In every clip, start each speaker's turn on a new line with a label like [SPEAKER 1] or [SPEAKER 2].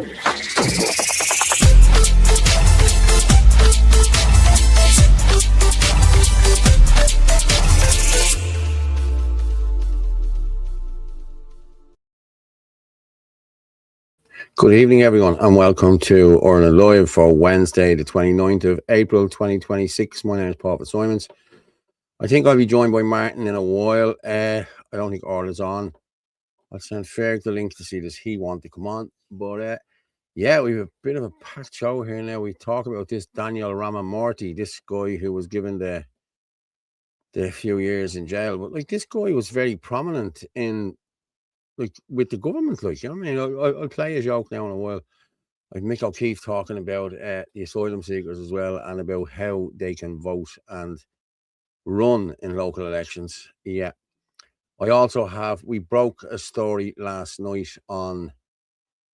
[SPEAKER 1] Good evening, everyone, and welcome to Orna Live for Wednesday, the 29th of April, 2026. My name is Paul Fitzsimons. I think I'll be joined by Martin in a while. I don't think Orla's on. I'll send Ferg the link to see does he want to come on. But yeah, we have a bit of a packed show here now. We talk about this Daniel Ramamurti, this guy who was given the few years in jail. But like, this guy was very prominent in, like, with the government, like, you know what I mean? I'll play a joke now in a while. Like Mick O'Keefe talking about the asylum seekers as well, and about how they can vote and run in local elections. Yeah. We broke a story last night on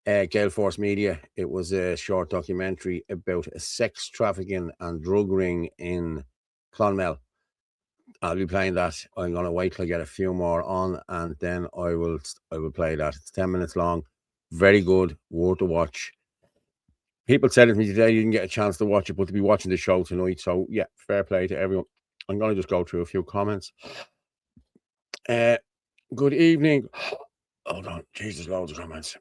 [SPEAKER 1] Gale Force Media. It was a short documentary about a sex trafficking and drug ring in Clonmel. I'll be playing that. I'm going to wait till I get a few more on, and then I will play that. It's 10 minutes long. Very good. Worth a watch. People said it to me today, you didn't get a chance to watch it, but to be watching the show tonight. So, yeah, fair play to everyone. I'm going to just go through a few comments. Good evening. Hold on. Jesus, loads of comments.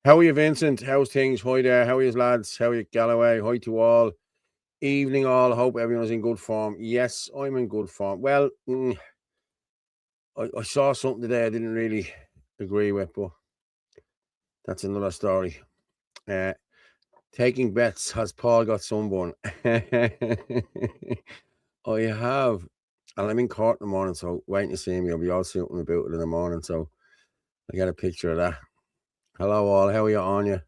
[SPEAKER 1] How are you, Vincent? How's things? Hi there. How are you, lads? How are you, Galloway? Hi to all. Evening all. Hope everyone's in good form. Yes, I'm in good form. Well, I saw something today I didn't really agree with, but that's another story. Taking bets. Has Paul got sunburn? I have. And I'm in court in the morning, so waiting to see me. I'll be all suiting about it in the morning, so I got a picture of that. Hello all. How are you, Anya?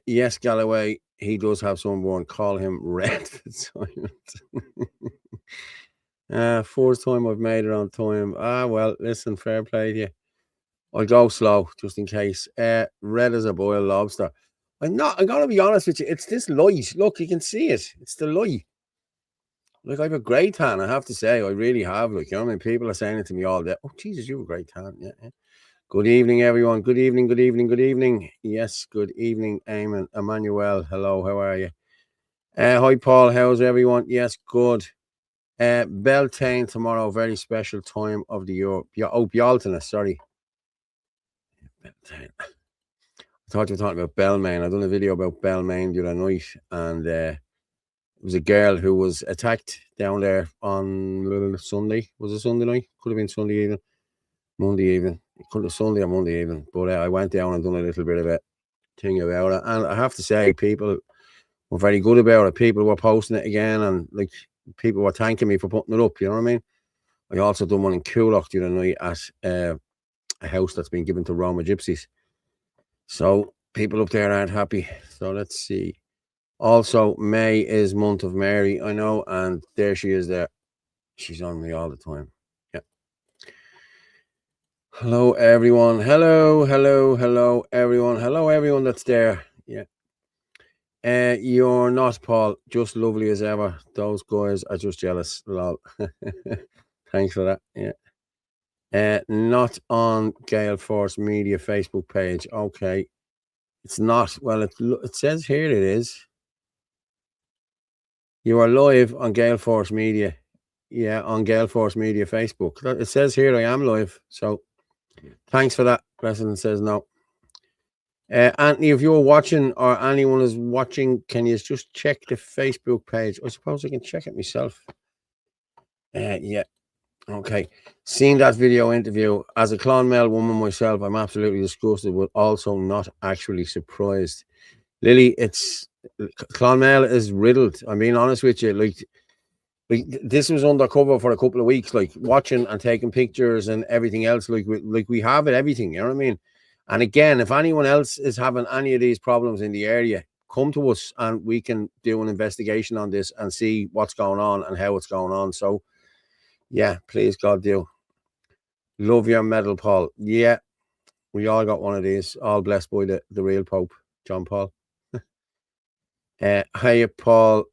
[SPEAKER 1] Yes, Galloway. He does have sunburn. Call him Red. First time I've made it on time. Well, listen, fair play to you. I'll go slow just in case. Red as a boiled lobster. I'm gonna be honest with you. It's this light. Look, you can see it. It's the light. Like, I have a great tan, I have to say. I really have. Like, you know what I mean? People are saying it to me all day. Oh, Jesus, you have a great tan. Yeah. Good evening, everyone. Good evening, good evening, good evening. Yes, good evening, Eamon. Emmanuel, hello, how are you? Hi, Paul, how's everyone? Yes, good. Beltane tomorrow, very special time of the year. Bealtaine, sorry. Beltane. I thought you were talking about Belmain. I've done a video about Belmain the other night, and it was a girl who was attacked down there on Sunday. Was it Sunday night? Could have been Sunday evening. Monday evening. It could have Sunday or Monday evening. But I went down and done a little bit of a thing about it. And I have to say, people were very good about it. People were posting it again, and like, people were thanking me for putting it up. You know what I mean? I also done one in Coolock the other night at a house that's been given to Roma Gypsies. So people up there aren't happy. So let's see. Also, May is month of Mary, I know, and there she is there. She's on me all the time. Yeah. Hello, everyone. Hello, everyone. Hello, everyone that's there. Yeah. You're not, Paul. Just lovely as ever. Those guys are just jealous. Lol. Thanks for that. Yeah. Not on Gale Force Media Facebook page. Okay. It's not. Well, it says here it is. You are live on Gale Force Media. Yeah, on Gale Force Media Facebook. It says here I am live. So thanks for that. President says no. Anthony, if you're watching or anyone is watching, can you just check the Facebook page? I suppose I can check it myself. Yeah. Okay. Seen that video interview. As a Clonmel woman myself, I'm absolutely disgusted, but also not actually surprised. Lily, Clonmel is riddled. I'm being honest with you. Like, this was undercover for a couple of weeks, like watching and taking pictures and everything else. Like we have it, everything. You know what I mean? And again, if anyone else is having any of these problems in the area, come to us and we can do an investigation on this and see what's going on and how it's going on. So, yeah, please, God, do. Love your medal, Paul. Yeah, we all got one of these, all blessed by the real Pope, John Paul. Hey, Paul.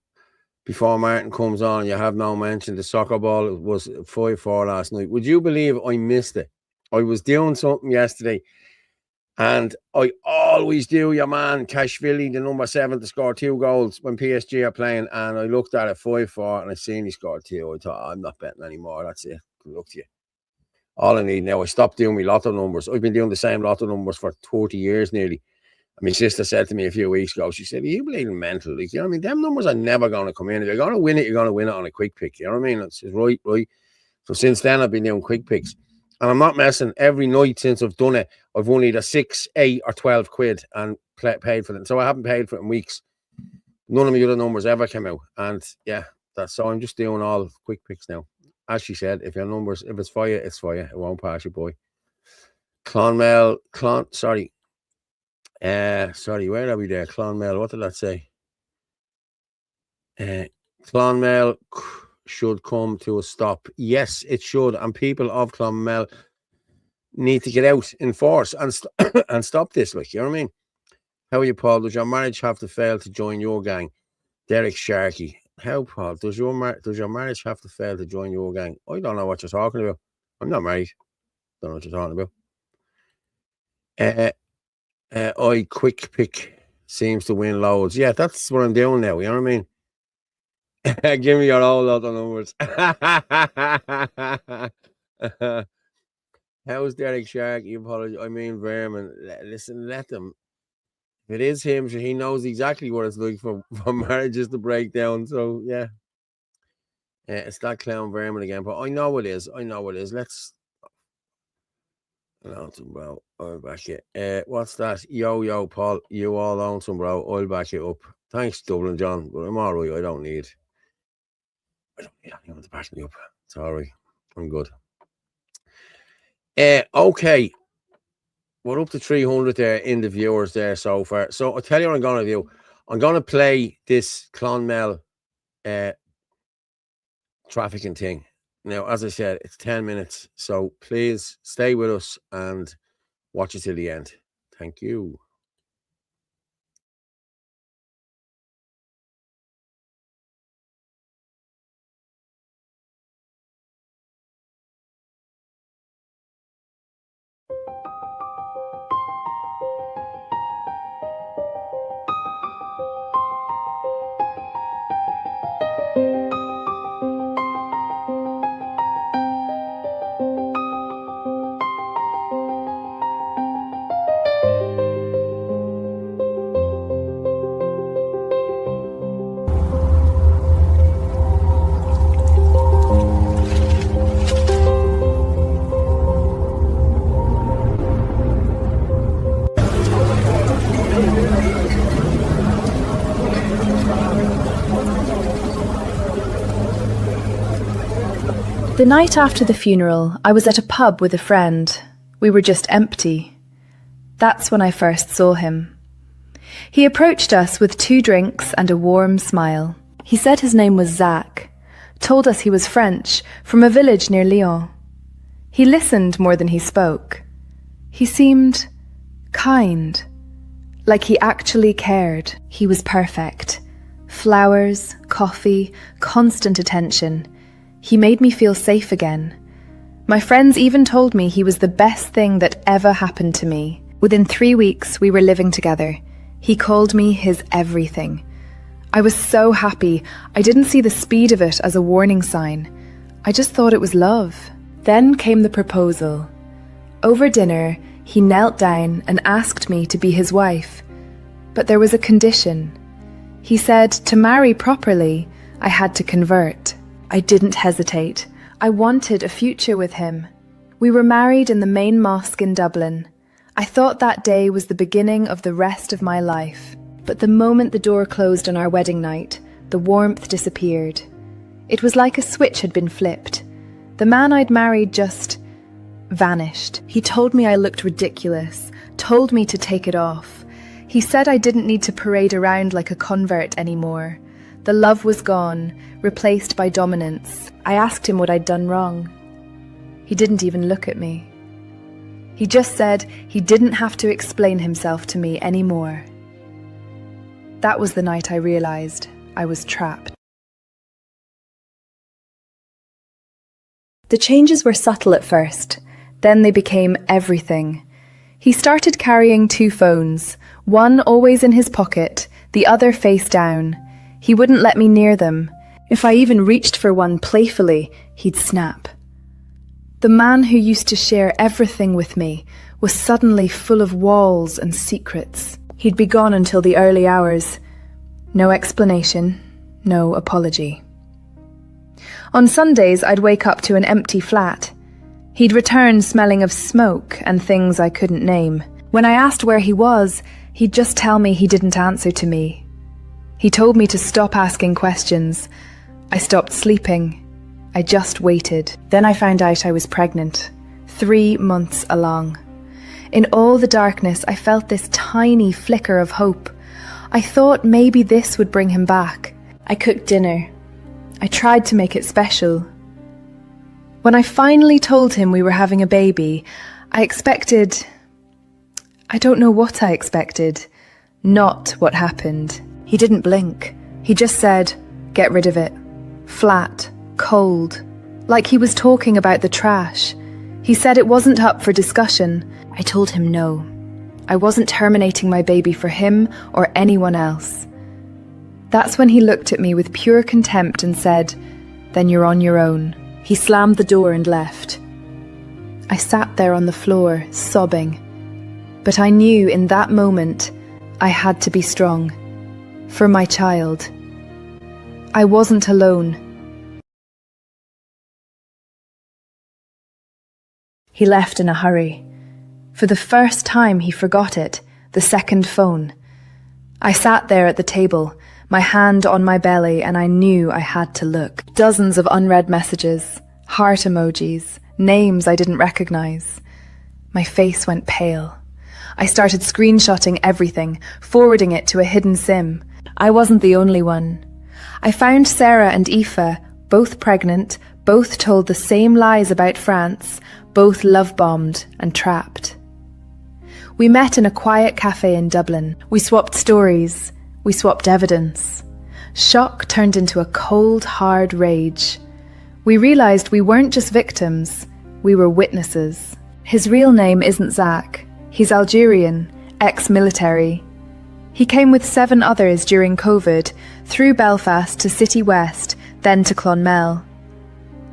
[SPEAKER 1] Before Martin comes on, you have now mentioned the soccer ball was 5-4 last night. Would you believe I missed it? I was doing something yesterday, And I always do, your man, Kashvili, the number 7, to score 2 goals when PSG are playing. And I looked at it 5-4 and I seen he scored 2. I thought, I'm not betting anymore. That's it. Good luck to you. All I need now, I stopped doing my lotto numbers. I've been doing the same lotto numbers for 30 years nearly. And my sister said to me a few weeks ago, she said, are you bleeding mental? Like, you know what I mean? Them numbers are never going to come in. If you're going to win it, you're going to win it on a quick pick. You know what I mean? It's right. So since then, I've been doing quick picks. And I'm not messing. Every night since I've done it, I've won either 6, 8 or 12 quid and paid for it. So I haven't paid for it in weeks. None of my other numbers ever came out. And yeah, so I'm just doing all quick picks now. As she said, if it's for you, it's for you. It won't pass you, boy. Clonmel, sorry, where are we there? Clonmel, what did that say? Clonmel should come to a stop. Yes, it should. And people of Clonmel need to get out in force and and stop this. Like, you know what I mean? How are you, Paul? Does your marriage have to fail to join your gang? Derek Sharkey. How, Paul? Does your marriage have to fail to join your gang? I don't know what you're talking about. I'm not married. Don't know what you're talking about. Quick pick seems to win loads. Yeah, that's what I'm doing now. You know what I mean? Give me your whole lot of numbers. How's Derek Shark? You apologize. I mean, Vermin. Listen, let them. If it is him, he knows exactly what it's like for marriages to break down. So, yeah. It's that clown Vermin again. But I know it is. Let's. Bro. I'll back it. What's that? Yo, Paul. You all lonesome, bro. I'll back it up. Thanks, Dublin John. But I'm all right. I don't need anyone to back me up. Sorry. I'm good. Okay. We're up to 300 there in the viewers there so far. So I'll tell you what I'm going to do. I'm going to play this Clonmel trafficking thing. Now, as I said, it's 10 minutes. So please stay with us and watch it till the end. Thank you.
[SPEAKER 2] The night after the funeral, I was at a pub with a friend. We were just empty. That's when I first saw him. He approached us with 2 drinks and a warm smile. He said his name was Zach, told us he was French, from a village near Lyon. He listened more than he spoke. He seemed kind, like he actually cared. He was perfect. Flowers, coffee, constant attention. He made me feel safe again. My friends even told me he was the best thing that ever happened to me. Within 3 weeks, we were living together. He called me his everything. I was so happy. I didn't see the speed of it as a warning sign. I just thought it was love. Then came the proposal. Over dinner, he knelt down and asked me to be his wife. But there was a condition. He said to marry properly, I had to convert. I didn't hesitate. I wanted a future with him. We were married in the main mosque in Dublin. I thought that day was the beginning of the rest of my life. But the moment the door closed on our wedding night, the warmth disappeared. It was like a switch had been flipped. The man I'd married just vanished. He told me I looked ridiculous, told me to take it off. He said I didn't need to parade around like a convert anymore. The love was gone, replaced by dominance. I asked him what I'd done wrong. He didn't even look at me. He just said he didn't have to explain himself to me anymore. That was the night I realized I was trapped. The changes were subtle at first, then they became everything. He started carrying 2 phones, one always in his pocket, the other face down. He wouldn't let me near them. If I even reached for one playfully, he'd snap. The man who used to share everything with me was suddenly full of walls and secrets. He'd be gone until the early hours. No explanation, no apology. On Sundays, I'd wake up to an empty flat. He'd return smelling of smoke and things I couldn't name. When I asked where he was, he'd just tell me he didn't answer to me. He told me to stop asking questions. I stopped sleeping. I just waited. Then I found out I was pregnant, 3 months along. In all the darkness, I felt this tiny flicker of hope. I thought maybe this would bring him back. I cooked dinner. I tried to make it special. When I finally told him we were having a baby, I don't know what I expected. Not what happened. He didn't blink. He just said, "Get rid of it." Flat, cold, like he was talking about the trash. He said it wasn't up for discussion. I told him no. I wasn't terminating my baby for him or anyone else. That's when he looked at me with pure contempt and said, "Then you're on your own." He slammed the door and left. I sat there on the floor, sobbing. But I knew in that moment I had to be strong. For my child. I wasn't alone. He left in a hurry. For the first time he forgot it, the second phone. I sat there at the table, my hand on my belly, and I knew I had to look. Dozens of unread messages, heart emojis, names I didn't recognize. My face went pale. I started screenshotting everything, forwarding it to a hidden SIM. I wasn't the only one. I found Sarah and Aoife, both pregnant, both told the same lies about France, both love-bombed and trapped. We met in a quiet cafe in Dublin. We swapped stories. We swapped evidence. Shock turned into a cold, hard rage. We realised we weren't just victims, we were witnesses. His real name isn't Zach. He's Algerian, ex-military. He came with 7 others during COVID, through Belfast to City West, then to Clonmel.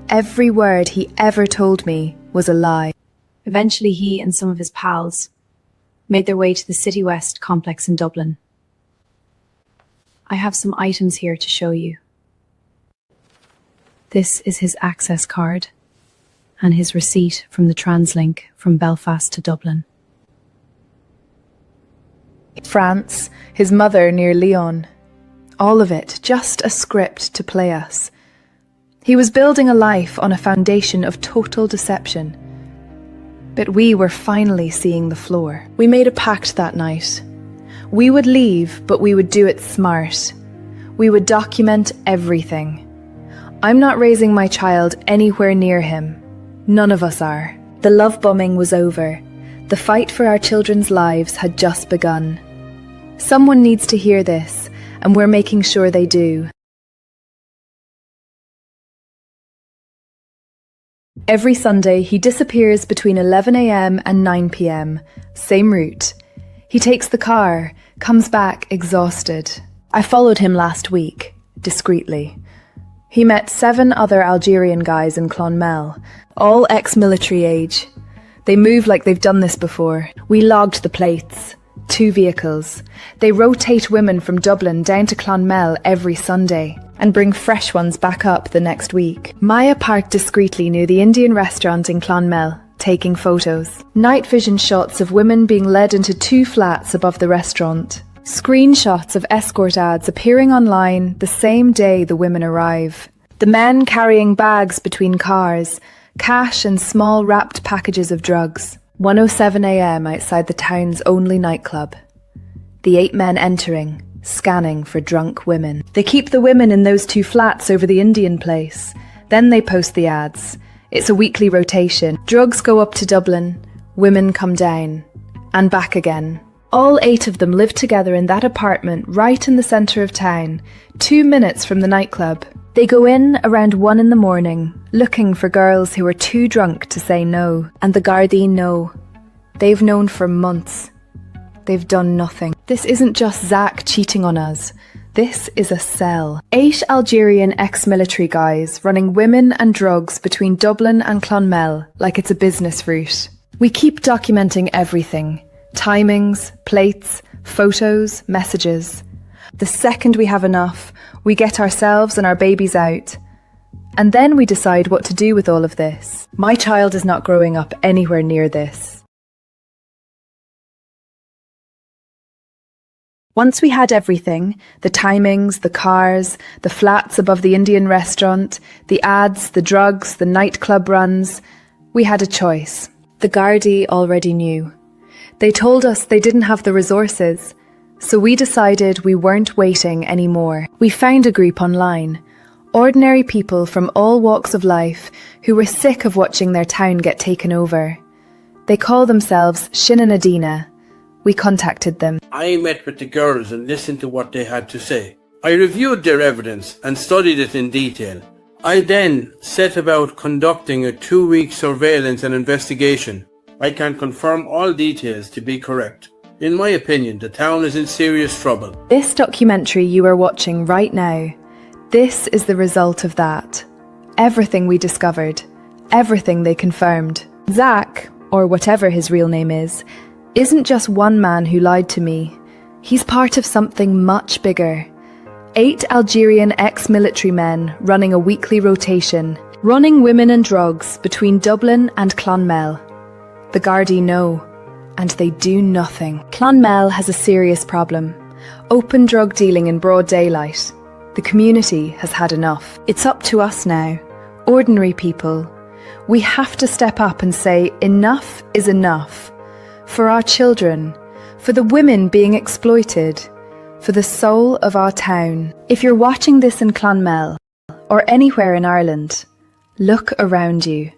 [SPEAKER 2] Every word he ever told me was a lie. Eventually he and some of his pals made their way to the City West complex in Dublin. I have some items here to show you. This is his access card and his receipt from the TransLink from Belfast to Dublin. France, his mother near Lyon. All of it, just a script to play us. He was building a life on a foundation of total deception. But we were finally seeing the floor. We made a pact that night. We would leave, but we would do it smart. We would document everything. I'm not raising my child anywhere near him. None of us are. The love bombing was over. The fight for our children's lives had just begun. Someone needs to hear this, and we're making sure they do. Every Sunday, he disappears between 11 a.m. and 9 p.m. Same route. He takes the car, comes back exhausted. I followed him last week, discreetly. He met 7 other Algerian guys in Clonmel, all ex-military age. They move like they've done this before. We logged the plates. 2 vehicles. They rotate women from Dublin down to Clonmel every Sunday and bring fresh ones back up the next week. Maya parked discreetly near the Indian restaurant in Clonmel, taking photos. Night vision shots of women being led into 2 flats above the restaurant. Screenshots of escort ads appearing online the same day the women arrive. The men carrying bags between cars, cash and small wrapped packages of drugs. 1:07 a.m. outside the town's only nightclub. The 8 men entering, scanning for drunk women. They keep the women in those 2 flats over the Indian place. Then they post the ads. It's a weekly rotation. Drugs go up to Dublin, women come down, and back again. All 8 of them live together in that apartment right in the centre of town, 2 minutes from the nightclub. They go in around 1 in the morning, looking for girls who are too drunk to say no, and the Gardaí know. They've known for months. They've done nothing. This isn't just Zach cheating on us. This is a cell. 8 Algerian ex-military guys running women and drugs between Dublin and Clonmel like it's a business route. We keep documenting everything. Timings, plates, photos, messages. The second we have enough, we get ourselves and our babies out. And then we decide what to do with all of this. My child is not growing up anywhere near this. Once we had everything, the timings, the cars, the flats above the Indian restaurant, the ads, the drugs, the nightclub runs, we had a choice. The Gardaí already knew. They told us they didn't have the resources, so we decided we weren't waiting anymore. We found a group online, ordinary people from all walks of life who were sick of watching their town get taken over. They call themselves Sin na Díne. We contacted them.
[SPEAKER 3] I met with the girls and listened to what they had to say. I reviewed their evidence and studied it in detail. I then set about conducting a 2-week surveillance and investigation. I can confirm all details to be correct. In my opinion, the town is in serious trouble.
[SPEAKER 2] This documentary you are watching right now, this is the result of that. Everything we discovered, everything they confirmed. Zach, or whatever his real name is, isn't just one man who lied to me. He's part of something much bigger. 8 Algerian ex-military men running a weekly rotation, running women and drugs between Dublin and Clonmel. The Gardaí know, and they do nothing. Clonmel has a serious problem. Open drug dealing in broad daylight. The community has had enough. It's up to us now, ordinary people. We have to step up and say enough is enough. For our children, for the women being exploited, for the soul of our town. If you're watching this in Clonmel, or anywhere in Ireland, look around you.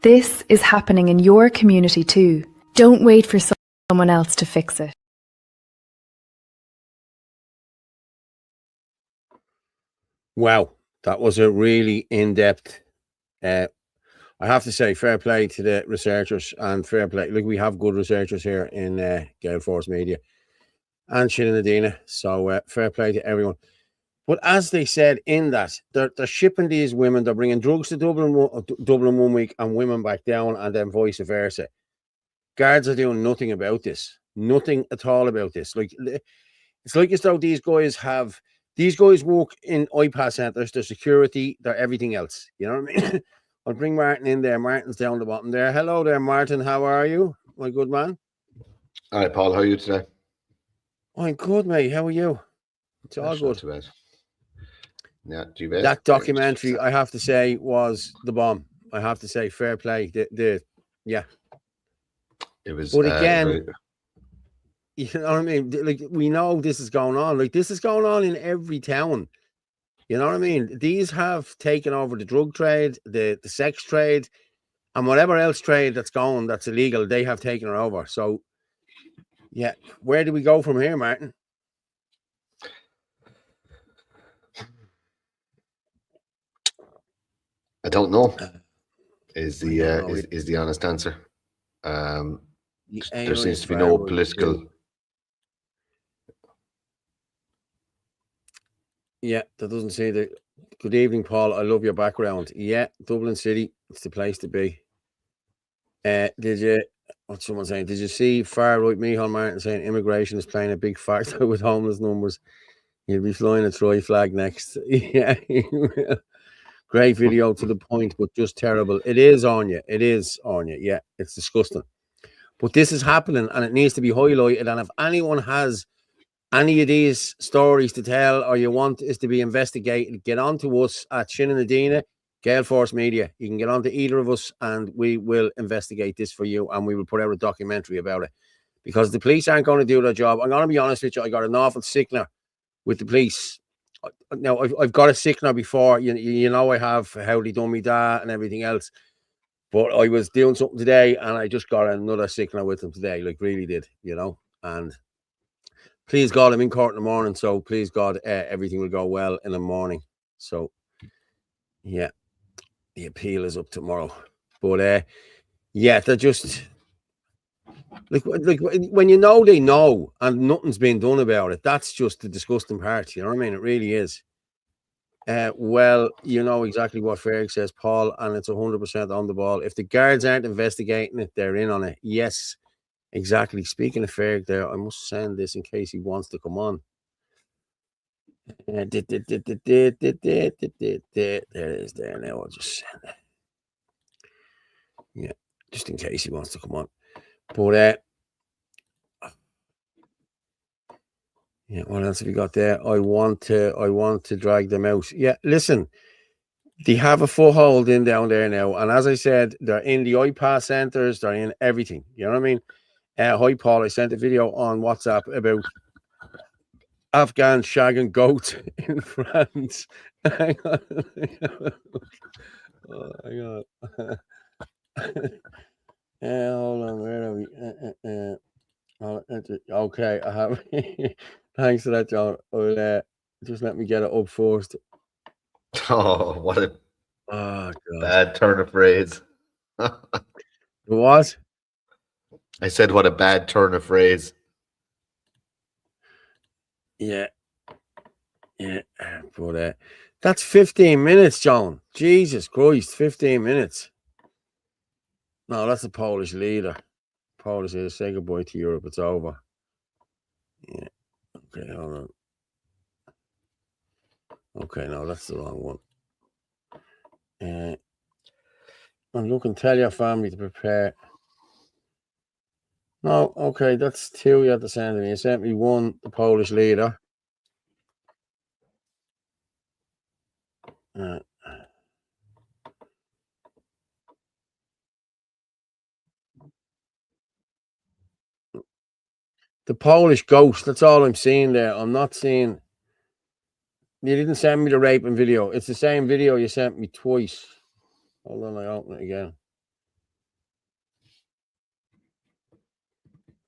[SPEAKER 2] This is happening in your community too. Don't wait for someone else to fix it.
[SPEAKER 1] Wow, that was a really in-depth I have to say, fair play to the researchers and fair play. Look, we have good researchers here in Gale Force Media and Sin na Díne. So fair play to everyone. But as they said in that, they're shipping these women, they're bringing drugs to Dublin 1 week and women back down, and then vice versa. Guards are doing nothing about this. Nothing at all about this. Like, it's like as though these guys work in iPad centers, their security, their everything else. You know what I mean? I'll bring Martin in there. Martin's down the bottom there. Hello there, Martin. How are you, my good man?
[SPEAKER 4] Hi, Paul. How are you today?
[SPEAKER 1] I'm good, mate. How are you? It's all good.
[SPEAKER 4] Not too bad. Yeah, too bad.
[SPEAKER 1] That documentary, I have to say, was the bomb. I have to say, fair play. Yeah.
[SPEAKER 4] It was.
[SPEAKER 1] But again, you know what I mean? Like, we know this is going on. Like, this is going on in every town. You know what I mean? These have taken over the drug trade, the sex trade, and whatever else trade that's illegal, they have taken it over. So, yeah, where do we go from here, Martin?
[SPEAKER 4] I don't know. Is the honest answer? There seems to be no political.
[SPEAKER 1] Yeah, that doesn't say the. Good evening, Paul. I love your background. Yeah, Dublin City, it's the place to be. What's someone saying? Did you see far right Micheál Martin saying immigration is playing a big factor with homeless numbers? He'll be flying a Troy flag next. Yeah, great video to the point, but just terrible. It is on you. It is on you. Yeah, it's disgusting. But this is happening, and it needs to be highlighted. And if anyone has any of these stories to tell, or you want is to be investigated, get on to us at Sin na Díne, Gale Force Media. You can get on to either of us and we will investigate this for you, and we will put out a documentary about it, because the police aren't going to do their job. I'm going to be honest with you, I got an awful sickener with the police. Now, I've got a sickener before, you know I have, how they done me that and everything else, but I was doing something today and I just got another sickener with them today, like really did, and please God, I'm in court in the morning, so please God, everything will go well in the morning. So, yeah, the appeal is up tomorrow. But, yeah, they're just... Like when you know they know and nothing's been done about it, that's just the disgusting part. You know what I mean? It really is. Well, you know exactly what Ferg says, Paul, and it's 100% on the ball. If the guards aren't investigating it, they're in on it. Yes, exactly. Speaking of Ferg there, I must send this in case he wants to come on. There it is there now. I'll just send it. Yeah, just in case he wants to come on. But yeah, what else have we got there? I want to drag them out. Yeah, listen, they have a foothold in down there now, and as I said, they're in the iPass centers. They're in everything. You know what I mean? Hi, Paul. I sent a video on WhatsApp about Afghan shagging goats in France. Hang on. Oh, hang on. Hold on. Where are we? Okay, I have. Thanks for that, John. Just let me get it up first.
[SPEAKER 4] Oh, what a bad turn of phrase.
[SPEAKER 1] It was?
[SPEAKER 4] I said, what a bad turn of phrase.
[SPEAKER 1] Yeah. But that's 15 minutes, John. Jesus Christ, 15 minutes. No, that's a Polish leader. Polish leader, say goodbye to Europe. It's over. Yeah. Okay, hold on. Okay, no, that's the wrong one. I'm looking, tell your family to prepare. No, okay, that's two you have to send me. You sent me one, the Polish leader. The Polish ghost, that's all I'm seeing there. I'm not seeing. You didn't send me the raping video. It's the same video you sent me twice. Hold on, I open it again.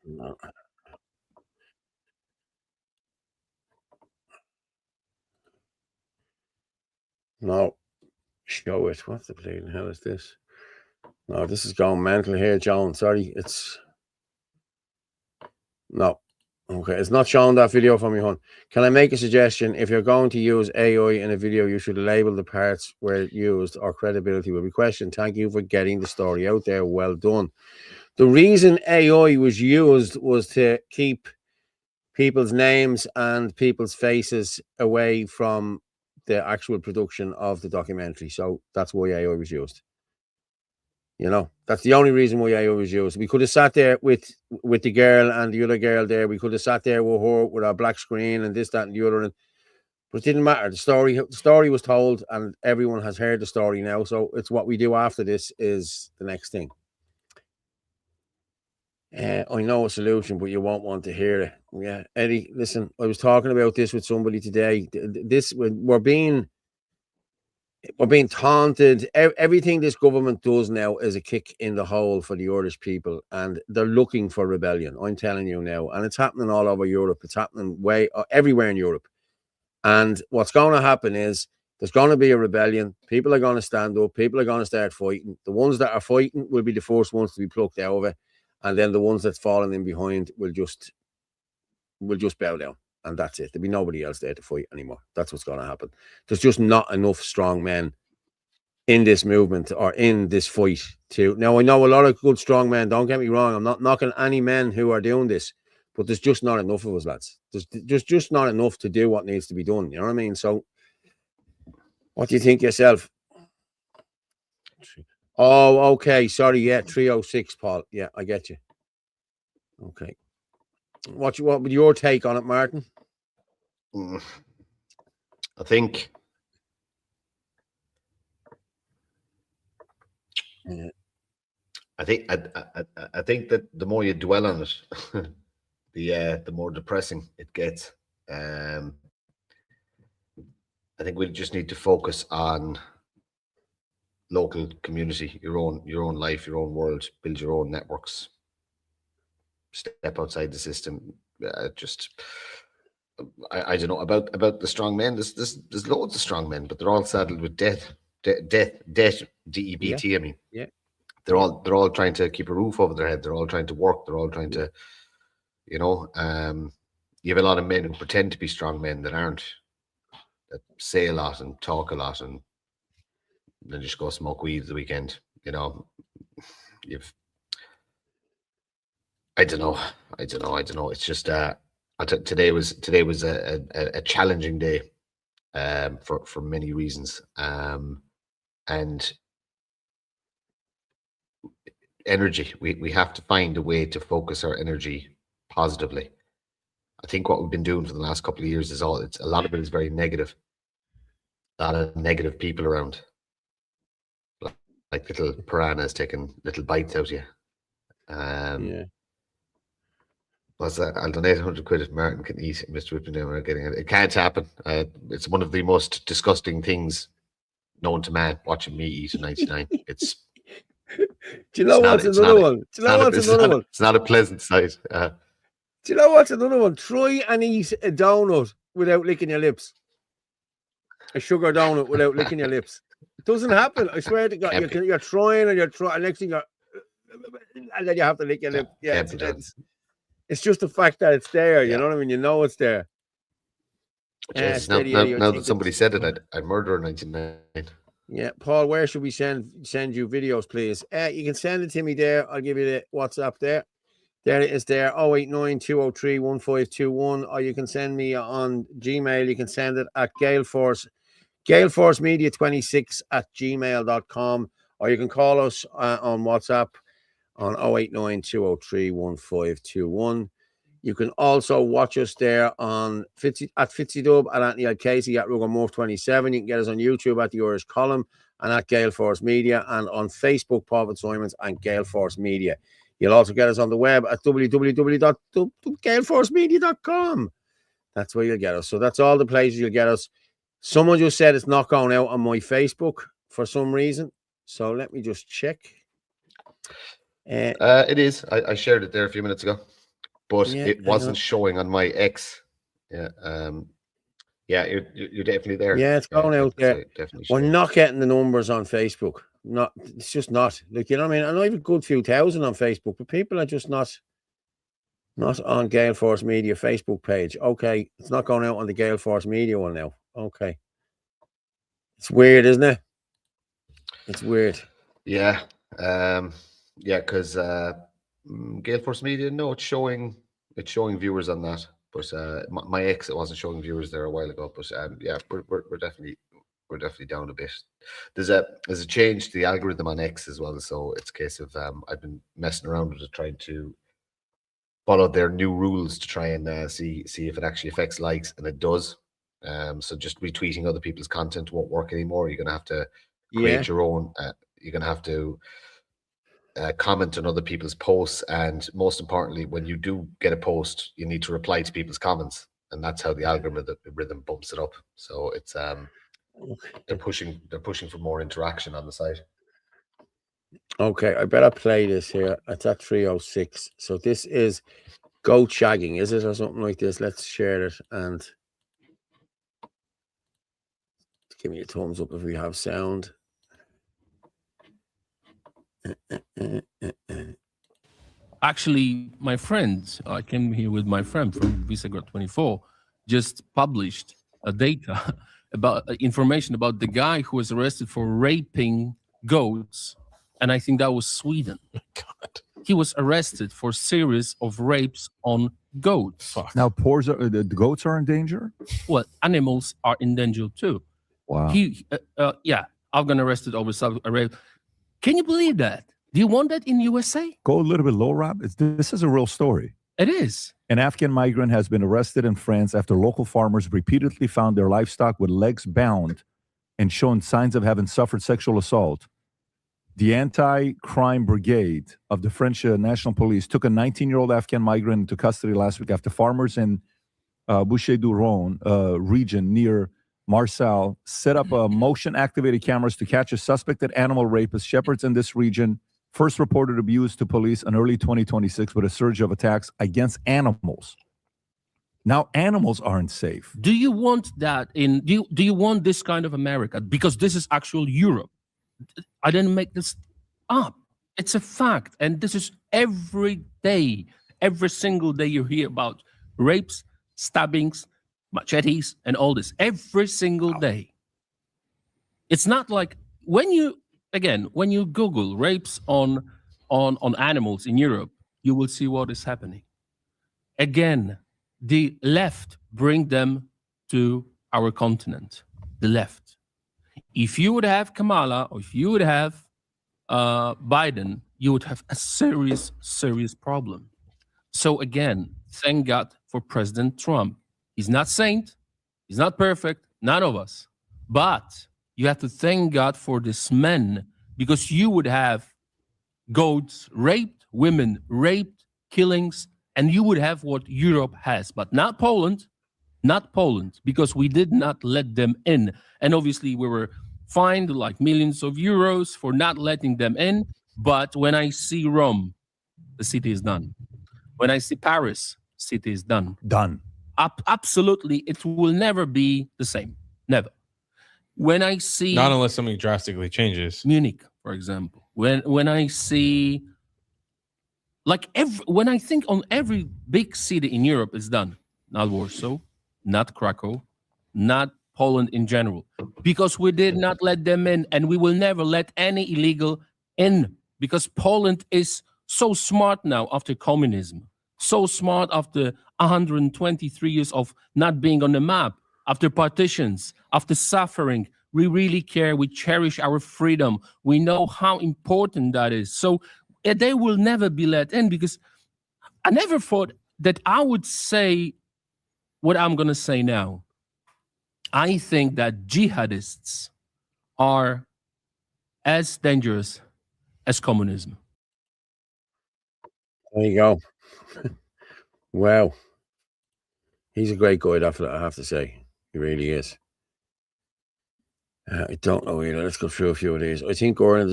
[SPEAKER 1] No. No. Show it. What the bleeding hell is this? No, this is going mental here, John. Sorry, it's no. Okay, it's not showing that video from me, hon. Can I make a suggestion? If you're going to use AI in a video, you should label the parts where used or credibility will be questioned. Thank you for getting the story out there. Well done. The reason AI was used was to keep people's names and people's faces away from the actual production of the documentary. So that's why AI was used. You know, that's the only reason why AI was used. We could have sat there with the girl and the other girl there. We could have sat there with her with our black screen and this, that, and the other. But it didn't matter. The story was told, and everyone has heard the story now. So it's what we do after this is the next thing. I know a solution, but you won't want to hear it. Yeah, Eddie, listen, I was talking about this with somebody today. We're being taunted. Everything this government does now is a kick in the hole for the Irish people, and they're looking for rebellion. I'm telling you now, and it's happening all over Europe. It's happening everywhere in Europe. And what's going to happen is there's going to be a rebellion. People are going to stand up. People are going to start fighting. The ones that are fighting will be the first ones to be plucked out of it, and then the ones that's falling in behind will just bow down. And that's it. There'll be nobody else there to fight anymore. That's what's going to happen. There's just not enough strong men in this movement or in this fight to. Now, I know a lot of good strong men. Don't get me wrong. I'm not knocking any men who are doing this, but there's just not enough of us, lads. There's just not enough to do what needs to be done. You know what I mean? So, what do you think yourself? Oh, okay. Sorry. Yeah, 306, Paul. Yeah, I get you. Okay. What would your take on it, Martin?
[SPEAKER 4] I think I think that the more you dwell on it, the more depressing it gets. I think we just need to focus on local community, your own life, your own world, build your own networks, step outside the system. I don't know about the strong men. There's loads of strong men, but they're all saddled with debt, DEBT.
[SPEAKER 1] Yeah.
[SPEAKER 4] I mean,
[SPEAKER 1] yeah.
[SPEAKER 4] they're all trying to keep a roof over their head. They're all trying to work. They're all trying to, you have a lot of men who pretend to be strong men that aren't, that say a lot and talk a lot and then just go smoke weed the weekend. I don't know. It's just today was a challenging day for many reasons. And energy. We have to find a way to focus our energy positively. I think what we've been doing for the last couple of years is a lot of it is very negative. A lot of negative people around, like little piranhas taking little bites out of you.
[SPEAKER 1] Yeah.
[SPEAKER 4] What's that? I'll donate 100 quid if Martin can eat Mr. Whippendale without getting it. It can't happen. It's one of the most disgusting things known to man, watching me eat a 99. It's.
[SPEAKER 1] Do you know what's another one? Do you know what's another one?
[SPEAKER 4] It's not a pleasant sight.
[SPEAKER 1] Do you know what's another one? Try and eat a donut without licking your lips. A sugar donut without licking your lips. It doesn't happen. I swear to God. You're trying and you're trying. Next thing you're, and then you have to lick your lip. Yeah, it's just the fact that it's there. You know what I mean? You know it's there.
[SPEAKER 4] Now that somebody said it, I'd murder a 99.
[SPEAKER 1] Yeah, Paul, where should we send you videos, please? You can send it to me there. I'll give you the WhatsApp there. There it is there, 089-203-1521, or you can send me on Gmail. You can send it at galeforcemedia26@gmail.com, or you can call us on WhatsApp on 089-203-1521. You can also watch us there on at FitzyDub, at Anthony L. Casey, at Rugermorph27. You can get us on YouTube at The Irish Column and at Gale Force Media, and on Facebook, Paul Fitzsimons and Gale Force Media. You'll also get us on the web at www.galeforcemedia.com. That's where you'll get us. So that's all the places you'll get us. Someone just said it's not going out on my Facebook for some reason. So let me just check.
[SPEAKER 4] It is. I shared it there a few minutes ago. But it wasn't showing on my X. Yeah, you're definitely there.
[SPEAKER 1] Yeah, it's going out there. We're not getting the numbers on Facebook. It's just not. Like, you know what I mean? I know you've a good few thousand on Facebook, but people are just not on Gale Force Media Facebook page. Okay, it's not going out on the Gale Force Media one now. Okay, it's weird, isn't it? It's weird.
[SPEAKER 4] Yeah, because. Gale Force Media, no, it's showing viewers on that, but my X, it wasn't showing viewers there a while ago. But we're definitely down a bit. There's a change to the algorithm on X as well, so it's a case of I've been messing around with it, trying to follow their new rules to try and see if it actually affects likes, and it does. So just retweeting other people's content won't work anymore. You're gonna have to create your own. You're gonna have to comment on other people's posts, and most importantly, when you do get a post, you need to reply to people's comments, and that's how the algorithm bumps it up. So it's they're pushing for more interaction on the site.
[SPEAKER 1] Okay, I better play this here. It's at 3:06. So this is goat shagging, is it, or something like this? Let's share it and give me a thumbs up if we have sound.
[SPEAKER 5] Actually, my friend, I came here with my friend from Visegrad 24, just published a data about information about the guy who was arrested for raping goats, and I think that was Sweden. God. He was arrested for a series of rapes on goats.
[SPEAKER 6] Fuck. Now, the goats are in danger?
[SPEAKER 5] Well, animals are in danger too.
[SPEAKER 6] Wow.
[SPEAKER 5] I've been arrested over rape. Can you believe that? Do you want that in USA?
[SPEAKER 6] Go a little bit low, Rob. This is a real story.
[SPEAKER 5] It is.
[SPEAKER 6] An Afghan migrant has been arrested in France after local farmers repeatedly found their livestock with legs bound and shown signs of having suffered sexual assault. The anti-crime brigade of the French National Police took a 19-year-old Afghan migrant into custody last week after farmers in Bouches-du-Rhône region near Marseille set up motion-activated cameras to catch a suspected animal rapist. Shepherds in this region first reported abuse to police in early 2026 with a surge of attacks against animals. Now animals aren't safe.
[SPEAKER 5] Do you want that do you want this kind of America? Because this is actual Europe. I didn't make this up. It's a fact. And this is every day, every single day you hear about rapes, stabbings, machetes, and all this. Every single day. It's not like when you Google rapes on animals in Europe, you will see what is happening. Again, the left bring them to our continent. The left. If you would have Kamala or if you would have Biden, you would have a serious problem. So again, thank God for President Trump. He's not saint, he's not perfect, none of us. But you have to thank God for this man, because you would have goats raped, women raped, killings, and you would have what Europe has, but not Poland, because we did not let them in. And obviously we were fined like millions of euros for not letting them in. But when I see Rome, the city is done. When I see Paris, city is done.
[SPEAKER 6] Done.
[SPEAKER 5] Absolutely, it will never be the same. Never. When I see
[SPEAKER 7] not unless something drastically changes.
[SPEAKER 5] Munich, for example, when I see when I think on every big city in Europe is done, not Warsaw, not Krakow, not Poland in general, because we did not let them in, and we will never let any illegal in, because Poland is so smart now after communism, so smart after 123 years of not being on the map, after partitions, after suffering. We really care. We cherish our freedom. We know how important that is. So they will never be let in, because I never thought that I would say what I'm going to say now. I think that jihadists are as dangerous as communism.
[SPEAKER 1] There you go. Wow. He's a great guy, I have to say. He really is. I don't know either. Let's go through a few of these. I think Gordon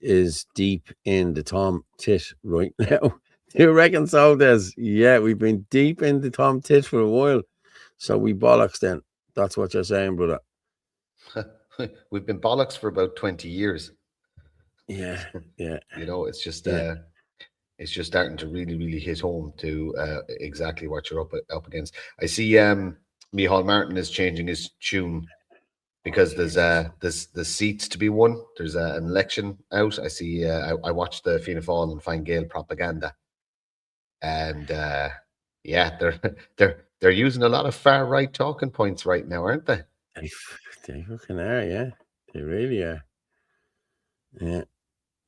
[SPEAKER 1] is deep in the Tom Tit right now. Do you reckon so, Des? Yeah, we've been deep in the Tom Tit for a while. So we bollocks then. That's what you're saying, brother.
[SPEAKER 4] We've been bollocks for about 20 years.
[SPEAKER 1] Yeah, yeah.
[SPEAKER 4] You know, it's just starting to really hit home to exactly what you're up against. I see Micheál Martin is changing his tune because there's seats to be won. There's an election out. I see. I watched the Fianna Fáil and Fine Gael propaganda, and they're using a lot of far right talking points right now, aren't they?
[SPEAKER 1] They fucking are, yeah. They really are. Yeah.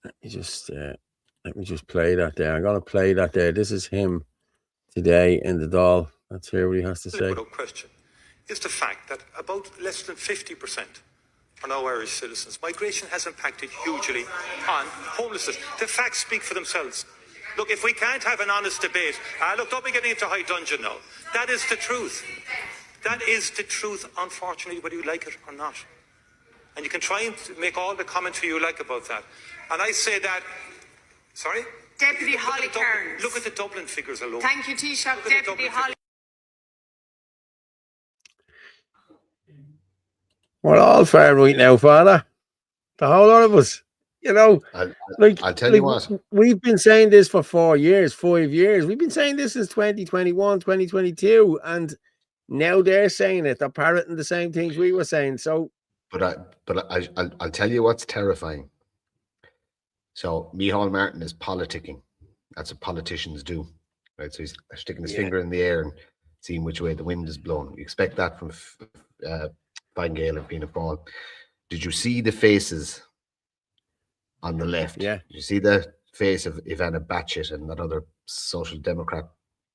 [SPEAKER 1] Let me just play that there. I'm gonna play that there. This is him today in the Dáil. Let's hear what he has to say.
[SPEAKER 8] Without question, is the fact that about less than 50% are now Irish citizens. Migration has impacted hugely on homelessness. The facts speak for themselves. Look, if we can't have an honest debate, look, don't be getting into high dudgeon now. That is the truth. That is the truth, unfortunately, whether you like it or not. And you can try and make all the commentary you like about that. And I say that, sorry?
[SPEAKER 9] Deputy Holly Cairns.
[SPEAKER 8] Look at the Dublin figures alone.
[SPEAKER 9] Thank you, Taoiseach. Deputy Holly.
[SPEAKER 1] We're all fair right now, Father. The whole lot of us. You know,
[SPEAKER 4] I'll tell you what.
[SPEAKER 1] We've been saying this for 5 years. We've been saying this since 2021, 2022. And now they're saying it. They're parroting the same things we were saying. So,
[SPEAKER 4] I'll tell you what's terrifying. So Micheál Martin is politicking. That's what politicians do, right? So he's sticking his finger in the air and seeing which way the wind is blowing. You expect that from Fine Gael and Fianna Fáil. Did you see the faces on the left?
[SPEAKER 1] Yeah.
[SPEAKER 4] Did you see the face of Ivana Batshit and that other social democrat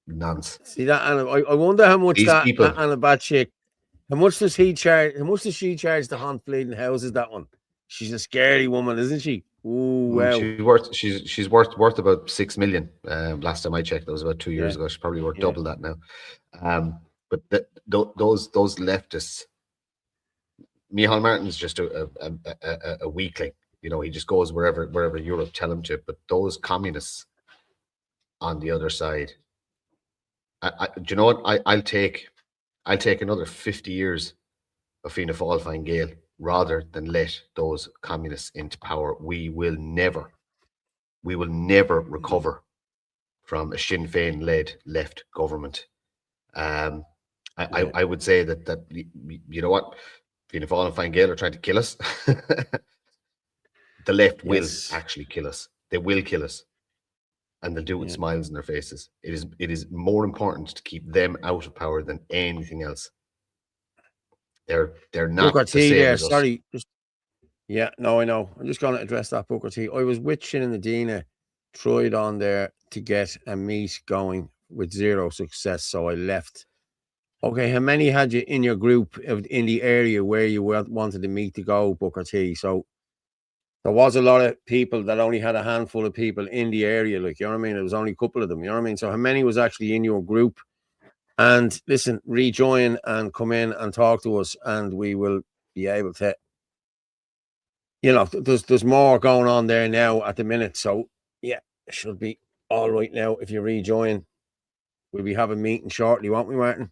[SPEAKER 4] nonce?
[SPEAKER 1] See that, Anna? I wonder how much
[SPEAKER 4] These people,
[SPEAKER 1] Anna Batshit. How much does she charge? How much does she charge to haunt bleeding houses? That one. She's a scary woman, isn't she? Ooh, wow.
[SPEAKER 4] She's worth about 6 million. Last time I checked, that was about 2 years ago. She's probably worth double that now. But those leftists, Micheál Martin's just a weakling. You know, he just goes wherever Europe tell him to. But those communists on the other side, do you know what? I'll take another 50 years of Fianna Fáil Fine Gael rather than let those communists into power. We will never we will never recover from a Sinn Féin-led left government. I would say that you know what, Fianna Fáil and Fine Gael are trying to kill us. The left will actually kill us. They will kill us, and they'll do it with smiles on their faces. It is more important to keep them out of power than anything else. They're not
[SPEAKER 1] Booker
[SPEAKER 4] the
[SPEAKER 1] T
[SPEAKER 4] same
[SPEAKER 1] there.
[SPEAKER 4] as us.
[SPEAKER 1] Sorry. Yeah, no, I know. I'm just going to address that, Booker T. I was with Shin and Adina, tried on there to get a meet going with zero success, so I left. Okay, how many had you in your group in the area where you wanted the meet to go, Booker T? So there was a lot of people that only had a handful of people in the area, like, you know what I mean? It was only a couple of them, you know what I mean? So how many was actually in your group? And listen, rejoin and come in and talk to us, and we will be able to, you know, there's more going on there now at the minute. So yeah, it should be all right now if you rejoin. We'll be having a meeting shortly, won't we, Martin?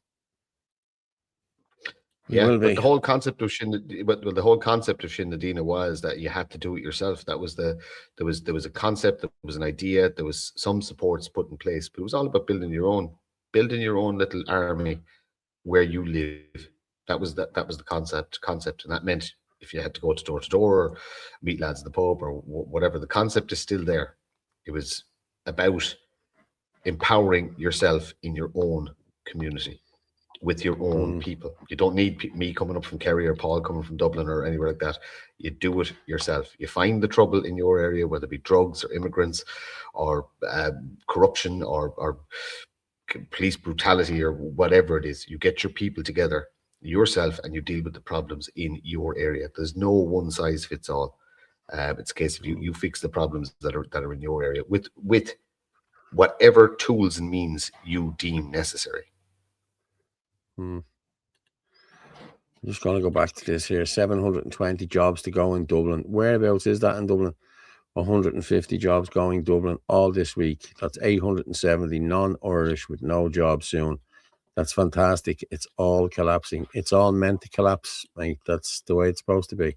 [SPEAKER 4] Yeah, but the whole concept of Shin Nadina was that you had to do it yourself. That was there was a concept, there was an idea, there was some supports put in place, but it was all about building your own little army where you live. That was the concept, and that meant if you had to go door to door or meet lads at the pub or whatever, the concept is still there. It was about empowering yourself in your own community with your own people. You don't need me coming up from Kerry or Paul coming from Dublin or anywhere like that. You do it yourself. You find the trouble in your area, whether it be drugs or immigrants or corruption or police brutality or whatever it is. You get your people together yourself and you deal with the problems in your area. There's no one size fits all. It's a case of you fix the problems that are in your area with whatever tools and means you deem necessary.
[SPEAKER 1] I'm just going to go back to this here. 720 jobs to go in Dublin. Whereabouts is that in Dublin? 150 jobs going Dublin all this week. That's 870 non-Irish with no job soon. That's fantastic. It's all collapsing. It's all meant to collapse, mate. That's the way it's supposed to be.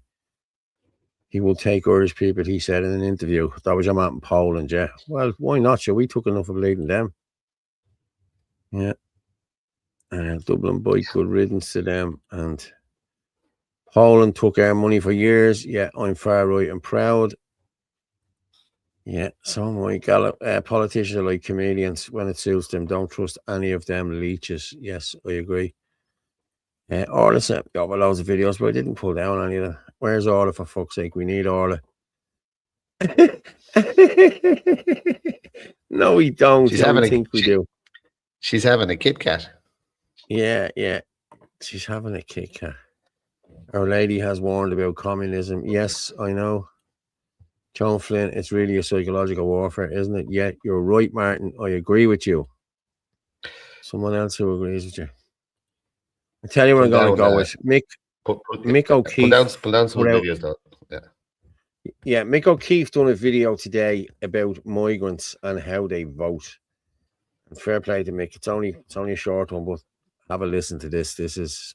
[SPEAKER 1] He will take Irish people, he said in an interview. That was your man in Poland, yeah. Well, why not? Sure, we took enough of bleeding them. Yeah. Dublin bike, good riddance to them. And Poland took our money for years. Yeah, I'm far right and proud. Yeah, so my politicians are like chameleons. When it suits them, don't trust any of them leeches. Yes, I agree. Orla sent got loads of videos, but I didn't pull down any of them. Where's Orla, for fuck's sake? We need Orla. No, we don't. I think we do.
[SPEAKER 4] She's having a Kit Kat.
[SPEAKER 1] Yeah. She's having a Kit Kat. Our lady has warned about communism. Yes, I know. John Flynn, it's really a psychological warfare, isn't it? Yeah, you're right, Martin. I agree with you. Someone else who agrees with you. I tell you what I'm going to go with. Mick O'Keefe.
[SPEAKER 4] Pull down some videos, though.
[SPEAKER 1] Yeah, Mick O'Keefe done a video today about migrants and how they vote. And fair play to Mick. It's only a short one, but have a listen to this. This is...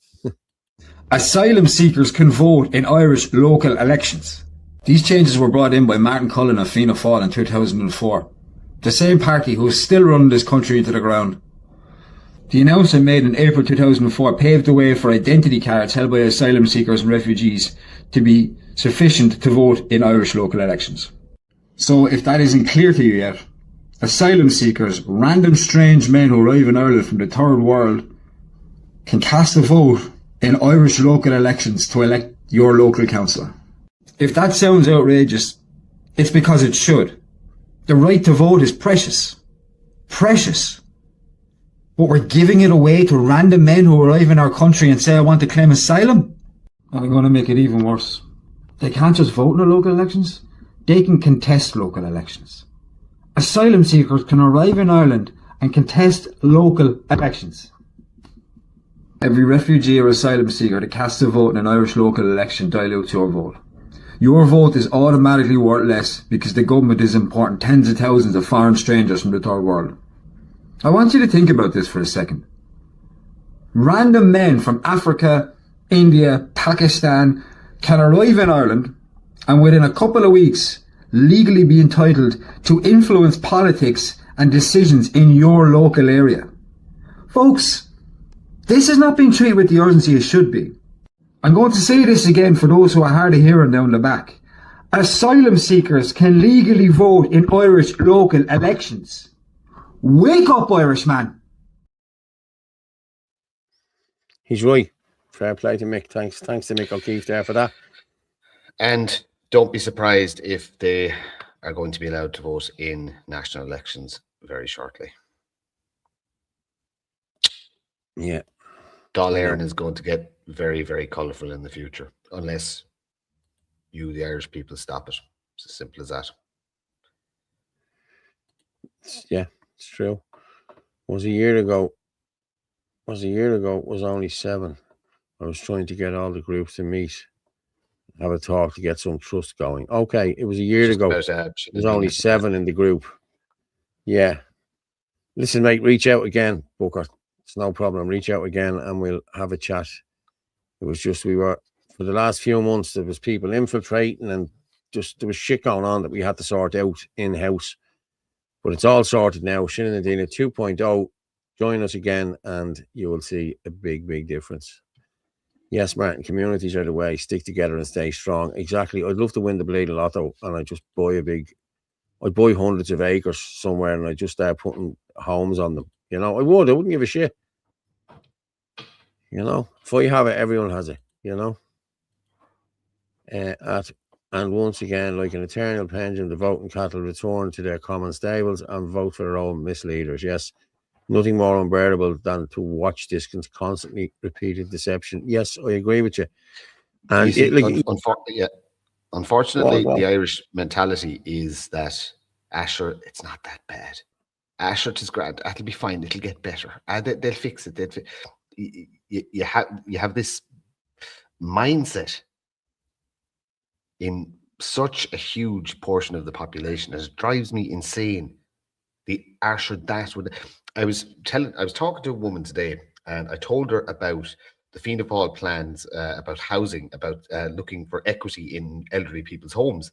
[SPEAKER 10] Asylum seekers can vote in Irish local elections. These changes were brought in by Martin Cullen of Fianna Fáil in 2004, the same party who is still running this country into the ground. The announcement made in April 2004 paved the way for identity cards held by asylum seekers and refugees to be sufficient to vote in Irish local elections. So if that isn't clear to you yet, asylum seekers, random strange men who arrive in Ireland from the third world, can cast a vote in Irish local elections to elect your local councillor. If that sounds outrageous, it's because it should. The right to vote is precious. Precious. But we're giving it away to random men who arrive in our country and say, I want to claim asylum. I'm going to make it even worse. They can't just vote in the local elections. They can contest local elections. Asylum seekers can arrive in Ireland and contest local elections. Every refugee or asylum seeker that casts a vote in an Irish local election dilutes your vote. Your vote is automatically worth less because the government is importing tens of thousands of foreign strangers from the third world. I want you to think about this for a second. Random men from Africa, India, Pakistan can arrive in Ireland and within a couple of weeks legally be entitled to influence politics and decisions in your local area. Folks, this is not being treated with the urgency it should be. I'm going to say this again for those who are hard of hearing down the back. Asylum seekers can legally vote in Irish local elections. Wake up, Irishman!
[SPEAKER 1] He's right. Fair play to Mick. Thanks to Mick O'Keefe there for that.
[SPEAKER 4] And don't be surprised if they are going to be allowed to vote in national elections very shortly.
[SPEAKER 1] Yeah.
[SPEAKER 4] Dáil Éireann is going to get very, very colourful in the future, unless you, the Irish people, stop it. It's as simple as that.
[SPEAKER 1] Yeah, it's true. Was a year ago, it was only 7. I was trying to get all the groups to meet, have a talk to get some trust going. Okay, it was a year ago. It was only 7 in the group. Yeah. Listen, mate, reach out again, Booker. It's no problem. Reach out again and we'll have a chat. It was just, for the last few months, there was people infiltrating and just, there was shit going on that we had to sort out in-house. But it's all sorted now. Shinnin Adina 2.0. Join us again and you will see a big, big difference. Yes, Martin, communities are the way. Stick together and stay strong. Exactly. I'd love to win the Bleeding Lotto and I'd just buy I'd buy hundreds of acres somewhere and I'd just start putting homes on them. You know, I wouldn't give a shit. You know, if I have it, everyone has it, you know. And once again, like an eternal pendulum, the voting cattle return to their common stables and vote for their own misleaders. Yes, nothing more unbearable than to watch this constantly repeated deception. Yes, I agree with you. And
[SPEAKER 4] unfortunately, the Irish mentality is that Asher, it's not that bad. Asher is grand. It'll be fine. It'll get better. They'll fix it. You have this mindset in such a huge portion of the population, and it drives me insane. The Asher that would. I was talking to a woman today, and I told her about the Fianna Fáil plans about housing, about looking for equity in elderly people's homes.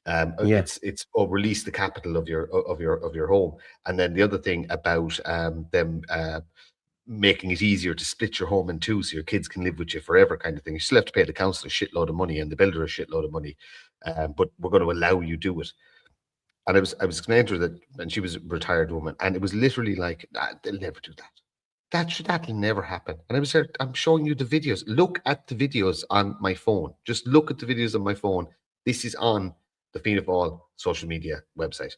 [SPEAKER 4] It's release the capital of your home, and then the other thing about them making it easier to split your home in two so your kids can live with you forever, kind of thing. You still have to pay the council a shitload of money and the builder a shitload of money, but we're going to allow you do it. And I was explaining to her that, and she was a retired woman, and it was literally like, they'll never do that. That'll never happen. And I was there, I'm showing you the videos. Look at the videos on my phone. Just look at the videos on my phone. This is on the Fianna Fáil social media website.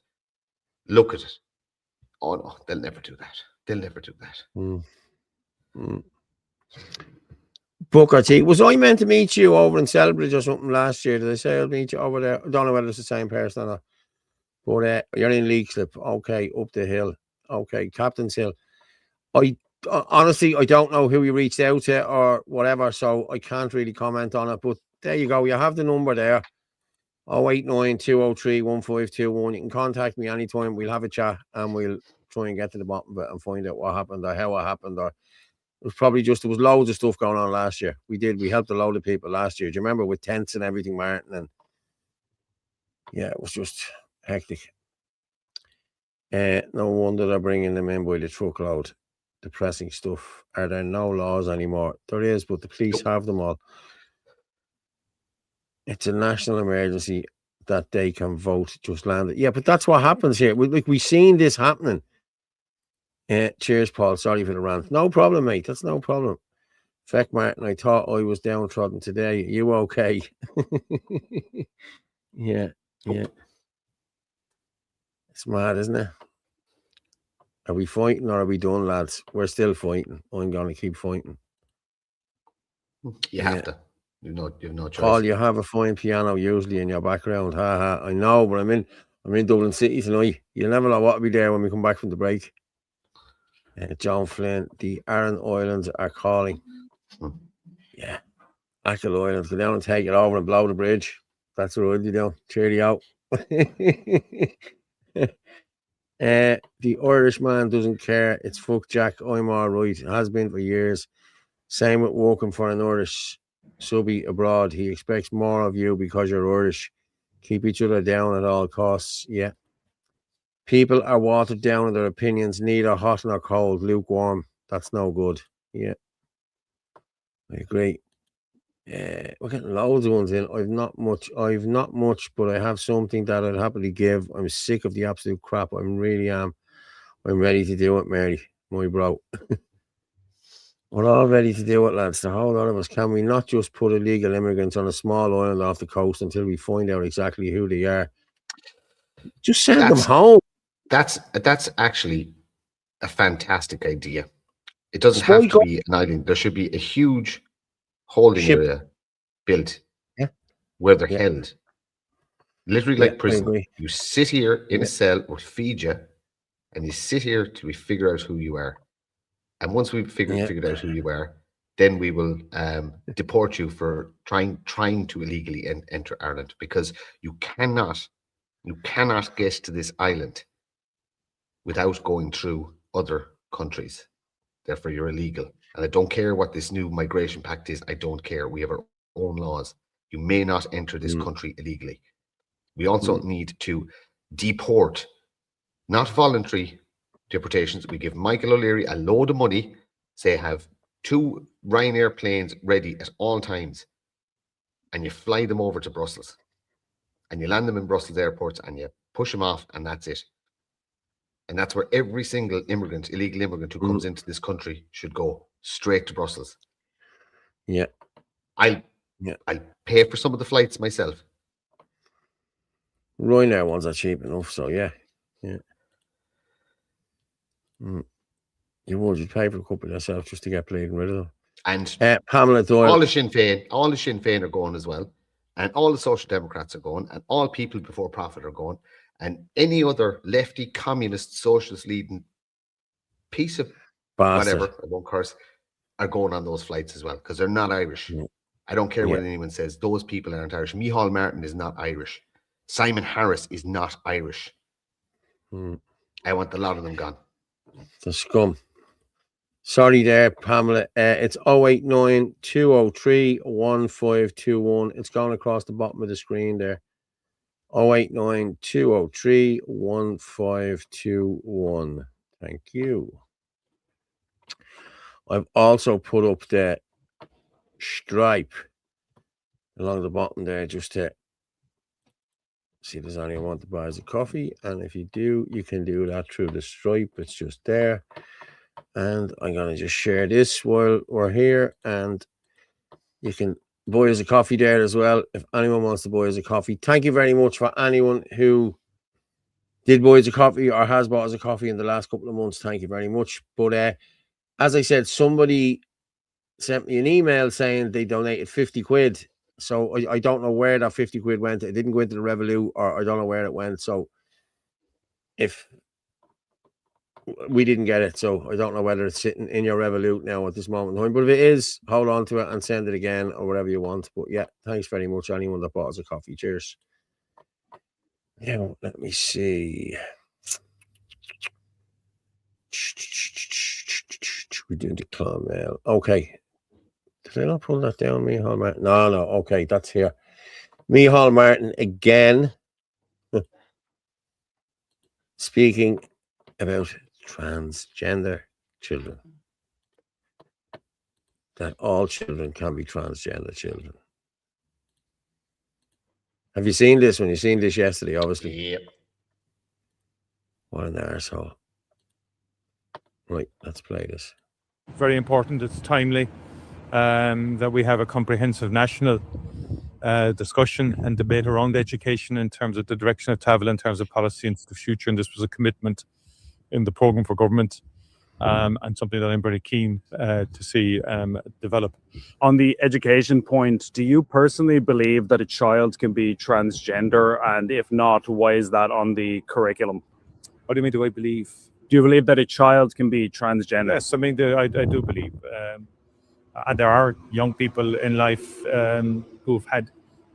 [SPEAKER 4] Look at it. Oh no, they'll never do that. They'll never do that.
[SPEAKER 1] Booker T, was I meant to meet you over in Selbridge or something last year? Did I say I'll meet you over there? I don't know whether it's the same person or not. But you're in Leixlip. Okay, up the hill. Okay, Captain's Hill. Honestly, I don't know who you reached out to or whatever, so I can't really comment on it. But there you go. You have the number there. 089 203 1521. You can contact me anytime. We'll have a chat and we'll try and get to the bottom of it and find out what happened or how it happened. Or it was probably just, there was loads of stuff going on last year. We helped a load of people last year. Do you remember with tents and everything, Martin? And yeah, it was just hectic. No wonder they're bringing them in by the truckload. Depressing stuff. Are there no laws anymore? There is, but the police have them all. It's a national emergency that they can vote. Just landed. Yeah, but that's what happens here. We've seen this happening. Cheers, Paul. Sorry for the rant. No problem, mate. That's no problem. Feck Martin, I thought I was downtrodden today. You okay? Yeah. It's mad, isn't it? Are we fighting or are we done, lads? We're still fighting. I'm going to keep fighting.
[SPEAKER 4] You have to. You've no choice.
[SPEAKER 1] Paul, you have a fine piano usually in your background. I know, but I'm in Dublin City tonight. You'll never know what will be there when we come back from the break. John Flynn, the Aran Islands are calling. Yeah. Achill Islands, go down and take it over and blow the bridge. That's what I'd be doing. Cheerio. The Irishman doesn't care. It's fuck Jack. I'm all right. It has been for years. Same with working for an Irish subby abroad. He expects more of you because you're Irish. Keep each other down at all costs. Yeah. People are watered down in their opinions, neither hot nor cold, lukewarm. That's no good. Yeah. I agree. We're getting loads of ones in. I've not much, but I have something that I'd happily give. I'm sick of the absolute crap. I really am. I'm ready to do it, Mary, my bro. We're all ready to do it, lads. The whole lot of us. Can we not just put illegal immigrants on a small island off the coast until we find out exactly who they are? Just send them home.
[SPEAKER 4] That's actually a fantastic idea. It doesn't have to be an island. There should be a huge holding area built where they're held. Literally like prison. You sit here in a cell, we'll feed you, and you sit here till we figure out who you are. And once we've figured out who you are, then we will deport you for trying to illegally enter Ireland, because you cannot get to this island without going through other countries. Therefore, you're illegal. And I don't care what this new migration pact is. I don't care. We have our own laws. You may not enter this country illegally. We also need to deport, not voluntary deportations. We give Michael O'Leary a load of money, say have 2 Ryanair planes ready at all times, and you fly them over to Brussels, and you land them in Brussels airports, and you push them off, and that's it. And that's where every single illegal immigrant who comes into this country should go, straight to Brussels.
[SPEAKER 1] Yeah.
[SPEAKER 4] I'll pay for some of the flights myself.
[SPEAKER 1] Ryanair ones are cheap enough, so yeah. You would, you'd pay for a couple yourself just to get bleeding rid of them.
[SPEAKER 4] And
[SPEAKER 1] Pamela Doyle.
[SPEAKER 4] All the Sinn Féin are going as well, and all the Social Democrats are going, and all People Before Profit are going, and any other lefty, communist, socialist leading piece of whatever, I won't curse, are going on those flights as well, because they're not Irish. I don't care what anyone says. Those people aren't Irish. Micheál Martin is not Irish. Simon Harris is not Irish. I want a lot of them gone.
[SPEAKER 1] The scum. Sorry there, Pamela. It's 089 203 1521. It's going across the bottom of the screen there. 089 203 1521. Thank you. I've also put up the stripe along the bottom there just to see if there's anyone want to buy us a coffee. And if you do, you can do that through the stripe. It's just there. And I'm going to just share this while we're here. And you can buy us a coffee there as well if anyone wants to buy us a coffee. Thank you very much for anyone who did buy us a coffee or has bought us a coffee in the last couple of months. Thank you very much. But as I said, somebody sent me an email saying they donated 50 quid. So I don't know where that 50 quid went. It didn't go into the Revolut, or I don't know where it went. So if we didn't get it, so I don't know whether it's sitting in your Revolut now at this moment in time. But if it is, hold on to it and send it again or whatever you want. But yeah, thanks very much, anyone that bought us a coffee. Cheers. Now, let me see. We're doing the Clonmel. Okay. Did I not pull that down, Micheál Martin? No. Okay, that's here. Micheál Martin again. Speaking about transgender children. That all children can be transgender children. Have you seen this? When you seen this yesterday, obviously.
[SPEAKER 4] Yep.
[SPEAKER 1] What an arsehole. Right, let's play this.
[SPEAKER 11] Very important, it's timely that we have a comprehensive national discussion and debate around education in terms of the direction of travel, in terms of policy into the future. And this was a commitment in the programme for government, and something that I'm very keen to see develop.
[SPEAKER 12] On the education point, do you personally believe that a child can be transgender? And if not, why is that on the curriculum?
[SPEAKER 11] What do you mean, do I believe?
[SPEAKER 12] Do you believe that a child can be transgender?
[SPEAKER 11] Yes, I mean, I do believe. And there are young people in life who've had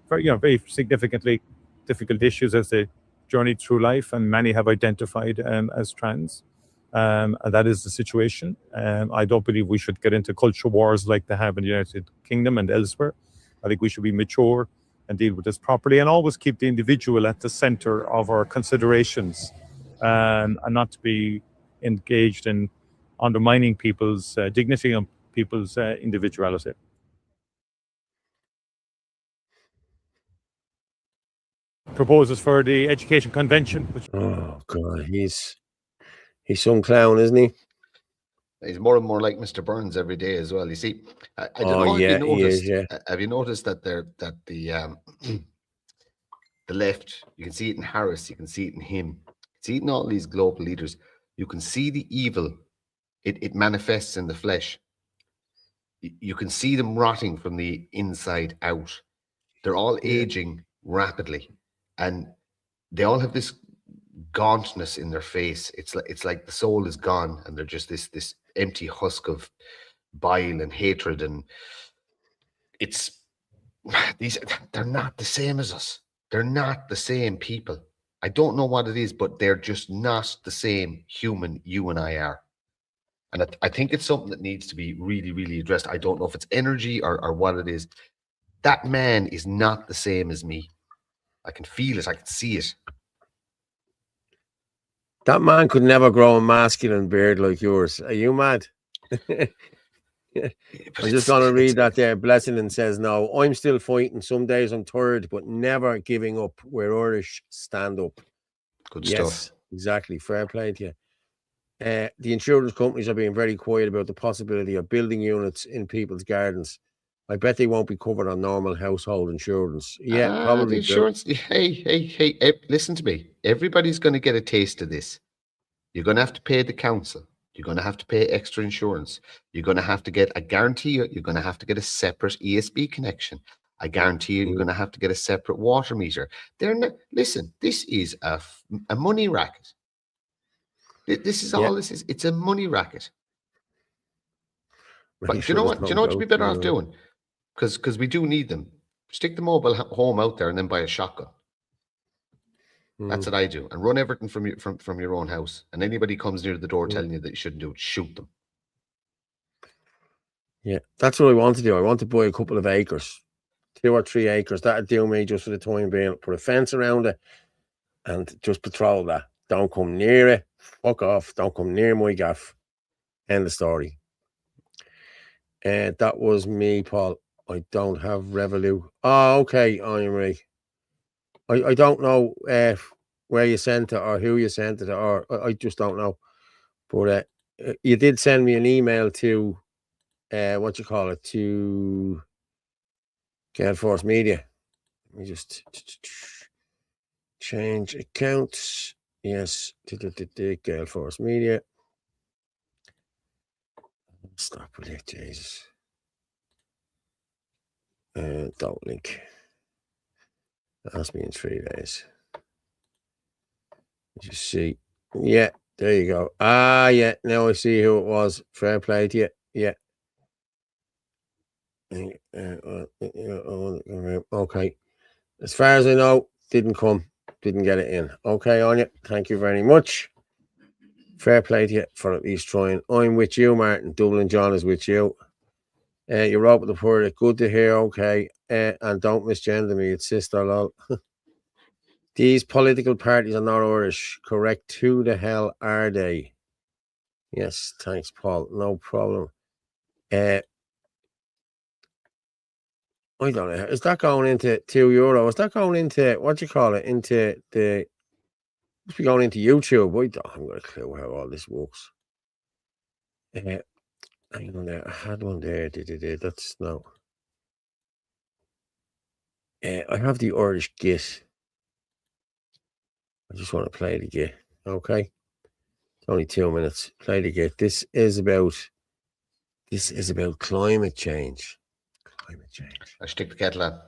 [SPEAKER 11] very significantly difficult issues as they journey through life, and many have identified as trans. And that is the situation. I don't believe we should get into culture wars like they have in the United Kingdom and elsewhere. I think we should be mature and deal with this properly, and always keep the individual at the center of our considerations, and not to be engaged in undermining people's dignity and people's individuality. Proposes for the Education Convention.
[SPEAKER 1] Oh God, he's some clown, isn't he?
[SPEAKER 4] He's more and more like Mr. Burns every day as well. You see, I don't know
[SPEAKER 1] yeah,
[SPEAKER 4] if you noticed.
[SPEAKER 1] he is,
[SPEAKER 4] Have you noticed that the left, you can see it in Harris, you can see it in him, you see it in all these global leaders. You can see the evil. It manifests in the flesh. You can see them rotting from the inside out. They're all aging rapidly, and they all have this gauntness in their face. It's like the soul is gone, and they're just this empty husk of bile and hatred. And they're not the same as us. They're not the same people. I don't know what it is, but they're just not the same human you and I are. And I think it's something that needs to be really, really addressed. I don't know if it's energy or what it is. That man is not the same as me. I can feel it. I can see it.
[SPEAKER 1] That man could never grow a masculine beard like yours. Are you mad? I'm just going to read that there. Blessing says, no, I'm still fighting. Some days I'm tired, but never giving up. We're Irish, stand up.
[SPEAKER 4] Good stuff.
[SPEAKER 1] Exactly. Fair play to you. The insurance companies are being very quiet about the possibility of building units in people's gardens. I bet they won't be covered on normal household insurance. Yeah, probably.
[SPEAKER 4] The insurance. Hey, listen to me. Everybody's going to get a taste of this. You're going to have to pay the council. You're going to have to pay extra insurance. You're going to have to get a guarantee. You're going to have to get a separate ESB connection. I guarantee you're going to have to get a separate water meter. Listen, this is a money racket. This is all this is. It's a money racket. But do you know what you'd be better off doing? Because we do need them. Stick the mobile home out there and then buy a shotgun. That's what I do. And run everything from your own house. And anybody comes near the door telling you that you shouldn't do it, shoot them.
[SPEAKER 1] Yeah, that's what I want to do. I want to buy a couple of acres, 2 or 3 acres. That'd do me just for the time being. Put a fence around it and just patrol that. Don't come near it. Fuck off. Don't come near my gaff. End of story. That was me, Paul. I don't have Revolut. Oh, okay, Henri. I don't know where you sent it or who you sent it, or I just don't know. But you did send me an email to to Gale Force Media. Let me just change accounts. Yes, to Gale Force Media. Stop with it, Jesus. Don't link. Ask me in 3 days. You see. Yeah, there you go. Yeah, now I see who it was. Fair play to you. Yeah. Okay. As far as I know, didn't get it in. Okay, Anya, thank you very much. Fair play to you for at least trying. I'm with you, Martin. Dublin John is with you. You're up with the word. Good to hear. Okay. And don't misgender me. It's sister lol. These political parties are not Irish. Correct. Who the hell are they? Yes. Thanks, Paul. No problem. I don't know. Is that going into €2? Is that going into what do you call it? Into the must be going into YouTube. I haven't got a clue how all this works. Hang on there. I had one there. That's no. I have the Irish Git. I just want to play the Git. Okay. It's only 2 minutes. Play the Git. This is about climate change. Climate change.
[SPEAKER 4] I stick the kettle on.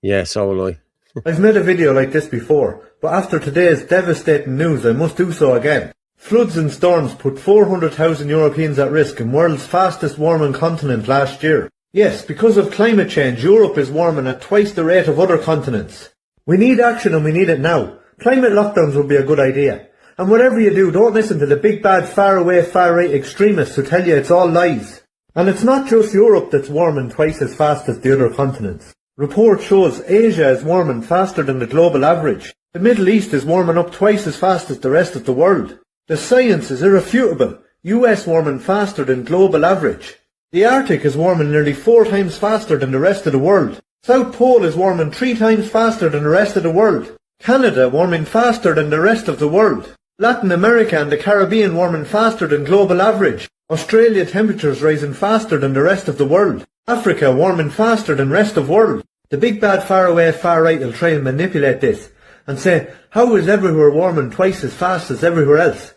[SPEAKER 1] Yeah, so will I.
[SPEAKER 13] I've made a video like this before, but after today's devastating news I must do so again. Floods and storms put 400,000 Europeans at risk in world's fastest warming continent last year. Yes, because of climate change, Europe is warming at twice the rate of other continents. We need action and we need it now. Climate lockdowns would be a good idea. And whatever you do, don't listen to the big bad far away far right extremists who tell you it's all lies. And it's not just Europe that's warming twice as fast as the other continents. Report shows Asia is warming faster than the global average. The Middle East is warming up twice as fast as the rest of the world. The science is irrefutable. US warming faster than global average. The Arctic is warming nearly 4 times faster than the rest of the world. South Pole is warming 3 times faster than the rest of the world. Canada warming faster than the rest of the world. Latin America and the Caribbean warming faster than global average. Australia temperatures rising faster than the rest of the world. Africa warming faster than rest of world. The big bad far away far right will try and manipulate this and say, how is everywhere warming twice as fast as everywhere else?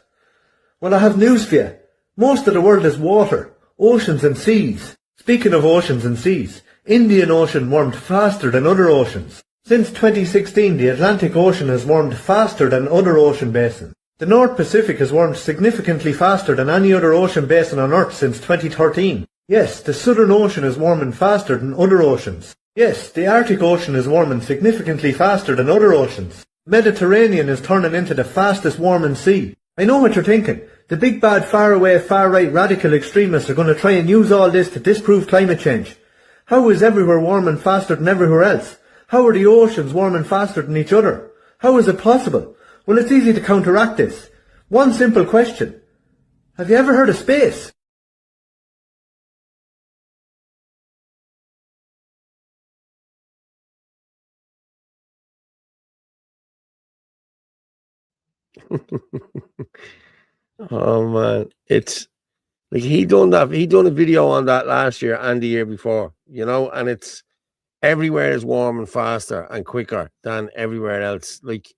[SPEAKER 13] Well, I have news for you. Most of the world is water, oceans and seas. Speaking of oceans and seas, Indian Ocean warmed faster than other oceans. Since 2016, the Atlantic Ocean has warmed faster than other ocean basins. The North Pacific has warmed significantly faster than any other ocean basin on Earth since 2013. Yes, the Southern Ocean is warming faster than other oceans. Yes, the Arctic Ocean is warming significantly faster than other oceans. Mediterranean is turning into the fastest warming sea. I know what you're thinking. The big bad far away far right radical extremists are going to try and use all this to disprove climate change. How is everywhere warming faster than everywhere else? How are the oceans warming faster than each other? How is it possible? Well, it's easy to counteract this. One simple question. Have you ever heard of space?
[SPEAKER 1] Oh man, it's like he done a video on that last year and the year before, and it's everywhere is warming faster and quicker than everywhere else. Like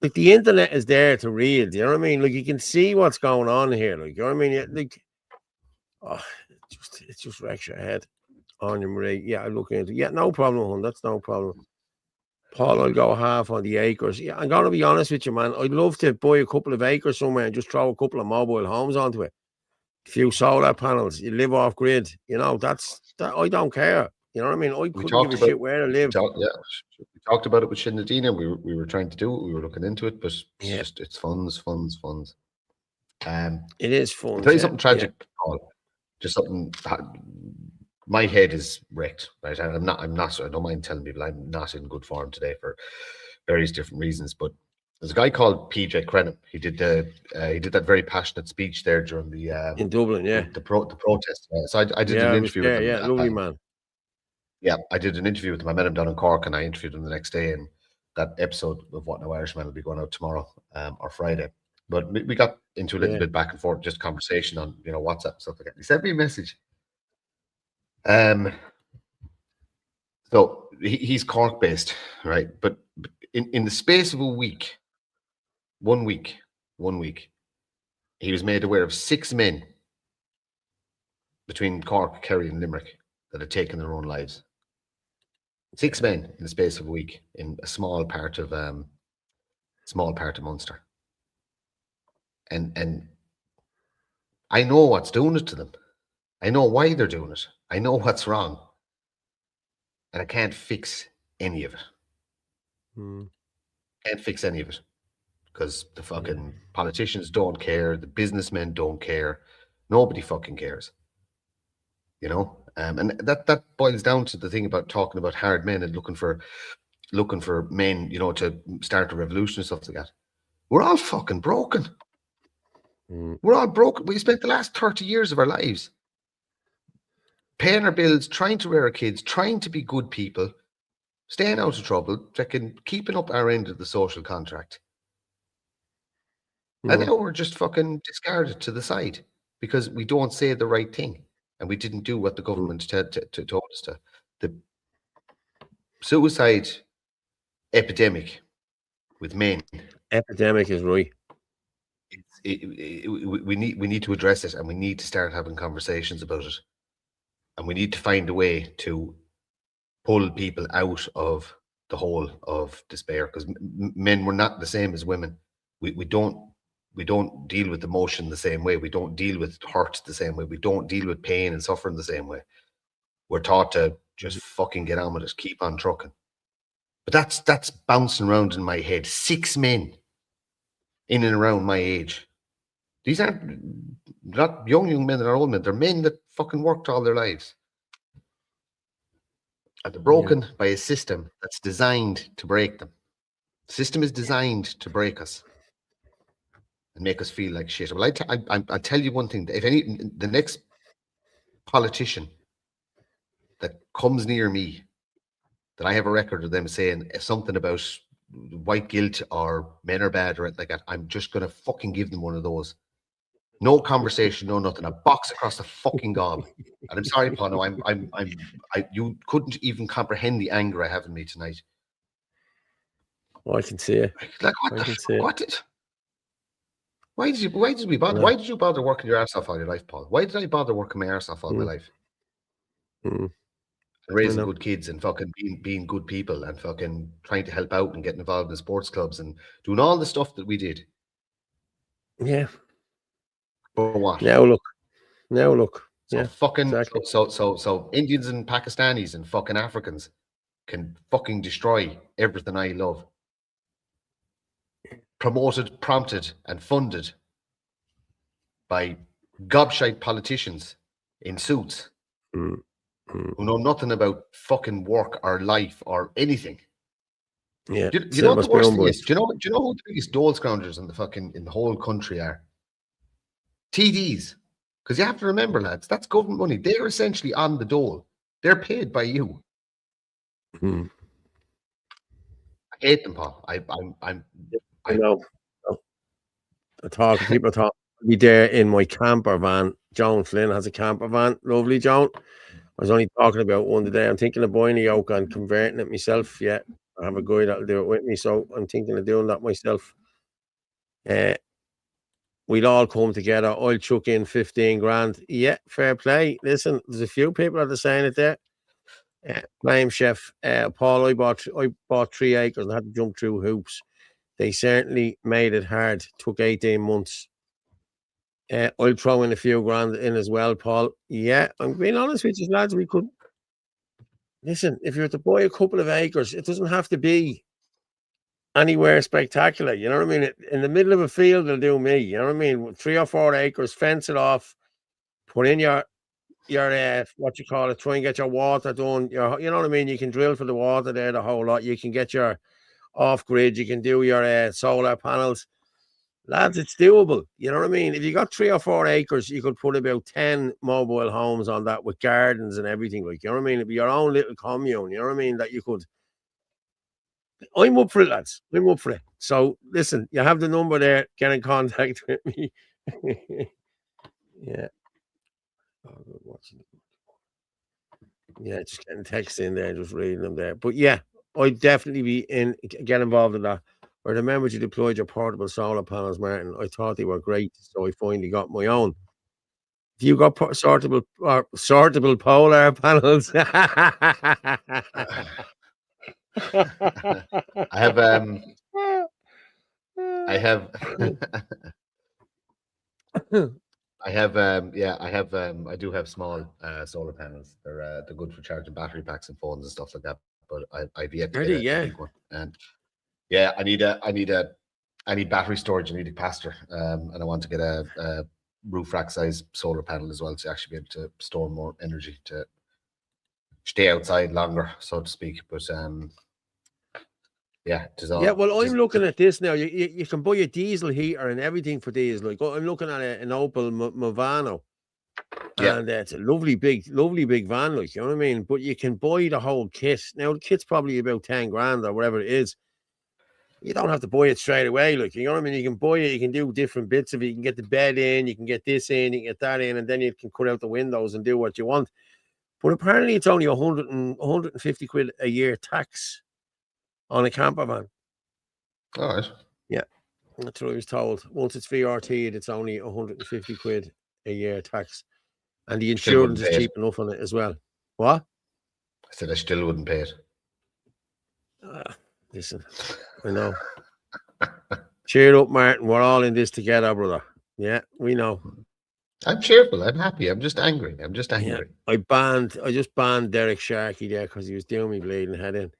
[SPEAKER 1] the internet is there to read, you know what I mean? Like you can see what's going on here, like you know what I mean? It just wrecks your head on your Marie. Yeah, I look into it. Yeah, no problem, hon. That's no problem. Paul, I'll go half on the acres. Yeah, I'm going to be honest with you, man. I'd love to buy a couple of acres somewhere and just throw a couple of mobile homes onto it. A few solar panels. You live off grid. That. I don't care. You know what I mean? I couldn't give a shit where to live.
[SPEAKER 4] We talked about it with Shinadina. We were trying to do it. We were looking into it, but it's funds.
[SPEAKER 1] It is fun.
[SPEAKER 4] I'll tell you something tragic, Paul. Just something. My head is wrecked, right? And I'm not. I don't mind telling people I'm not in good form today for various different reasons. But there's a guy called PJ Crennan. He did that very passionate speech there during the
[SPEAKER 1] in Dublin,
[SPEAKER 4] the protest. So I did an interview with him.
[SPEAKER 1] Yeah, lovely man.
[SPEAKER 4] Yeah, I did an interview with him. I met him down in Cork, and I interviewed him the next day. And that episode of What Now Irishman will be going out tomorrow or Friday. But we got into a little bit back and forth, just conversation on WhatsApp and stuff like that. He sent me a message. So he's Cork based, right? But in the space of a week, 1 week, he was made aware of 6 men between Cork, Kerry, and Limerick that had taken their own lives. 6 men in the space of a week in a small part of Munster. And I know what's doing it to them. I know why they're doing it. I know what's wrong. And I can't fix any of it. Can't fix any of it. Because the fucking politicians don't care. The businessmen don't care. Nobody fucking cares. And that boils down to the thing about talking about hard men and looking for men, to start a revolution and stuff like that. We're all fucking broken. We're all broken. We spent the last 30 years of our lives paying our bills, trying to rear our kids, trying to be good people, staying out of trouble, keeping up our end of the social contract. And now we're just fucking discarded to the side because we don't say the right thing and we didn't do what the government told us to. The suicide epidemic with men.
[SPEAKER 1] Epidemic is right.
[SPEAKER 4] We need to address it, and we need to start having conversations about it. And we need to find a way to pull people out of the hole of despair, because men were not the same as women. We don't deal with emotion the same way. We don't deal with hurt the same way. We don't deal with pain and suffering the same way. We're taught to just fucking get on with it, keep on trucking. But that's bouncing around in my head. 6 men in and around my age. These aren't not young men or old men. They're men that fucking worked all their lives. And they're broken by a system that's designed to break them. The system is designed to break us and make us feel like shit. Well, I'll tell you one thing. If the next politician that comes near me, that I have a record of them saying something about white guilt or men are bad or anything like that, I'm just going to fucking give them one of those. No conversation, no nothing. A box across the fucking gob. And I'm sorry, Pano, you couldn't even comprehend the anger I have in me tonight.
[SPEAKER 1] Oh, I can see it.
[SPEAKER 4] Like, why did we bother?
[SPEAKER 1] Yeah.
[SPEAKER 4] Why did you bother working your arse off all your life, Paul? Why did I bother working my arse off all my life? And raising good kids and fucking being good people and fucking trying to help out and getting involved in sports clubs and doing all the stuff that we did.
[SPEAKER 1] Yeah.
[SPEAKER 4] For what?
[SPEAKER 1] Now look.
[SPEAKER 4] So
[SPEAKER 1] yeah,
[SPEAKER 4] fucking
[SPEAKER 1] exactly.
[SPEAKER 4] so Indians and Pakistanis and fucking Africans can fucking destroy everything I love. Promoted, prompted, and funded by gobshite politicians in suits who know nothing about fucking work or life or anything.
[SPEAKER 1] Yeah.
[SPEAKER 4] Do you know what the worst thing is? Do you know who the biggest dole scroungers in the whole country are? TDs. Because you have to remember, lads, that's government money. They're essentially on the dole. They're paid by you. I hate them, Paul. I
[SPEAKER 1] know. People talk. Be there in my camper van. Joan Flynn has a camper van. Lovely, Joan. I was only talking about one today. I'm thinking of buying a yoke and converting it myself. Yeah, I have a guy that'll do it with me, so I'm thinking of doing that myself. We'll all come together. I'll chuck in 15 grand. Yeah, fair play. Listen, there's a few people that are saying it there. Flame Chef, Paul, I bought 3 acres and had to jump through hoops. They certainly made it hard. Took 18 months. I'll throw in a few grand in as well, Paul. Yeah, I'm being honest with you, lads. We could listen. If you're to buy a couple of acres, it doesn't have to be anywhere spectacular. You know what I mean? In the middle of a field, they'll do me. You know what I mean? 3 or 4 acres, fence it off, put in your what you call it, try and get your water done. You know what I mean? You can drill for the water there the whole lot. You can get your off grid. You can do your solar panels. Lads, it's doable. You know what I mean? If you got 3 or 4 acres, you could put about 10 mobile homes on that with gardens and everything. Like, you know what I mean? It'd be your own little commune. You know what I mean? That you could. I'm up for it, lads. I'm up for it. So listen, you have the number there. Get in contact with me. Yeah. Yeah, just getting texts in there, just reading them there. But yeah, I'd definitely get involved in that. I remember you deployed your portable solar panels, Martin. I thought they were great, so I finally got my own. Have you got sortable polar panels?
[SPEAKER 4] I do have small solar panels. They're good for charging battery packs and phones and stuff like that. But I've yet to get a big one. And yeah, I need battery storage. I need a capacitor, and I want to get a roof rack size solar panel as well to actually be able to store more energy to stay outside longer, so to speak. But yeah,
[SPEAKER 1] well, I'm looking at this now. You can buy a diesel heater and everything for these. Like, I'm looking at an Opel Movano, and it's a lovely big van. Like, you know what I mean? But you can buy the whole kit. Now the kit's probably about 10 grand or whatever it is. You don't have to buy it straight away. Like, you know what I mean? You can buy it. You can do different bits of it. You can get the bed in. You can get this in. You can get that in, and then you can cut out the windows and do what you want. But apparently, it's only 150 quid a year tax on a camper van.
[SPEAKER 4] All right.
[SPEAKER 1] Yeah, that's what I was told. Once it's VRT'd, it's only 150 quid a year tax. And the insurance is cheap enough on it as well. What?
[SPEAKER 4] I said I still wouldn't pay it.
[SPEAKER 1] Listen, I know. Cheer up, Martin. We're all in this together, brother. Yeah, we know.
[SPEAKER 4] I'm cheerful. I'm happy. I'm just angry.
[SPEAKER 1] Yeah. I just banned Derek Sharkey there because he was doing me bleeding head in.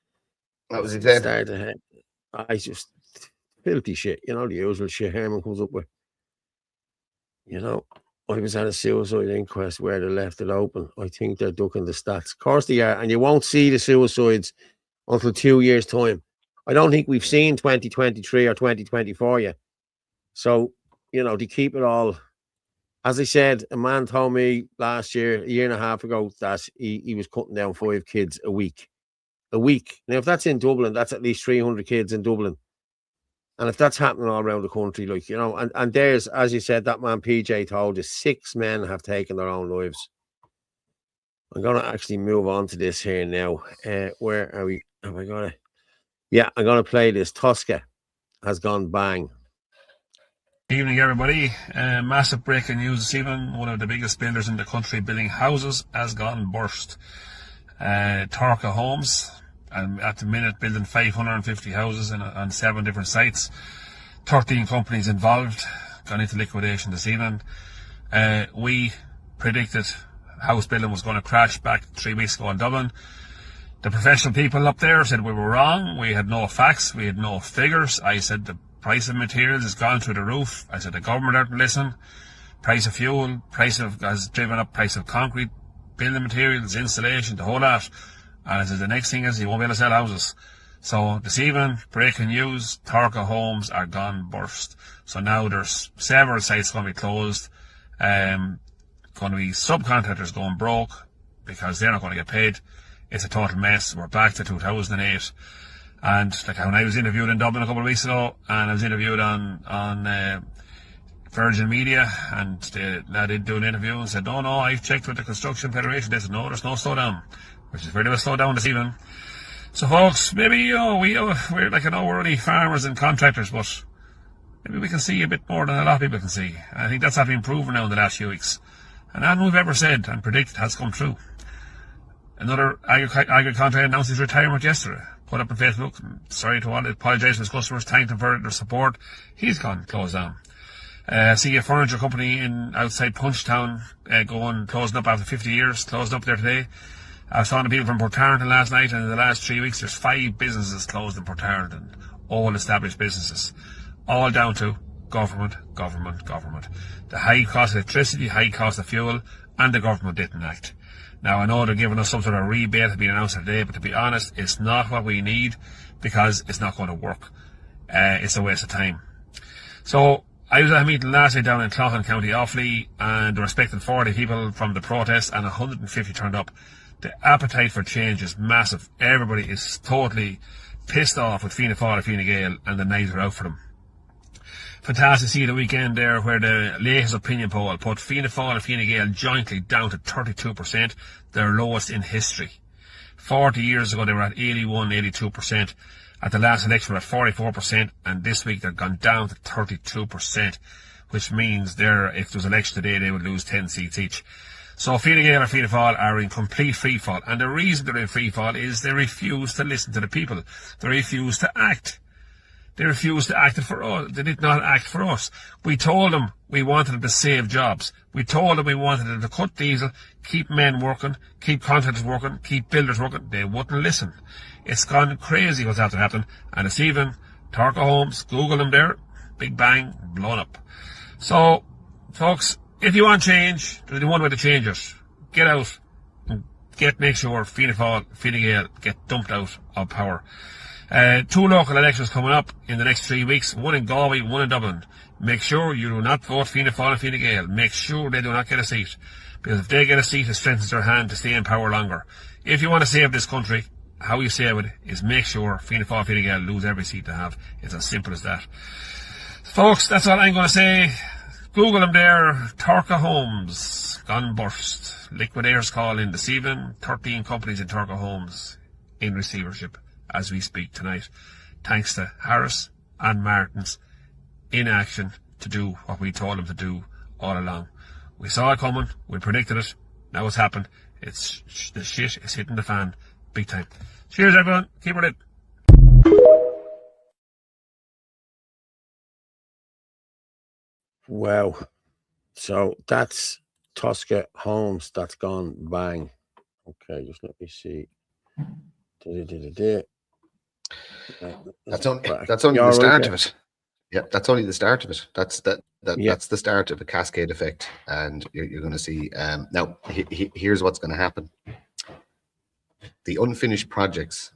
[SPEAKER 4] That was his head.
[SPEAKER 1] I just filthy shit. You know, the usual shit Herman comes up with. You know, I was at a suicide inquest where they left it open. I think they're ducking the stats. Of course they are, and you won't see the suicides until 2 years' time. I don't think we've seen 2023 or 2024 yet. So, you know, they keep it all. As I said, a man told me last year, a year and a half ago, that he was cutting down 5 kids a week. A week. Now, if that's in Dublin, that's at least 300 kids in Dublin. And if that's happening all around the country, like, you know, and there's, as you said, that man PJ told you, 6 men have taken their own lives. I'm going to actually move on to this here now. Where are we? Have I got it? Yeah, I'm going to play this. Tosca has gone bang.
[SPEAKER 14] Evening, everybody. Massive breaking news this evening. One of the biggest builders in the country building houses has gone burst. Torca Homes, and at the minute building 550 houses on 7 different sites. 13 companies involved, gone into liquidation this evening. We predicted house building was going to crash back 3 weeks ago in Dublin. The professional people up there said we were wrong. We had no facts, we had no figures. I said the price of materials has gone through the roof. I said the government aren't listening. Price of fuel, has driven up price of concrete, building materials, insulation, the whole lot. And I said the next thing is you won't be able to sell houses. So this evening, breaking news, Torca Homes are gone burst. So now there's several sites going to be closed. Going to be subcontractors going broke because they're not going to get paid. It's a total mess. We're back to 2008. And like when I was interviewed in Dublin a couple of weeks ago, and I was interviewed on Virgin Media, and they did do an interview and said, no, I've checked with the Construction Federation. They said, no, there's no slowdown, which is very much slow down this evening. So folks, maybe, we're like, we're only farmers and contractors, but maybe we can see a bit more than a lot of people can see. I think that's been proven now in the last few weeks. And nothing we've ever said and predicted has come true. Another agri-contractor announced his retirement yesterday. Put up on Facebook, sorry to all, apologise to his customers, thanked them for their support. He's gone, closed down. See a furniture company outside Punchtown closing up after 50 years, closed up there today. I was talking to people from Portarlington last night, and in the last 3 weeks there's 5 businesses closed in Portarlington, all established businesses, all down to government. The high cost of electricity, high cost of fuel, and the government didn't act. Now I know they're giving us some sort of rebate to be announced today, but to be honest, it's not what we need because it's not going to work. It's a waste of time. So I was at a meeting last night down in Clonmel, County Offaly, and they were expecting 40 people from the protest, and 150 turned up. The appetite for change is massive. Everybody is totally pissed off with Fianna Fáil and Fine Gael, and the knives are out for them. Fantastic to see the weekend there where the latest opinion poll put Fianna Fáil and Fine Gael jointly down to 32%, their lowest in history. 40 years ago they were at 81, 82%. At the last election they were at 44%, and this week they've gone down to 32%, which means if there was an election today they would lose 10 seats each. So Fine Gael and Fianna Fáil are in complete freefall, and the reason they're in freefall is they refuse to listen to the people. They refuse to act. They refused to act for us. They did not act for us. We told them we wanted them to save jobs. We told them we wanted them to cut diesel, keep men working, keep contractors working, keep builders working. They wouldn't listen. It's gone crazy what's after happening. And it's even Torca Homes, Google them there, big bang, blown up. So, folks, if you want change, there's only one way to change it. Get out and make sure Fianna Fáil, Fine Gael get dumped out of power. 2 local elections coming up in the next 3 weeks, one in Galway, one in Dublin. Make sure you do not vote Fianna Fáil and Fine Gael. Make sure they do not get a seat. Because if they get a seat, it strengthens their hand to stay in power longer. If you want to save this country, how you save it is make sure Fianna Fáil and Fine Gael lose every seat they have. It's as simple as that. Folks, that's all I'm going to say. Google them there. Torca Homes, gone burst. Liquidators call in this evening. 13 companies in Torca Homes in receivership as we speak tonight, thanks to Harris and Martin's inaction to do what we told them to do all along. We saw it coming, we predicted it, now it's happened. The shit is hitting the fan big time. Cheers everyone, keep it in.
[SPEAKER 1] Wow. So that's Tosca Homes, that's gone bang. Okay, just let me see.
[SPEAKER 4] That's only the start of it. Yeah, that's only the start of it. That's
[SPEAKER 1] Yeah.
[SPEAKER 4] that's the start of a cascade effect, and you're going to see. Now, here's what's going to happen: the unfinished projects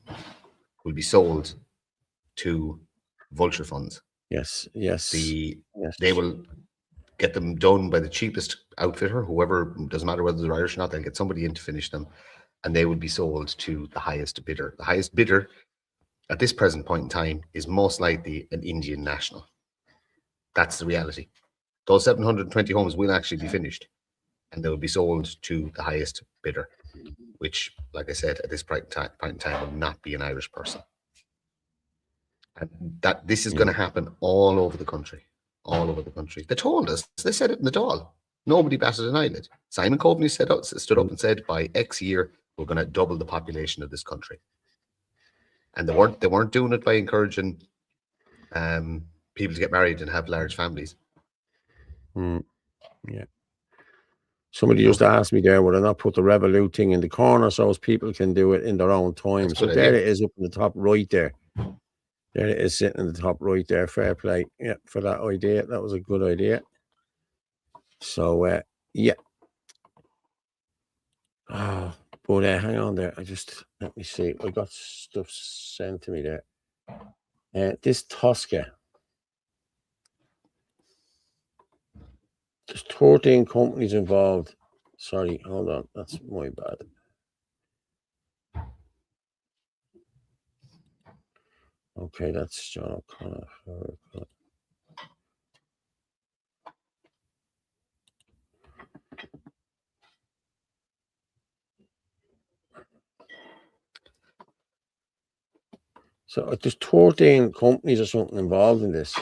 [SPEAKER 4] will be sold to vulture funds.
[SPEAKER 1] Yes.
[SPEAKER 4] They will get them done by the cheapest outfitter, whoever, doesn't matter whether they're Irish or not. They'll get somebody in to finish them, and they will be sold to the highest bidder. The highest bidder at this present point in time is most likely an Indian national. That's the reality. Those 720 homes will actually be finished, and they will be sold to the highest bidder, which, like I said, at this point in time will not be an Irish person. And that this is going to happen all over the country. All over the country. They told us, they said it in the Dáil. Nobody batted an eyelid. Simon Coveney stood up and said, by X year, we're going to double the population of this country. And they weren't doing it by encouraging people to get married and have large families.
[SPEAKER 1] Yeah. Somebody just asked me there, would I not put the Revolut thing in the corner so as people can do it in their own time? So there it is up in the top right there. There it is sitting in the top right there. Fair play. Yeah, for that idea. That was a good idea. So, yeah. Oh, but hang on there. Let me see. I got stuff sent to me there. This Tosca. There's 13 companies involved. Sorry, hold on. That's my bad. Okay, that's John O'Connor. So there's 14 companies or something involved in this.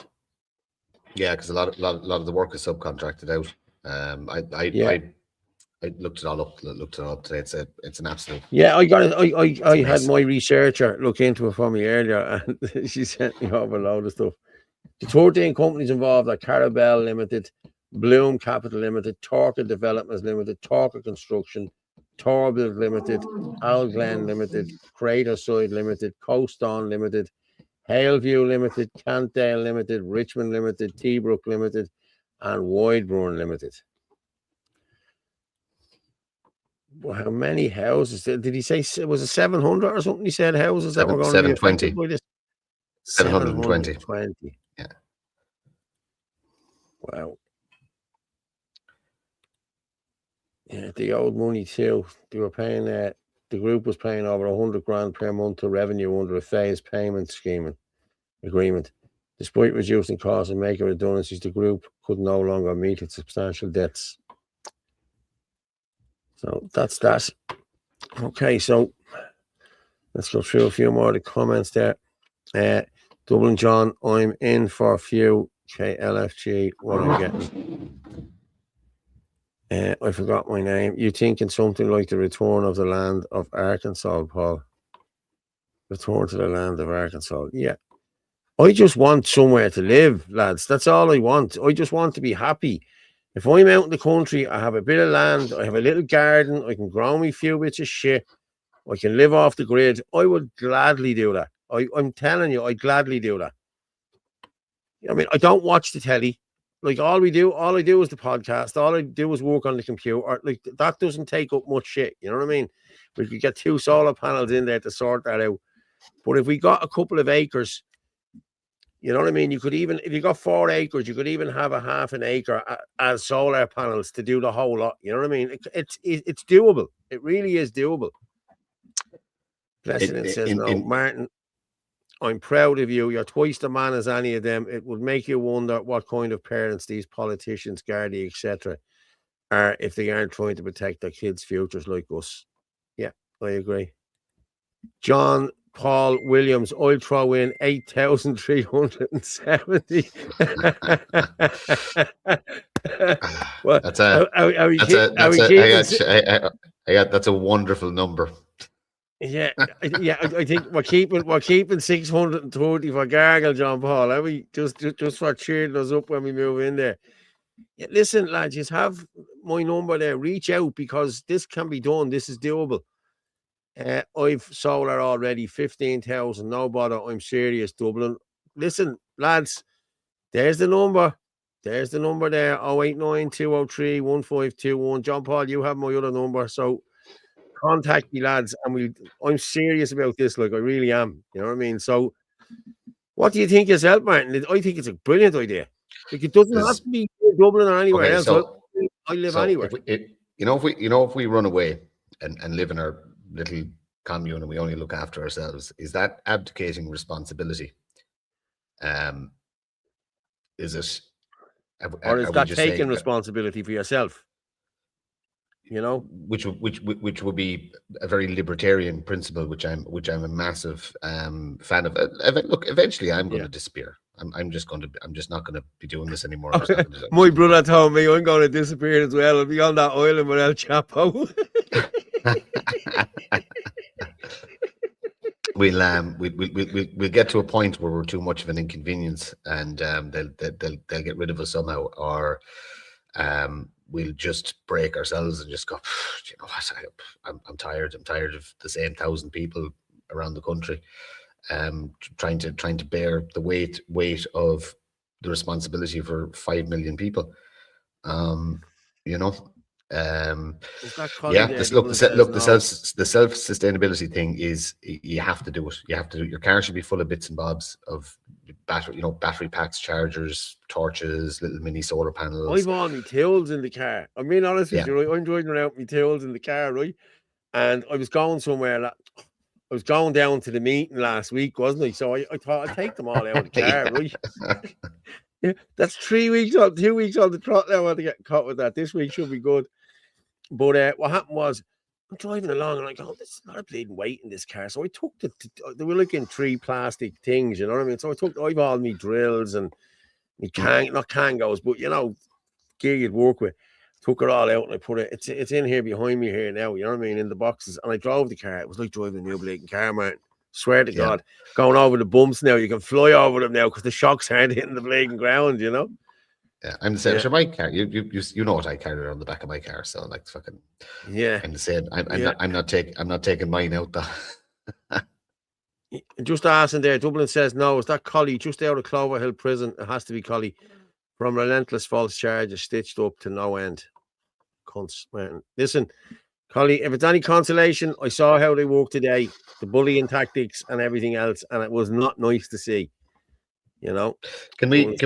[SPEAKER 4] Yeah, because a lot of the work is subcontracted out. I looked it all up today. It's an absolute.
[SPEAKER 1] Yeah, I got it. I had my researcher look into it for me earlier, and she sent me over a load of stuff. The 14 companies involved are Carabel Limited, Bloom Capital Limited, Torca Developments Limited, Torca Construction, Torbuild Limited, Alglen Limited, Craterside Limited, Coastone Limited, Haleview Limited, Cantdale Limited, Richmond Limited, Teabrook Limited, and Wideburn Limited. Well, how many houses did he say? Was it 700 or something? He said houses that were going to be affected by this.
[SPEAKER 4] 720. Yeah.
[SPEAKER 1] Wow. Yeah, the old money too. They were paying. The group was paying over 100 grand per month to revenue under a phased payment agreement. Despite reducing costs and making redundancies, the group could no longer meet its substantial debts. So that's that. Okay, so let's go through a few more of the comments there. Dublin John, I'm in for a few. Okay, LFG, what I'm getting. I forgot my name. You thinking something like the return of the land of Arkansas, Paul? Return to the land of Arkansas. Yeah. I just want somewhere to live, lads. That's all I want. I just want to be happy. If I'm out in the country, I have a bit of land, I have a little garden, I can grow me a few bits of shit, I can live off the grid. I would gladly do that. I'm telling you, I'd gladly do that. I mean, I don't watch the telly. Like all I do is the podcast. All I do is work on the computer. Like that doesn't take up much shit. You know what I mean? We could get 2 solar panels in there to sort that out. But if we got a couple of acres, you know what I mean? You could even, if you got 4 acres, you could even have a half an acre as solar panels to do the whole lot. You know what I mean? It's doable. It really is doable. President says no. Martin, I'm proud of you. You're twice the man as any of them. It would make you wonder what kind of parents these politicians, Gardaí, etc., are if they aren't trying to protect their kids' futures like us. Yeah, I agree. John Paul Williams, I'll throw in 8,370. Well,
[SPEAKER 4] that's a wonderful number.
[SPEAKER 1] Yeah, I think we're keeping 630 for Gargle, John Paul. Are we just for cheering us up when we move in there? Yeah, listen, lads, just have my number there. Reach out because this can be done. This is doable. I've solar already, 15,000. No bother. I'm serious, Dublin. Listen, lads, There's the number. There's the number there. 089 203 1521. John Paul, you have my other number. So contact me, lads. And I'm serious about this. Like, I really am. You know what I mean? So what do you think yourself, Martin? I think it's a brilliant idea. Like, it doesn't have to be in Dublin or anywhere else. I live anywhere.
[SPEAKER 4] If we run away and live in our little commune and we only look after ourselves, is that abdicating responsibility? Is it,
[SPEAKER 1] or is that taking responsibility for yourself? You know,
[SPEAKER 4] which would be a very libertarian principle, which I'm a massive fan of. Look, eventually I'm going to disappear. I'm just not going to be doing this anymore.
[SPEAKER 1] My brother told me I'm going to disappear as well. I'll be on that island with El Chapo.
[SPEAKER 4] We'll get to a point where we're too much of an inconvenience, and they'll get rid of us somehow, or we'll just break ourselves and just go, you know what, I'm tired. I'm tired of the same 1,000 people around the country, trying to bear the weight of the responsibility for 5 million people. You know. The self-sustainability thing is, you have to do it. Your car should be full of bits and bobs of battery packs, chargers, torches, little mini solar panels.
[SPEAKER 1] I've all my tools in the car. I'm being honest with you, right? I'm driving around with my tools in the car, right? And I was going somewhere. I was going down to the meeting last week, wasn't I? So I thought I'd take them all out of the car, right? Yeah, that's 2 weeks on the trot now. I want to get caught with that. This week should be good. But what happened was, I'm driving along and I go, there's a lot of bleeding weight in this car. So I took they were like in 3 plastic things, you know what I mean? So I've all my drills and my not Kangos, but, you know, gear you'd work with. Took it all out and I put it's in here behind me here now, you know what I mean, in the boxes. And I drove the car. It was like driving a new bleeding car, man. Swear to God. Going over the bumps now, you can fly over them now because the shocks aren't hitting the bleeding ground, you know?
[SPEAKER 4] Yeah, I'm the same. Sure, my car. You know what I carry around the back of my car, so like fucking.
[SPEAKER 1] Yeah,
[SPEAKER 4] I'm the same. I'm not taking mine out though.
[SPEAKER 1] Just asking there, Dublin says no. Is that Collie just out of Clover Hill prison? It has to be Collie from relentless false charges, stitched up to no end. Cunts, man. Listen, Collie, if it's any consolation, I saw how they work today, the bullying tactics and everything else, and it was not nice to see. You know,
[SPEAKER 4] can we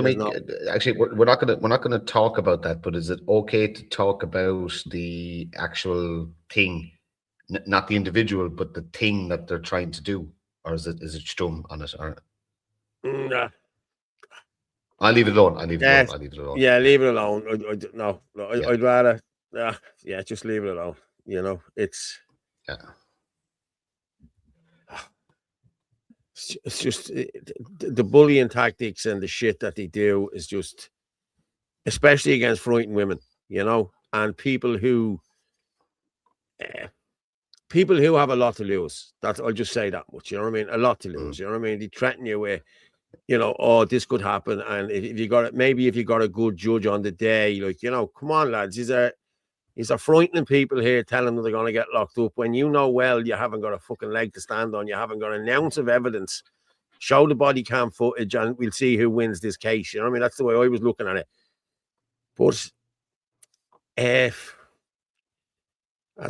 [SPEAKER 4] actually, we're not gonna talk about that, but is it okay to talk about the actual thing, not the individual, but the thing that they're trying to do, or is it stum on it? Or
[SPEAKER 1] nah.
[SPEAKER 4] I'll leave it alone.
[SPEAKER 1] Yeah, leave it alone. I'd rather just leave it alone. You know, it's just the bullying tactics and the shit that they do is just, especially against frightened women, you know, and people who have a lot to lose. I'll just say that much. You know what I mean? A lot to lose. You know what I mean? They threaten you with, you know, oh, this could happen, and if you got a good judge on the day, like, you know, come on, lads, these are frightening people here, telling them they're going to get locked up when you know well you haven't got a fucking leg to stand on, you haven't got an ounce of evidence. Show the body cam footage and we'll see who wins this case. You know what I mean? That's the way I was looking at it. But as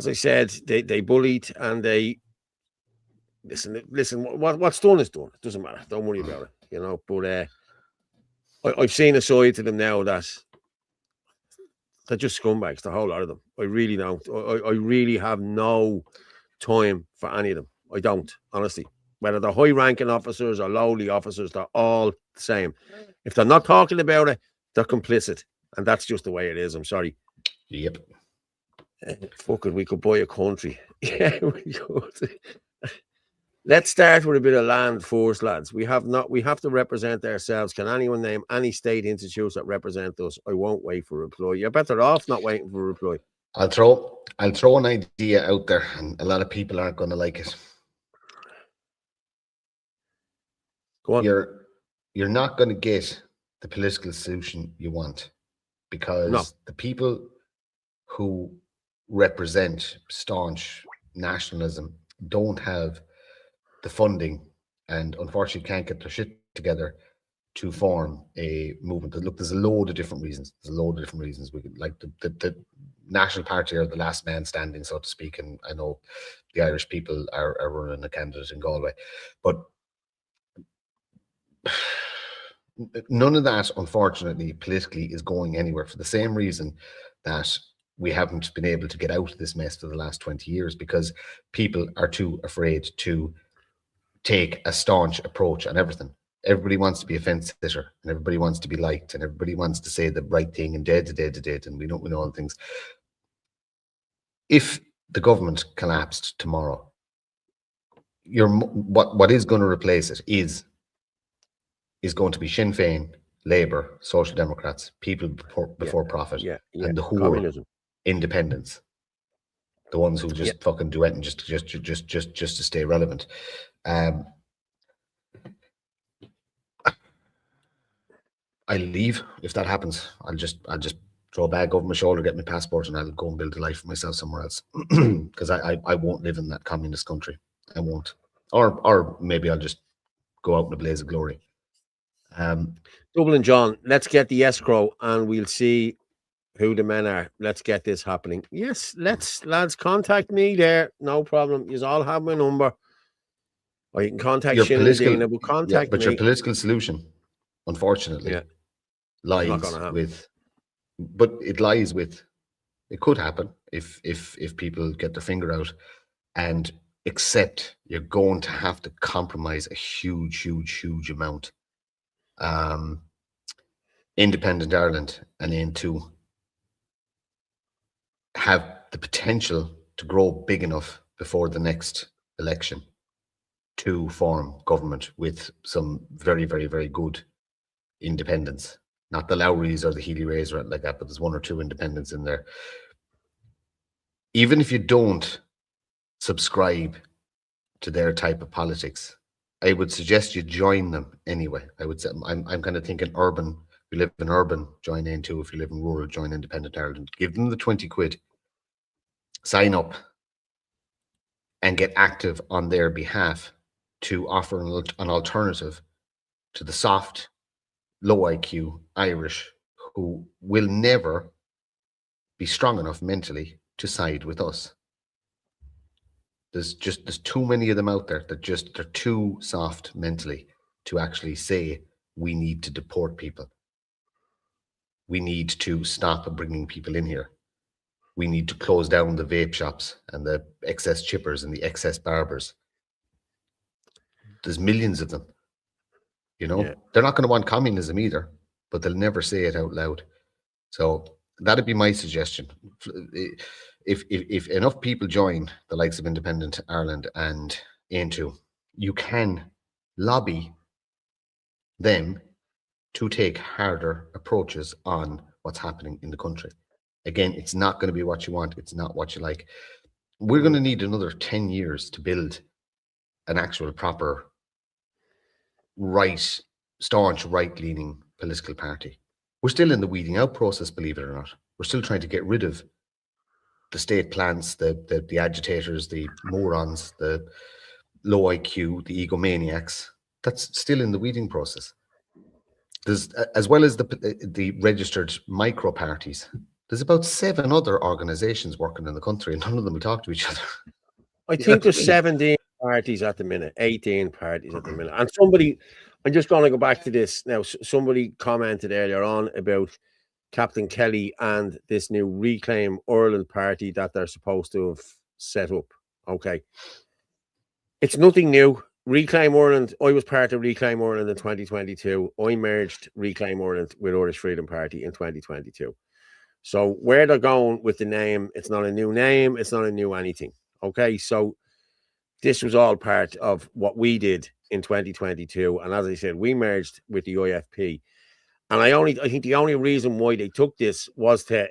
[SPEAKER 1] I said, they bullied and they listen. What's done is done. It doesn't matter. Don't worry about it. You know. But I've seen a side to them now that they're just scumbags, the whole lot of them. I really don't. I really have no time for any of them. I don't, honestly. Whether they're high-ranking officers or lowly officers, they're all the same. If they're not talking about it, they're complicit. And that's just the way it is. I'm sorry.
[SPEAKER 4] Yep.
[SPEAKER 1] Fuck it, we could buy a country. Yeah, we could. Let's start with a bit of land first, lads. We have to represent ourselves. Can anyone name any state institutes that represent us? I won't wait for a reply. You're better off not waiting for a reply.
[SPEAKER 4] I'll throw an idea out there, and a lot of people aren't going to like it.
[SPEAKER 1] Go on.
[SPEAKER 4] You're not going to get the political solution you want, because the people who represent staunch nationalism don't have the funding and unfortunately can't get their shit together to form a movement. Look, there's a load of different reasons. We could, like the National Party are the last man standing, so to speak. And I know the Irish people are running a candidate in Galway, but none of that, unfortunately, politically is going anywhere for the same reason that we haven't been able to get out of this mess for the last 20 years, because people are too afraid to take a staunch approach on everything. Everybody wants to be a fence sitter, and everybody wants to be liked, and everybody wants to say the right thing and dead, and we know all the things. If the government collapsed tomorrow, what is going to replace it is going to be Sinn Féin, Labour, Social Democrats, people before profit, and the whole independents, the ones who just fucking do it just to stay relevant. I leave if that happens. I'll just throw a bag over my shoulder, get my passport, and I'll go and build a life for myself somewhere else. Because I won't live in that communist country. I won't. Or maybe I'll just go out in a blaze of glory.
[SPEAKER 1] Dublin John, let's get the escrow and we'll see who the men are. Let's get this happening. Yes, lads, contact me there. No problem. You all have my number. Or you can contact Shin and Dina, but contact me.
[SPEAKER 4] Your political solution, unfortunately, lies with, but it lies with, it could happen if people get their finger out and accept you're going to have to compromise a huge amount. Independent Ireland and then to have the potential to grow big enough before the next election to form government with some very good independents, not the Lowrys or the Healy Rays or anything like that, but there's one or two independents in there. Even if you don't subscribe to their type of politics, I would suggest you join them anyway. I would say I'm kind of thinking urban. If you live in urban, join in too. If you live in rural, join Independent Ireland. Give them the 20 quid. Sign up and get active on their behalf to offer an alternative to the soft, low IQ Irish who will never be strong enough mentally to side with us. There's too many of them out there that they're too soft mentally to actually say we need to deport people. We need to stop bringing people in here. We need to close down the vape shops and the excess chippers and the excess barbers. There's millions of them. They're not going to want communism either, but they'll never say it out loud. So that'd be my suggestion. If enough people join the likes of Independent Ireland and Aintu, you can lobby them to take harder approaches on what's happening in the country. Again, it's not going to be what you want. It's not what you like. We're going to need another 10 years to build an actual proper staunch right-leaning political party. We're still in the weeding out process, believe it or not. We're still trying to get rid of the state plants, the agitators, the morons, the low IQ, the egomaniacs. That's still in the weeding process. There's, as well as the registered micro parties, there's about 7 other organizations working in the country, and none of them will talk to each other.
[SPEAKER 1] I think there's 17 parties at the minute, 18 parties at the minute. And somebody, I'm just going to go back to this now. Somebody commented earlier on about Captain Kelly and this new Reclaim Ireland party that they're supposed to have set up. Okay. It's nothing new. Reclaim Ireland, I was part of Reclaim Ireland in 2022. I merged Reclaim Ireland with Irish Freedom Party in 2022. So where they're going with the name, it's not a new name, it's not a new anything. Okay, so this was all part of what we did in 2022. And as I said, we merged with the IFP. And I think the only reason why they took this was to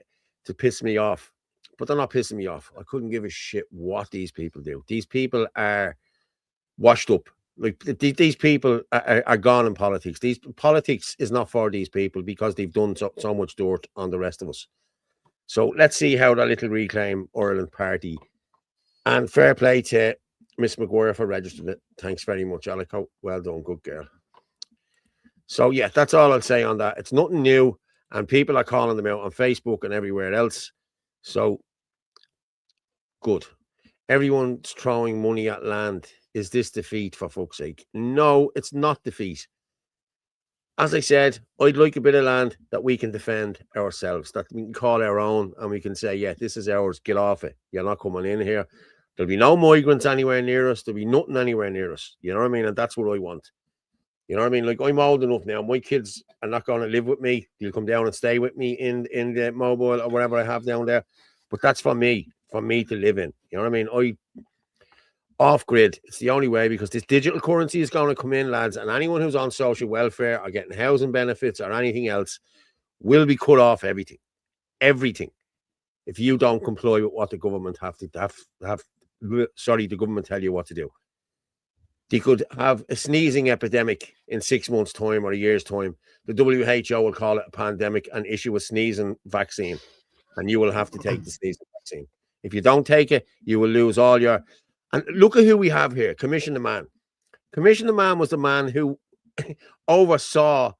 [SPEAKER 1] piss me off. But they're not pissing me off. I couldn't give a shit what these people do. These people are washed up. Like these people are gone in politics. Politics is not for these people because they've done so much dirt on the rest of us. So let's see how that little Reclaim Ireland party, and fair play to Miss McGuire for registering it. Thanks very much, Alico. Well done, good girl. So yeah, that's all I'll say on that. It's nothing new, and people are calling them out on Facebook and everywhere else. So good. Everyone's throwing money at land. Is this defeat, for fuck's sake? No, it's not defeat. As I said, I'd like a bit of land that we can defend ourselves, that we can call our own, and we can say, yeah, this is ours, get off it. You're not coming in here. There'll be no migrants anywhere near us. There'll be nothing anywhere near us. You know what I mean? And that's what I want. You know what I mean? Like, I'm old enough now. My kids are not going to live with me. They'll come down and stay with me in the mobile or whatever I have down there. But that's for me to live in. You know what I mean? Off grid, it's the only way, because this digital currency is going to come in, lads, and anyone who's on social welfare or getting housing benefits or anything else will be cut off everything. If you don't comply with what the government the government tell you what to do. They could have a sneezing epidemic in 6 months' time or a year's time. The WHO will call it a pandemic and issue a sneezing vaccine, and you will have to take the sneezing vaccine. If you don't take it, you will lose all your... And look at who we have here, Commissioner Mann. Commissioner Mann was the man who oversaw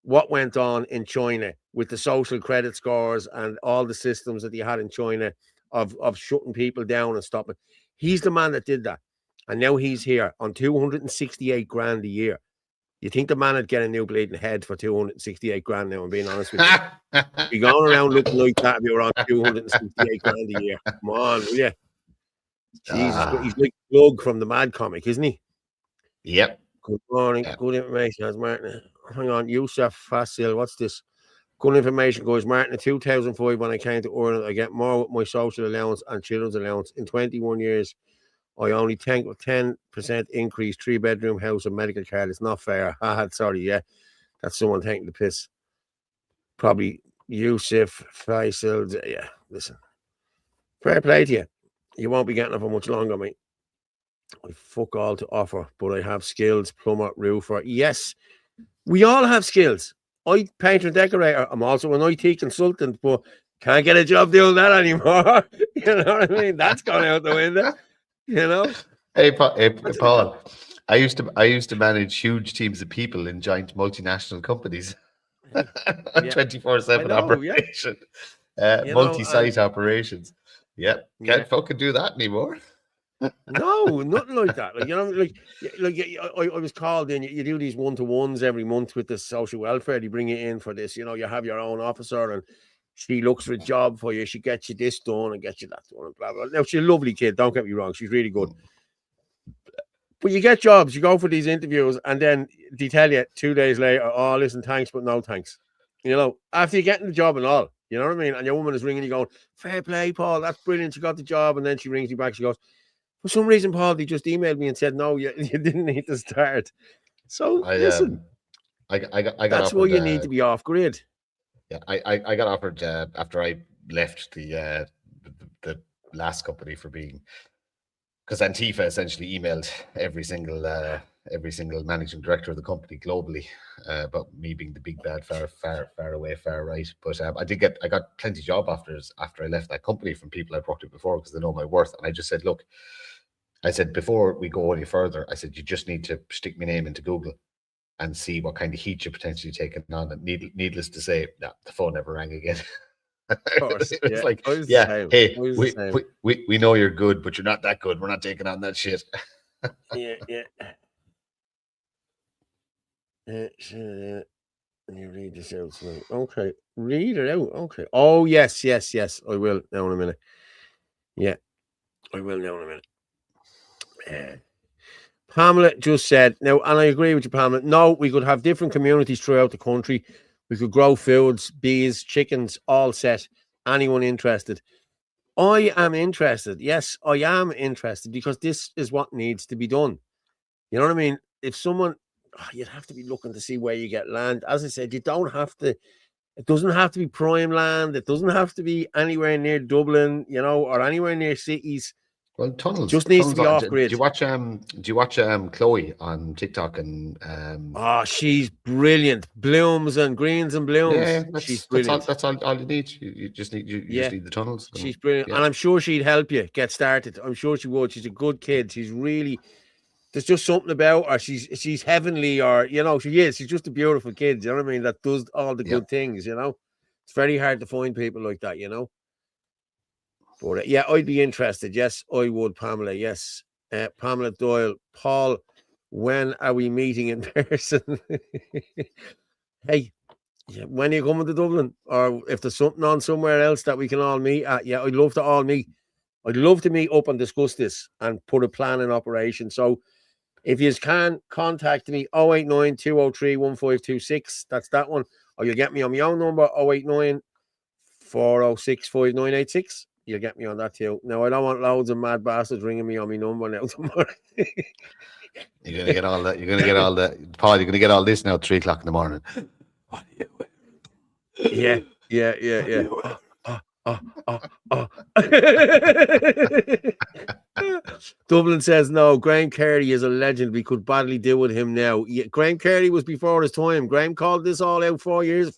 [SPEAKER 1] what went on in China with the social credit scores and all the systems that they had in China of shutting people down and stopping. He's the man that did that. And now he's here on 268 grand a year. You think the man would get a new bleeding head for 268 grand now, I'm being honest with you. You're going around looking like that if you're on 268 grand a year. Come on, will you? Jesus, he's like Glug from the Mad comic, isn't he?
[SPEAKER 4] Yep.
[SPEAKER 1] Good morning. Yep. Good information, as Martin. Hang on, Yusuf Fasil. What's this? Good information, guys. Martin, in 2005, when I came to Ireland, I get more with my social allowance and children's allowance. In 21 years, I only think with 10% increase, 3-bedroom house and medical card. It's not fair. Sorry, yeah. That's someone taking the piss. Probably Yusuf Faisal. Yeah, listen. Fair play to you. You won't be getting it for much longer, mate. I fuck all to offer, but I have skills, plumber, roofer. Yes, we all have skills. I painter and decorator. I'm also an IT consultant, but can't get a job doing that anymore. You know what I mean? That's gone out the window. You know.
[SPEAKER 4] Hey, Paul. I used to manage huge teams of people in giant multinational companies. 24/7 operation, multi-site operations. Yeah, can't fucking do that anymore.
[SPEAKER 1] No, nothing like that. Like, you know, I was called in. You do these 1-to-1s every month with the social welfare. They bring you in for this. You know, you have your own officer, and she looks for a job for you. She gets you this done and gets you that done, and blah blah. Now, she's a lovely kid. Don't get me wrong. She's really good. But you get jobs. You go for these interviews, and then they tell you 2 days later, "Oh, listen, thanks, but no thanks." You know, after you get in the job and all. You know what I mean? And your woman is ringing you going, "Fair play, Paul. That's brilliant. You got the job." And then she rings you back. She goes, "For some reason, Paul, they just emailed me and said, no, you didn't need to start." So listen,
[SPEAKER 4] I got
[SPEAKER 1] that's
[SPEAKER 4] offered,
[SPEAKER 1] why you need to be off grid.
[SPEAKER 4] Yeah, I got offered after I left the last company for being, because Antifa essentially emailed every single managing director of the company globally about me being the big bad, far away, far right. But I got plenty of job offers after I left that company from people I've worked with before, because they know my worth. And I just said, look, I said, before we go any further, I said, you just need to stick my name into Google and see what kind of heat you're potentially taking on. And needless to say, the phone never rang again.
[SPEAKER 1] Of course,
[SPEAKER 4] it's like, hey, we know you're good, but you're not that good. We're not taking on that shit.
[SPEAKER 1] Yeah. You read this out to me. Okay, read it out. Okay. Oh, yes. I will now in a minute. Yeah, I will now in a minute. Pamela just said, now, and I agree with you, Pamela. No, we could have different communities throughout the country. We could grow foods, bees, chickens, all set. Anyone interested? I am interested. Yes, I am interested, because this is what needs to be done. You know what I mean? If someone, you'd have to be looking to see where you get land. As I said, you don't have to. It doesn't have to be prime land. It doesn't have to be anywhere near Dublin, you know, or anywhere near cities.
[SPEAKER 4] Well, tunnels
[SPEAKER 1] just needs to be off grid.
[SPEAKER 4] Do you watch Chloe on TikTok? And
[SPEAKER 1] she's brilliant. Blooms and greens and blooms.
[SPEAKER 4] Yeah,
[SPEAKER 1] she's brilliant.
[SPEAKER 4] That's all you need. You just need the tunnels.
[SPEAKER 1] She's brilliant, and I'm sure she'd help you get started. I'm sure she would. She's a good kid. She's really, there's just something about her. She's heavenly, or you know, she is. She's just a beautiful kid. You know what I mean? That does all the good things. You know, it's very hard to find people like that. You know. But yeah, I'd be interested. Yes, I would, Pamela. Yes, Pamela Doyle. Paul, when are we meeting in person? Hey, when are you coming to Dublin? Or if there's something on somewhere else that we can all meet at, yeah, I'd love to all meet. I'd love to meet up and discuss this and put a plan in operation. So if you can, contact me 089 203 1526. That's that one. Or you'll get me on my own number 089 406 5986. You'll get me on that too. Now, I don't want loads of mad bastards ringing me on my number now tomorrow.
[SPEAKER 4] You're going to get all that. You're going to get all that. Paul, you're going to get all this now at 3 o'clock in the morning.
[SPEAKER 1] Yeah. Dublin says no. Graham Carey is a legend. We could badly deal with him now. Yeah, Graham Carey was before his time. Graham called this all out 4 years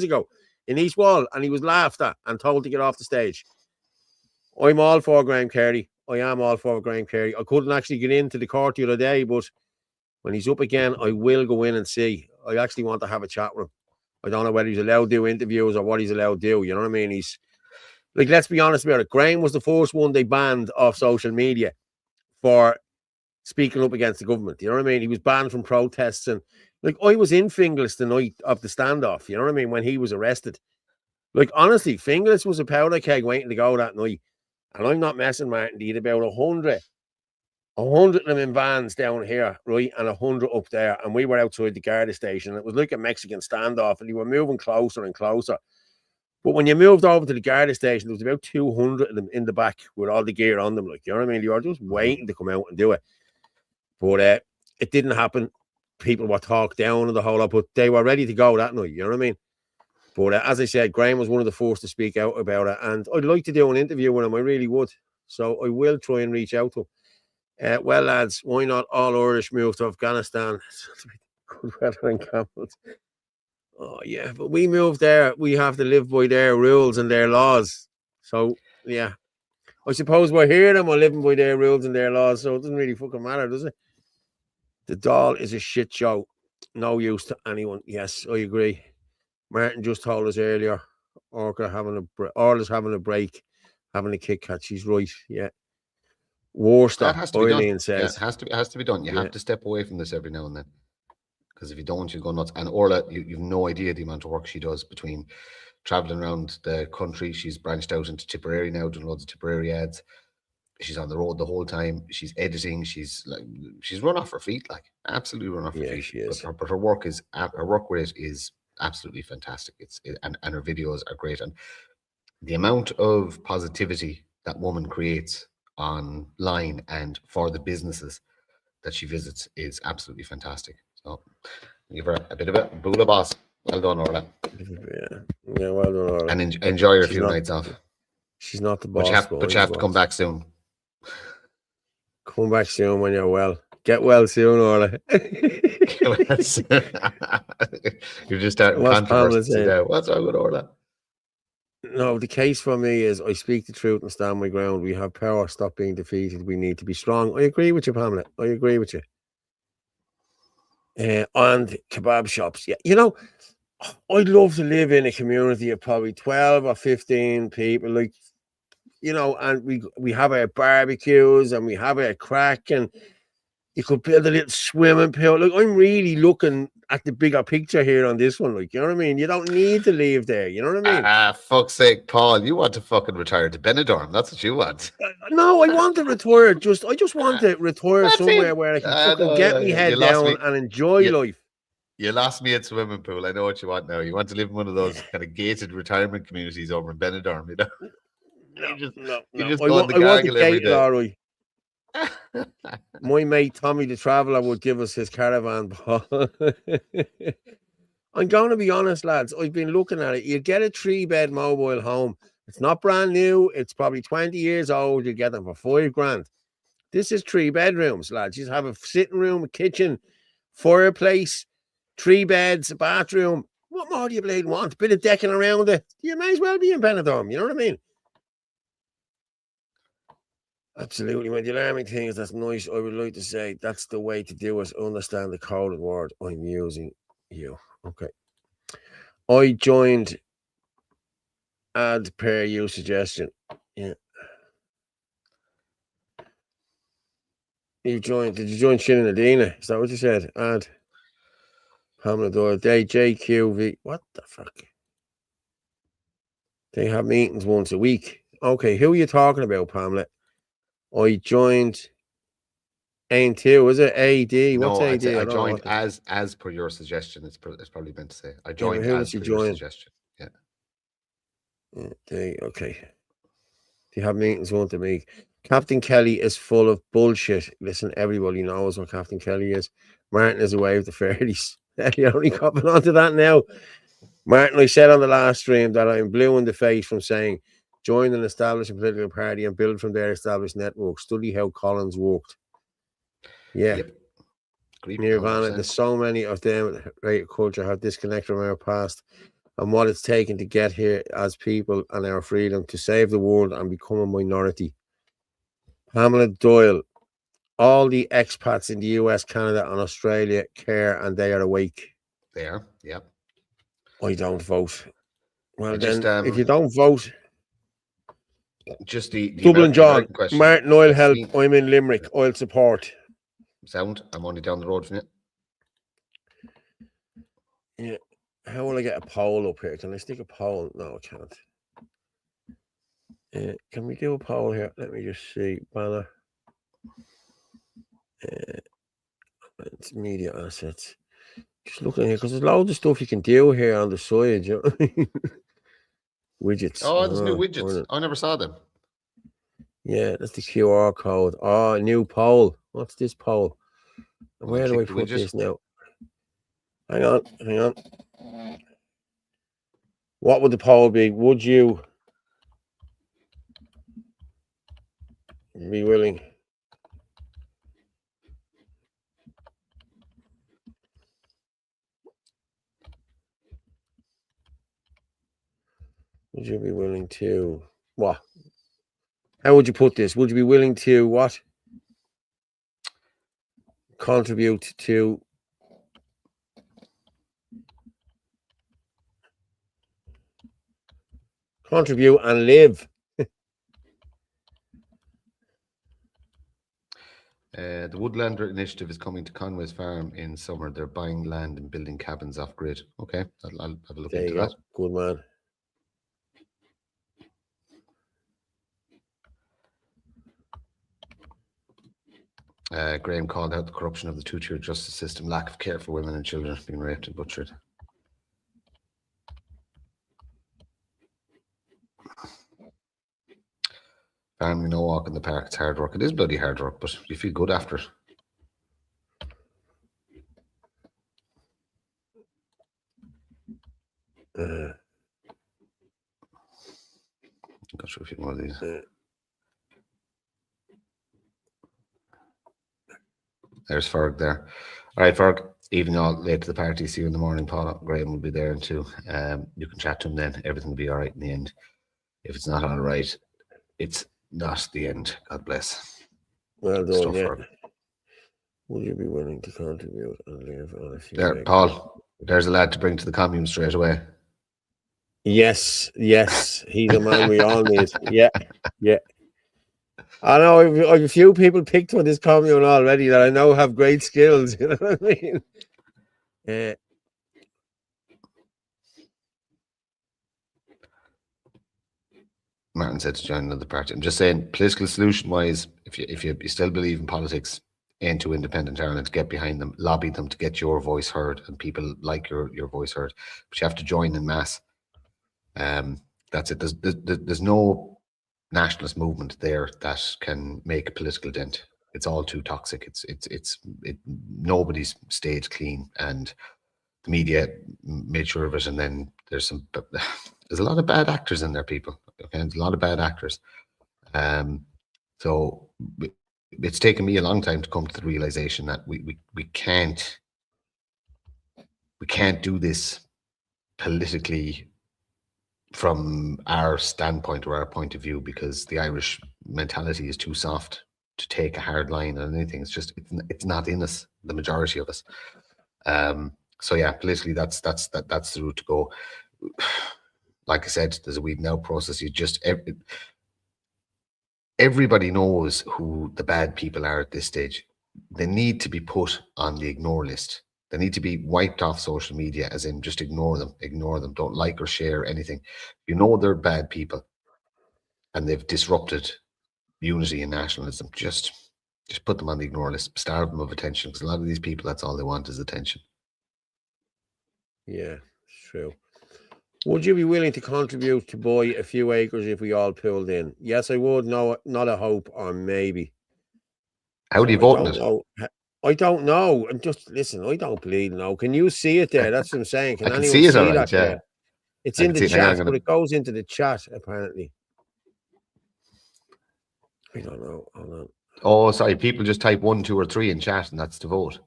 [SPEAKER 1] ago in East Wall, and he was laughed at and told to get off the stage. I'm all for Graham Carey. I am all for Graham Carey. I couldn't actually get into the court the other day, but when he's up again, I will go in and see. I actually want to have a chat with him. I don't know whether he's allowed to do interviews or what he's allowed to do. You know what I mean? He's like, let's be honest about it. Graham was the first one they banned off social media for speaking up against the government. You know what I mean? He was banned from protests. And like, I was in Finglas the night of the standoff. You know what I mean? When he was arrested. Like, honestly, Finglas was a powder keg waiting to go that night. And I'm not messing, Martin. He had about 100 of them in vans down here, right? And 100 up there. And we were outside the Garda station. It was like a Mexican standoff. And they were moving closer and closer. But when you moved over to the Garda station, there was about 200 of them in the back with all the gear on them. Like, you know what I mean? You were just waiting to come out and do it. But it didn't happen. People were talked down and the whole lot, but they were ready to go that night. You know what I mean? But as I said, Graham was one of the first to speak out about it. And I'd like to do an interview with him. I really would. So I will try and reach out to him. Well, lads, why not all Irish move to Afghanistan? Good weather in Camels. Oh, yeah, but we moved there. We have to live by their rules and their laws. So, yeah. I suppose we're here and we're living by their rules and their laws, so it doesn't really fucking matter, does it? The doll is a shit show. No use to anyone. Yes, I agree. Martin just told us earlier, Orla's having a break, having a Kit Kat. She's right, yeah. Worcester,
[SPEAKER 4] That has to be
[SPEAKER 1] Eileen
[SPEAKER 4] done.
[SPEAKER 1] says.
[SPEAKER 4] Yeah, it has to be done. You have to step away from this every now and then. Because if you don't, you'll go nuts. And Orla, you've no idea the amount of work she does between traveling around the country. She's branched out into Tipperary now, doing loads of Tipperary ads. She's on the road the whole time. She's editing. She's run off her feet, like absolutely run off her feet.
[SPEAKER 1] She is.
[SPEAKER 4] But her work rate is absolutely fantastic. And her videos are great. And the amount of positivity that woman creates online and for the businesses that she visits is absolutely fantastic. So give her a bit of a boola boss. Well done, Orla.
[SPEAKER 1] Yeah, well done, Orla.
[SPEAKER 4] And enjoy your few nights off.
[SPEAKER 1] She's not the boss.
[SPEAKER 4] But you have to come back soon.
[SPEAKER 1] Come back soon when you're well. Get well soon, Orla.
[SPEAKER 4] You're just starting controversy now. What's wrong with Orla?
[SPEAKER 1] No, the case for me is I speak the truth and stand my ground. We have power. Stop being defeated. We need to be strong. I agree with you, Pamela. I agree with you. And kebab shops. Yeah, you know, I'd love to live in a community of probably 12 or 15 people, like, you know, and we have our barbecues and we have our crack and you could build a little swimming pool. Like, I'm really looking at the bigger picture here on this one. Like, you know what I mean? You don't need to leave there. You know what I mean?
[SPEAKER 4] Fuck's sake, Paul. You want to fucking retire to Benidorm. That's what you want.
[SPEAKER 1] No, I want to retire. I just want to retire somewhere where I can fucking get my head down and enjoy life.
[SPEAKER 4] You lost me at swimming pool. I know what you want now. You want to live in one of those kind of gated retirement communities over in Benidorm, you know?
[SPEAKER 1] No.
[SPEAKER 4] You just
[SPEAKER 1] I
[SPEAKER 4] go on
[SPEAKER 1] want
[SPEAKER 4] the gaggle
[SPEAKER 1] to
[SPEAKER 4] every
[SPEAKER 1] gate it,
[SPEAKER 4] day.
[SPEAKER 1] all right. My mate Tommy the Traveller would give us his caravan, Paul. I'm going to be honest, lads. I've been looking at it. You get a 3-bed mobile home. It's not brand new. It's probably 20 years old. You get them for $5,000. This is 3 bedrooms, lads. You have a sitting room, a kitchen, fireplace, 3 beds, a bathroom. What more do you bloody want? A bit of decking around it. You may as well be in Benidorm. You know what I mean? Absolutely. When the alarming thing is that's nice, I would like to say that's the way to do it. Understand the coded word I'm using you. Okay. I joined add per you suggestion. Yeah. Did you join Shin and Adina? Is that what you said? Add Pamela Doyle. They JQV. What the fuck? They have meetings once a week. Okay, who are you talking about, Pamela? I joined AN2, is it? AD? What's
[SPEAKER 4] No,
[SPEAKER 1] AD?
[SPEAKER 4] I'd say I
[SPEAKER 1] don't know
[SPEAKER 4] joined
[SPEAKER 1] what
[SPEAKER 4] as per your suggestion. It's probably meant to say I
[SPEAKER 1] but
[SPEAKER 4] joined
[SPEAKER 1] who
[SPEAKER 4] as
[SPEAKER 1] did you
[SPEAKER 4] per your
[SPEAKER 1] join?
[SPEAKER 4] suggestion. Yeah.
[SPEAKER 1] Okay. They have meetings once a week. Captain Kelly is full of bullshit. Listen, everybody knows what Captain Kelly is. Martin is away with the fairies. You're only copping onto that now. Martin, I said on the last stream that I'm blue in the face from saying join an established political party and build from their established network. Study how Collins worked. Yeah.
[SPEAKER 4] Yep. Agreed,
[SPEAKER 1] Nirvana,
[SPEAKER 4] 100%.
[SPEAKER 1] there's so many of them, right? Culture have disconnected from our past and what it's taken to get here as people and our freedom to save the world and become a minority. Pamela Doyle, all the expats in the US, Canada, and Australia care and they are awake.
[SPEAKER 4] They are, yeah.
[SPEAKER 1] I don't vote. Well,
[SPEAKER 4] just,
[SPEAKER 1] then, if you don't vote,
[SPEAKER 4] just the
[SPEAKER 1] Dublin John,
[SPEAKER 4] American question.
[SPEAKER 1] Martin, I'll help. I'm in Limerick. I'll support.
[SPEAKER 4] Sound. I'm only down the road from you.
[SPEAKER 1] Yeah. How will I get a poll up here? Can I stick a poll? No, I can't. Can we do a poll here? Let me just see. Banner. It's media assets. Just looking here because there's loads of stuff you can do here on the side. You know what I mean? Widgets.
[SPEAKER 4] Oh, there's new widgets. I never saw them.
[SPEAKER 1] Yeah, that's the QR code. Oh, new poll. What's this poll? Where do I put this now? Hang on. What would the poll be? Would you be willing? Would you be willing to what? How would you put this? Would you be willing to what? Contribute to and live.
[SPEAKER 4] The Woodlander Initiative is coming to Conway's farm in summer. They're buying land and building cabins off grid. Okay, I'll have a look into that.
[SPEAKER 1] Good man.
[SPEAKER 4] Graham called out the corruption of the two-tier justice system, lack of care for women and children being raped and butchered. Family, no walk in the park. It's hard work. It is bloody hard work, but you feel good after it. Got sure a few more of these. There's Ferg there. All right, Ferg. Evening all, late to the party. See you in the morning, Paula. Graham will be there too. You can chat to him then. Everything will be all right in the end. If it's not all right, it's not the end. God bless.
[SPEAKER 1] Well done,
[SPEAKER 4] Stuff,
[SPEAKER 1] yeah.
[SPEAKER 4] Ferg.
[SPEAKER 1] Would you be willing to contribute and live on a few
[SPEAKER 4] there,
[SPEAKER 1] days?
[SPEAKER 4] Paul. There's a lad to bring to the commune straight away.
[SPEAKER 1] Yes, he's a man we all need. Yeah. I know I've a few people picked on this commune already that I know have great skills. You know what I mean? Yeah.
[SPEAKER 4] Martin said to join another party. I'm just saying, political solution-wise, if you still believe in politics, aim to independent Ireland, get behind them, lobby them to get your voice heard, and people like your voice heard. But you have to join in mass. That's it. There's no nationalist movement there that can make a political dent. It's all too toxic. Nobody's stayed clean, and the media made sure of it. And then there's a lot of bad actors in there, people. Okay, there's a lot of bad actors. So it's taken me a long time to come to the realization that we can't do this politically from our standpoint or our point of view, because the Irish mentality is too soft to take a hard line on anything. It's just it's not in us, the majority of us. So yeah, politically, that's the route to go. Like I said, there's a weeding out process. You just everybody knows who the bad people are at this stage. They need to be put on the ignore list. They need to be wiped off social media, as in just ignore them. Don't like or share anything. You know they're bad people, and they've disrupted unity and nationalism. Just put them on the ignore list. Starve them of attention, because a lot of these people, that's all they want is attention.
[SPEAKER 1] Yeah, it's true. Would you be willing to contribute to buy a few acres if we all pulled in? Yes, I would. No, not a hope, or maybe.
[SPEAKER 4] How do you vote on it?
[SPEAKER 1] I don't know. And just listen, I don't believe no. Can you see it there? That's what I'm saying. Can anyone
[SPEAKER 4] see it,
[SPEAKER 1] see
[SPEAKER 4] all right,
[SPEAKER 1] that
[SPEAKER 4] yeah.
[SPEAKER 1] there? It's in the chat, but it goes into the chat apparently. I don't know. Hold on.
[SPEAKER 4] Oh, sorry. People just type 1, 2, or 3 in chat, and that's to vote.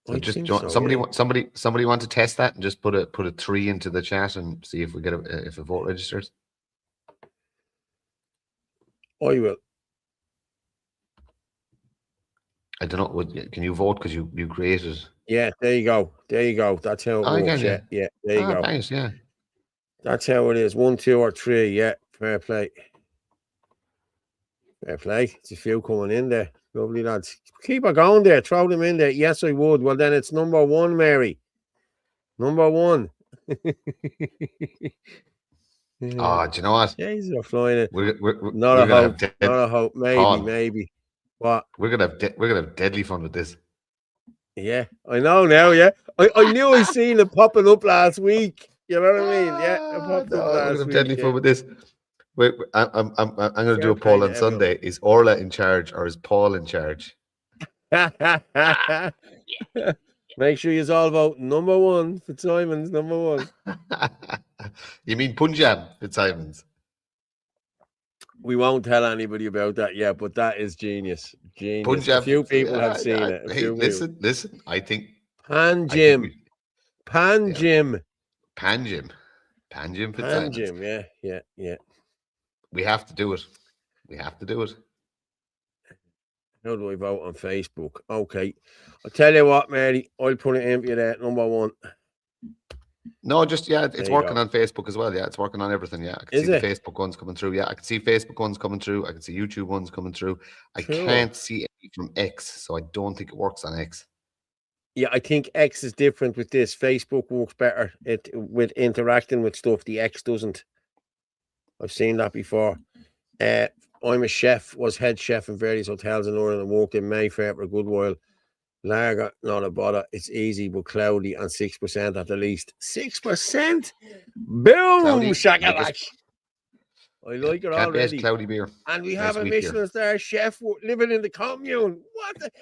[SPEAKER 4] So just somebody want to test that and just put a 3 into the chat and see if we get if a vote registers.
[SPEAKER 1] I will.
[SPEAKER 4] I don't know. Can you vote because you created?
[SPEAKER 1] Yeah, there you go. There you go. That's how it works. Yeah, there you go.
[SPEAKER 4] Nice, yeah.
[SPEAKER 1] That's how it is. 1, 2, or 3. Yeah, fair play. Fair play. It's a few coming in there. Lovely lads. Keep it going there. Throw them in there. Yes, I would. Well, then it's number 1, Mary. Number 1.
[SPEAKER 4] Oh, do you know what?
[SPEAKER 1] Jesus, they're flying in.
[SPEAKER 4] We're
[SPEAKER 1] not a hope. Not a hope. Maybe,
[SPEAKER 4] Paul,
[SPEAKER 1] maybe. What?
[SPEAKER 4] We're gonna have deadly fun with this.
[SPEAKER 1] Yeah, I know now. Yeah, I knew I seen it popping up last week. You know what I mean? Yeah, it popped up last
[SPEAKER 4] we're gonna have
[SPEAKER 1] week.
[SPEAKER 4] Deadly fun with this. Wait, I'm gonna do a poll on Sunday. Is Orla in charge or is Paul in charge?
[SPEAKER 1] Make sure you all vote number 1 Fitzsimons. Number 1.
[SPEAKER 4] You mean Punjab Fitzsimons?
[SPEAKER 1] We won't tell anybody about that yet, but that is genius. Genius.
[SPEAKER 4] Punjab,
[SPEAKER 1] a few people have seen it.
[SPEAKER 4] Hey, listen. I think
[SPEAKER 1] Panjim.
[SPEAKER 4] Panjim Fitzsimons.
[SPEAKER 1] Panjim. Yeah.
[SPEAKER 4] We have to do it.
[SPEAKER 1] How do I vote on Facebook? Okay. I'll tell you what, Mary. I'll put it in for you there. Number 1.
[SPEAKER 4] No, just it's working on Facebook as well. Yeah, it's working on everything. Yeah, I can see the Facebook ones coming through. Yeah, I can see Facebook ones coming through. I can see YouTube ones coming through. I can't see any from X, so I don't think it works on X.
[SPEAKER 1] Yeah, I think X is different with this. Facebook works better with interacting with stuff. The X doesn't. I've seen that before. I'm a chef, was head chef in various hotels in Ireland and worked in Mayfair for a good while. Lager, not a bother. It's easy but cloudy and 6% at the least. 6%? Boom! Shakalak! I like it already.
[SPEAKER 4] Cloudy beer.
[SPEAKER 1] And we have a Michelin star chef living in the commune. What?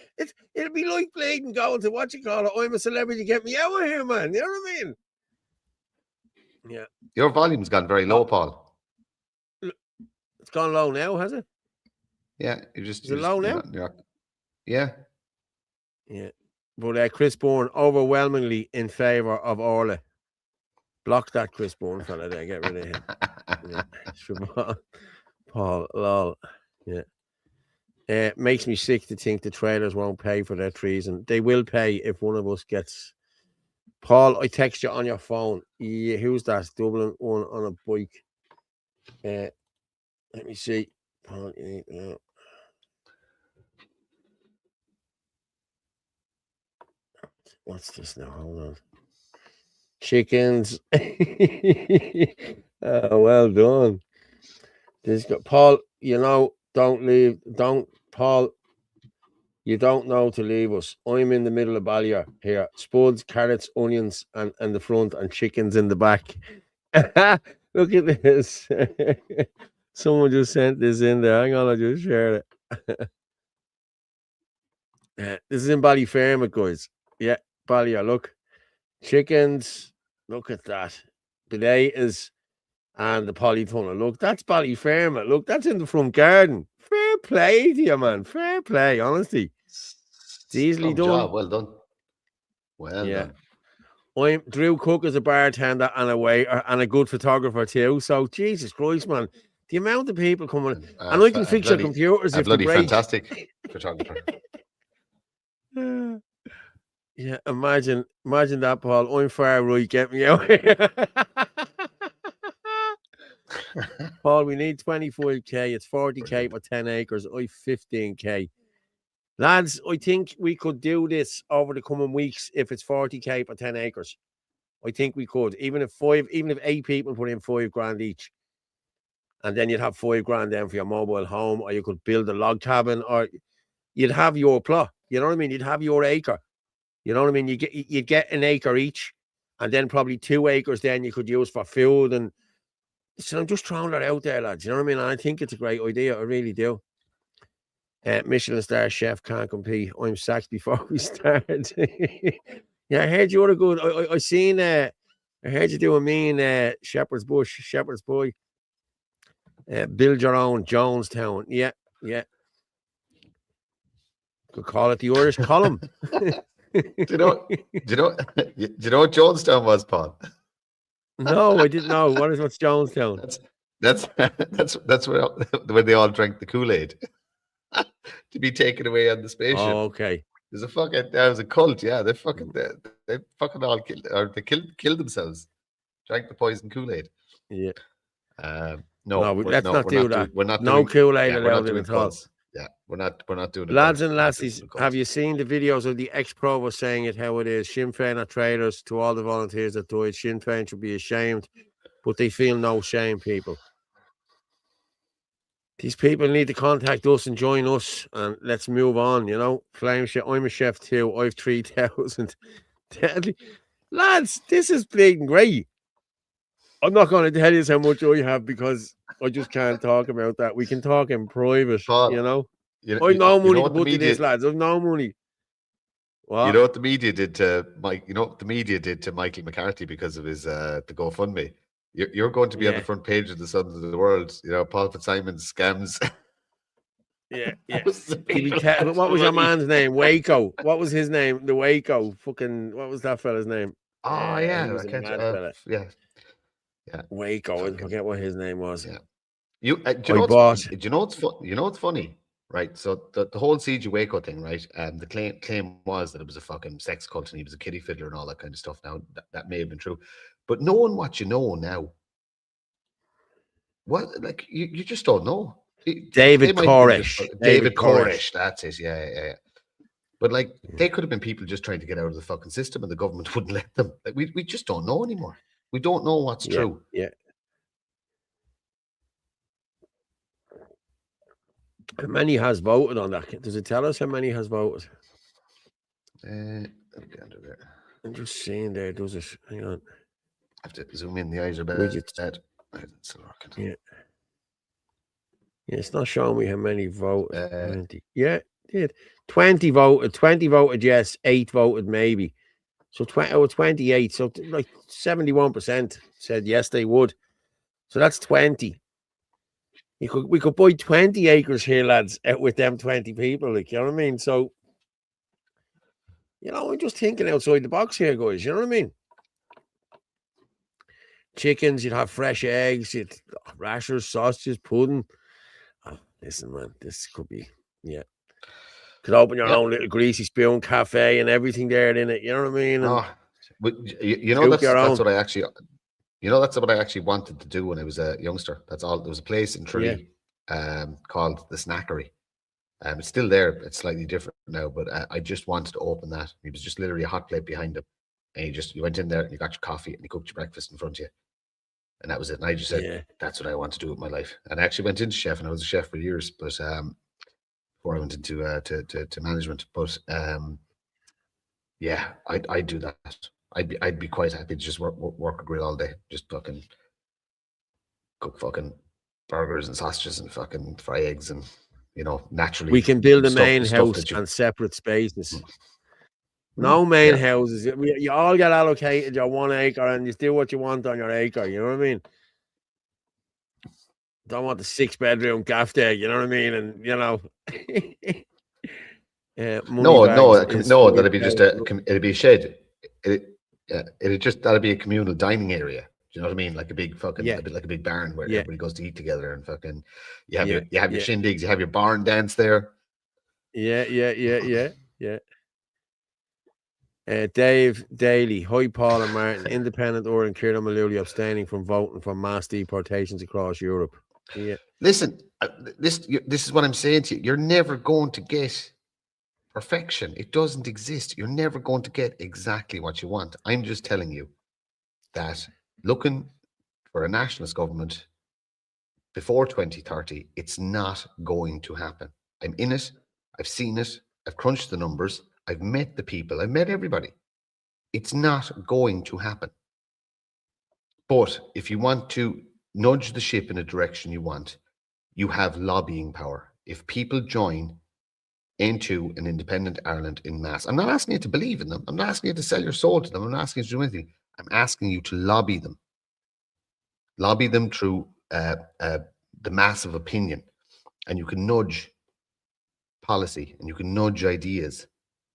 [SPEAKER 1] It'll be like Bladen going to what you call it. I'm a celebrity. Get me out of here, man. You know what I mean? Yeah.
[SPEAKER 4] Your volume's gone very low, Paul.
[SPEAKER 1] It's gone low now, has it?
[SPEAKER 4] Yeah.
[SPEAKER 1] Is it low now?
[SPEAKER 4] Yeah.
[SPEAKER 1] Yeah. But Chris Bourne overwhelmingly in favour of Orla. Block that Chris Bourne fella there. Get rid of him. Yeah. Paul, lol. Yeah. Makes me sick to think the trailers won't pay for their treason. They will pay if one of us gets. Paul, I text you on your phone. Yeah, who's that? Dublin one on a bike. Let me see. Paul, you need to know. What's this now? Hold on. Chickens. Well done. Paul, don't leave. Paul, you don't know to leave us. I'm in the middle of Ballier here. Spuds, carrots, onions, and the front, and chickens in the back. Look at this. Someone just sent this in there. Hang on, I just shared it. This is in Ballyfermot, guys. Yeah, Ballier. Look, chickens. Look at that. Potatoes and the polytunnel. Look, that's Ballyfermot. Look, that's in the front garden. Fair play to you, man. Fair play, honestly. It's easily done.
[SPEAKER 4] Well done. Well done.
[SPEAKER 1] Drew Cook is a bartender and a waiter and a good photographer too. So Jesus Christ, man, the amount of people coming and I can fix your computers if they break.
[SPEAKER 4] Fantastic photographer.
[SPEAKER 1] Yeah, imagine that, Paul. I'm far right. Get me out here. Paul, we need 25k. It's 40k for 10 acres. I 15k. Lads, I think we could do this over the coming weeks if it's 40k for 10 acres. I think we could. Even if 8 people put in $5,000 each. And then you'd have $5,000 then for your mobile home, or you could build a log cabin, or you'd have your plot. You know what I mean? You'd have your acre. You know what I mean? You'd get an acre each, and then probably 2 acres then you could use for food. And so I'm just throwing that out there, lads. You know what I mean? And I think it's a great idea. I really do. Michelin star chef can't compete. I'm sacked before we start. Yeah, I heard you were good. I seen. I heard you do a mean Shepherd's Boy. Build your own Jonestown. Yeah. Could call it the Irish column.
[SPEAKER 4] Do you know what Jonestown was, Paul?
[SPEAKER 1] No, I didn't know. What's Jonestown?
[SPEAKER 4] That's where they all drank the Kool-Aid to be taken away on the spaceship.
[SPEAKER 1] Oh, okay.
[SPEAKER 4] There was a cult. Yeah, they fucking all killed themselves, drank the poison Kool-Aid.
[SPEAKER 1] Yeah.
[SPEAKER 4] Let's
[SPEAKER 1] not do that.
[SPEAKER 4] We're not
[SPEAKER 1] no Kool-Aid
[SPEAKER 4] allowed
[SPEAKER 1] in
[SPEAKER 4] at all. Yeah, we're not doing it.
[SPEAKER 1] Lads and lassies, have you seen the videos of the ex-provost saying it how it is? Sinn Féin are traitors to all the volunteers that died. Sinn Féin should be ashamed, but they feel no shame, people. These people need to contact us and join us, and let's move on, you know. Flame chef, I'm a chef too. I've 3,000. Lads, this is bleeding great. I'm not going to tell you how much I have because I just can't talk about that. We can talk in private, you know. I've no money to put to this, lads. I've no money. What?
[SPEAKER 4] You know what the media did to Mike? You know what the media did to Michael McCarthy because of his the GoFundMe? You're going to be on the front page of the Sons of the World. You know, Paul Fitzsimon's scams.
[SPEAKER 1] Yeah. What was your man's name? Waco. What was his name? The Waco. Fucking. What was that fella's name?
[SPEAKER 4] Oh yeah, yeah.
[SPEAKER 1] Waco. I forget what his name was.
[SPEAKER 4] Yeah. Do you know what's funny? Right. So the whole CG Waco thing, right? The claim was that it was a fucking sex cult and he was a kiddie fiddler and all that kind of stuff. Now that may have been true, but knowing what you know now, what like you just don't know.
[SPEAKER 1] David Koresh.
[SPEAKER 4] David Koresh. That's it. Yeah. But like they could have been people just trying to get out of the fucking system, and the government wouldn't let them. Like we just don't know anymore. We don't know what's true.
[SPEAKER 1] Yeah. How many has voted on that? Does it tell us how many has voted?
[SPEAKER 4] Let me get under there.
[SPEAKER 1] I'm just seeing there. Does it? Hang on.
[SPEAKER 4] I have to zoom in. The eyes are bad.
[SPEAKER 1] Yeah. Yeah, it's not showing me how many voted. 20. Yeah, it did. 20 voted. 20 voted yes. 8 voted maybe. So 28. So like 71% said yes, they would. So that's 20. We could buy 20 acres here, lads, out with them 20 people. Like, you know what I mean? So, you know, I'm just thinking outside the box here, guys. You know what I mean? Chickens, you'd have fresh eggs, you'd rashers, sausages, pudding. Oh, listen, man, this could be, could open your own little greasy spoon cafe and everything there in it. You know what I mean?
[SPEAKER 4] That's what I actually. You know, that's what I actually wanted to do when I was a youngster. That's all. There was a place in Tralee called the Snackery. It's still there. It's slightly different now, but I just wanted to open that. It was just literally a hot plate behind him, and you went in there and you got your coffee and you cooked your breakfast in front of you, and that was it. And I just said, that's what I want to do with my life. And I actually went into chef, and I was a chef for years, but before I went into to management. But I'd do that. I'd be quite happy to just work a grill all day, just fucking cook fucking burgers and sausages and fucking fry eggs and naturally.
[SPEAKER 1] We can build a main house and separate spaces. No main houses. You all get allocated your 1 acre and you do what you want on your acre. You know what I mean? Don't want the 6-bedroom gaff there. You know what I mean? And
[SPEAKER 4] no. That'd be just it'd be a shed. that'll be a communal dining area. Do you know what I mean? Like a big fucking,
[SPEAKER 1] Yeah.
[SPEAKER 4] a bit like a big barn where
[SPEAKER 1] Yeah.
[SPEAKER 4] everybody goes to eat together and fucking, you have
[SPEAKER 1] Yeah,
[SPEAKER 4] your
[SPEAKER 1] yeah.
[SPEAKER 4] shindigs, you have your barn dance there.
[SPEAKER 1] Yeah. Dave Daly, hi Paul and Martin, independent or in Kieran Malooly abstaining from voting for mass deportations across Europe. Yeah.
[SPEAKER 4] Listen, this is what I'm saying to you. You're never going to get perfection. It doesn't exist. You're never going to get exactly what you want. I'm just telling you that looking for a nationalist government before 2030, it's not going to happen. I'm in it. I've seen it. I've crunched the numbers. I've met the people. I've met everybody. It's not going to happen. But if you want to nudge the ship in a direction you want, you have lobbying power. If people join into an independent Ireland in mass, I'm not asking you to believe in them. I'm not asking you to sell your soul to them. I'm not asking you to do anything. I'm asking you to lobby them. Lobby them through the mass of opinion. And you can nudge policy and you can nudge ideas.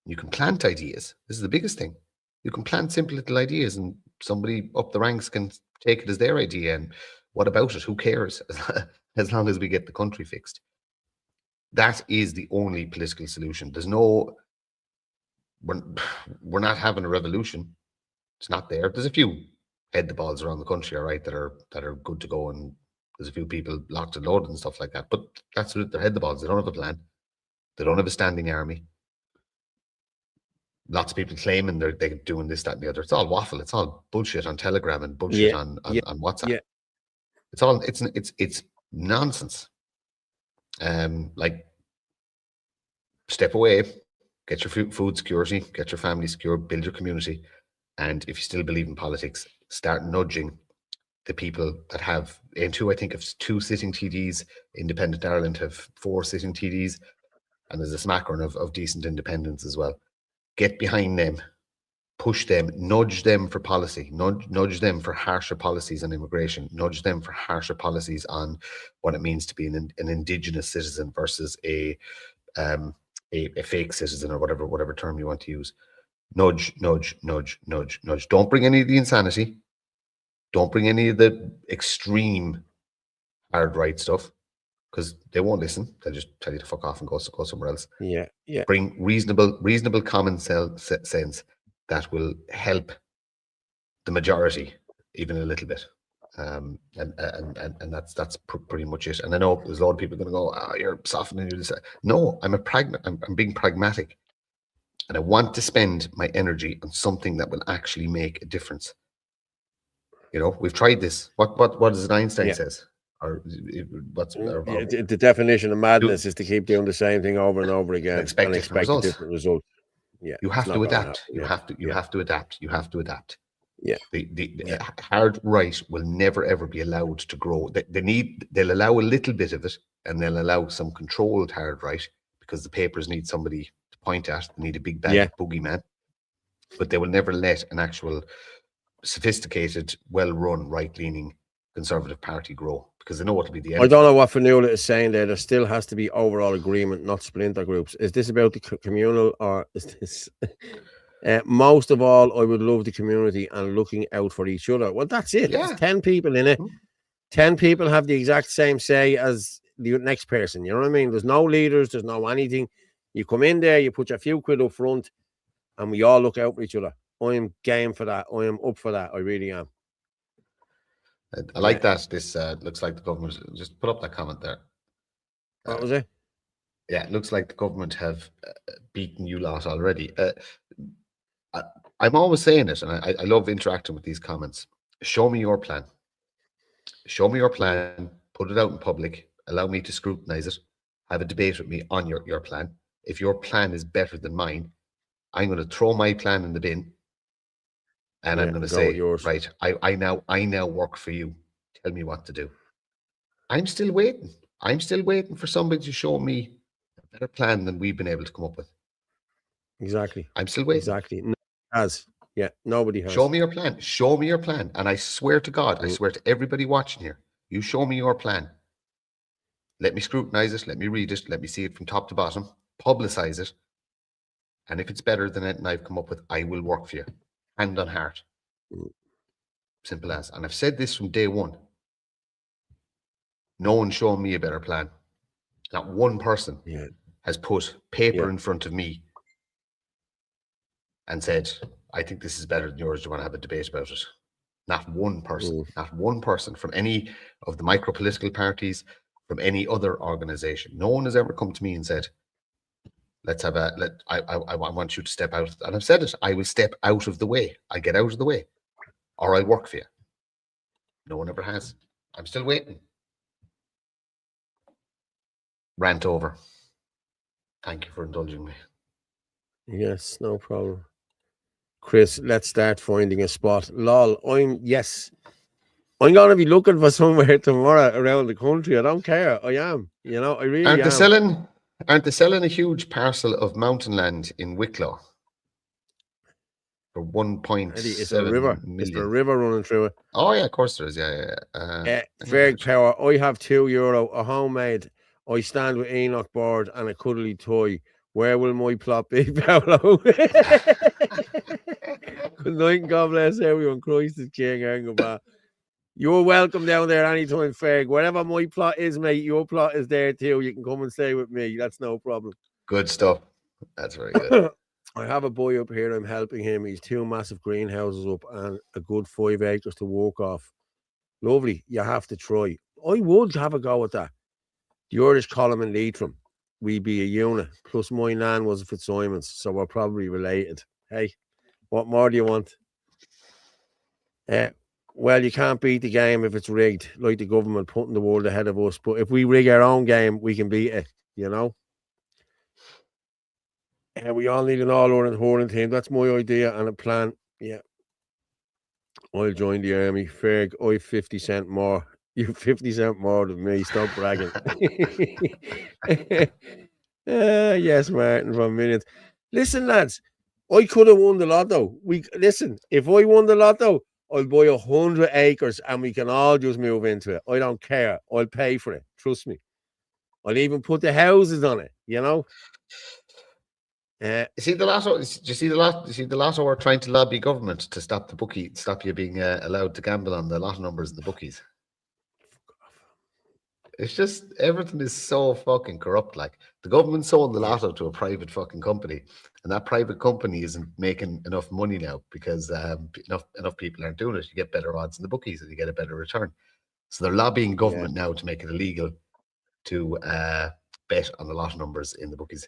[SPEAKER 4] You can plant ideas. This is the biggest thing. You can plant simple little ideas and somebody up the ranks can take it as their idea. And what about it? Who cares? As long as we get the country fixed. That is the only political solution. There's no, we're not having a revolution. It's not there. There's a few head the balls around the country, all right, that are good to go, and there's a few people locked and loaded and stuff like that. But that's what they're head the balls. They don't have a plan. They don't have a standing army. Lots of people claiming they're doing this, that, and the other. It's all waffle. It's all bullshit on Telegram and bullshit on WhatsApp.
[SPEAKER 1] Yeah.
[SPEAKER 4] It's all it's nonsense. Like, step away, get your food security, get your family secure, build your community, and if you still believe in politics, start nudging the people that have. I think of 2 sitting TDs. Independent Ireland have 4 sitting TDs, and there's a smattering of decent independents as well. Get behind them, push them, nudge them for policy, nudge them for harsher policies on immigration, nudge them for harsher policies on what it means to be an indigenous citizen versus a fake citizen, or whatever term you want to use. Nudge. Don't bring any of the insanity. Don't bring any of the extreme hard right stuff, because they won't listen. They'll just tell you to fuck off and go somewhere else.
[SPEAKER 1] Yeah.
[SPEAKER 4] Bring reasonable common sense that will help the majority even a little bit. And that's pretty much it. And I know there's a lot of people going to go, "Oh, you're softening your." No, I'm being pragmatic, and I want to spend my energy on something that will actually make a difference. You know, we've tried this. What does Einstein says? Or what's
[SPEAKER 1] the definition of madness is to keep doing the same thing over and over again and expect a different result. Yeah,
[SPEAKER 4] you have to adapt. You have to adapt. You have to adapt.
[SPEAKER 1] Yeah.
[SPEAKER 4] The hard right will never ever be allowed to grow. They'll allow a little bit of it, and they'll allow some controlled hard right, because the papers need somebody to point at. They need a big bad boogeyman. But they will never let an actual sophisticated, well-run, right-leaning Conservative Party grow, because they know what will be the end.
[SPEAKER 1] I don't know what Fionnuala is saying there. There still has to be overall agreement, not splinter groups. Is this about the communal, or is this? Most of all, I would love the community and looking out for each other. Well, that's it.
[SPEAKER 4] Yeah.
[SPEAKER 1] There's 10 people in it. 10 people have the exact same say as the next person. You know what I mean? There's no leaders. There's no anything. You come in there, you put your few quid up front, and we all look out for each other. I am game for that. I am up for that. I really am.
[SPEAKER 4] I like that. This looks like the government. Just put up that comment there.
[SPEAKER 1] What was it?
[SPEAKER 4] Yeah, it looks like the government have beaten you lot already. I'm always saying it, and I love interacting with these comments. Show me your plan. Show me your plan. Put it out in public. Allow me to scrutinize it. Have a debate with me on your plan. If your plan is better than mine, I'm going to throw my plan in the bin, and I'm going to say, right, I now work for you. Tell me what to do. I'm still waiting. I'm still waiting for somebody to show me a better plan than we've been able to come up with.
[SPEAKER 1] Exactly.
[SPEAKER 4] I'm still waiting.
[SPEAKER 1] Exactly. Nobody has. Yeah, nobody has.
[SPEAKER 4] Show me your plan. Show me your plan. And I swear to God, I swear to everybody watching here, you show me your plan. Let me scrutinize it. Let me read it. Let me see it from top to bottom. Publicize it. And if it's better than anything I've come up with, I will work for you. hand on heart. Simple as. And I've said this from day one. No one's shown me a better plan. Not one person has put paper in front of me and said, I think this is better than yours. Do you want to have a debate about it? Not one person. Not one person from any of the micro-political parties, from any other organization. No one has ever come to me and said, let's have I want you to step out. And I've said it. I will step out of the way. I get out of the way. Or I'll work for you. No one ever has. I'm still waiting. Rant over. Thank you for indulging me.
[SPEAKER 1] Yes, no problem. Chris, let's start finding a spot. Lol, I'm going to be looking for somewhere tomorrow around the country. I don't care. I am. You know, I really
[SPEAKER 4] Aren't
[SPEAKER 1] am.
[SPEAKER 4] they selling a huge parcel of mountain land in Wicklow for 1.7
[SPEAKER 1] It's a river.
[SPEAKER 4] million?
[SPEAKER 1] It's a river running through it.
[SPEAKER 4] Oh yeah, of course there is.
[SPEAKER 1] Ferg Power. I have €2, a homemade. I stand with Enoch board and a cuddly toy. Where will my plot be, Paolo? Good night and God bless everyone. Christ is King and goodbye. You're welcome down there anytime, Ferg. Wherever my plot is, mate, your plot is there too. You can come and stay with me. That's no problem.
[SPEAKER 4] Good stuff. That's very good.
[SPEAKER 1] I have a boy up here. I'm helping him. He's 2 massive greenhouses up and a good 5 acres to walk off. Lovely. You have to try. I would have a go at that. The Irish column in Leitrim. We be a unit. Plus my nan was a Fitzsimons, so we're probably related. Hey, what more do you want? Well, you can't beat the game if it's rigged, like the government putting the world ahead of us. But if we rig our own game, we can beat it, you know? And we all need an all-Ireland hurling team. That's my idea and a plan. Yeah. I'll join the army. Ferg, I've 50 cent more. You've 50 cent more than me. Stop bragging. Yes, Martin, from Millions. Listen, lads, I could have won the lotto. Listen, if I won the lotto, I'll buy 100 acres and we can all just move into it. I don't care. I'll pay for it. Trust me. I'll even put the houses on it, you know?
[SPEAKER 4] You see the lotto? Do you see the lotto are trying to lobby government to stop you being allowed to gamble on the lotto numbers in the bookies. It's just everything is so fucking corrupt. Like the government sold the lotto to a private fucking company, and that private company isn't making enough money now because enough people aren't doing it. You get better odds in the bookies, and you get a better return. So they're lobbying government now to make it illegal to bet on the lotto numbers in the bookies.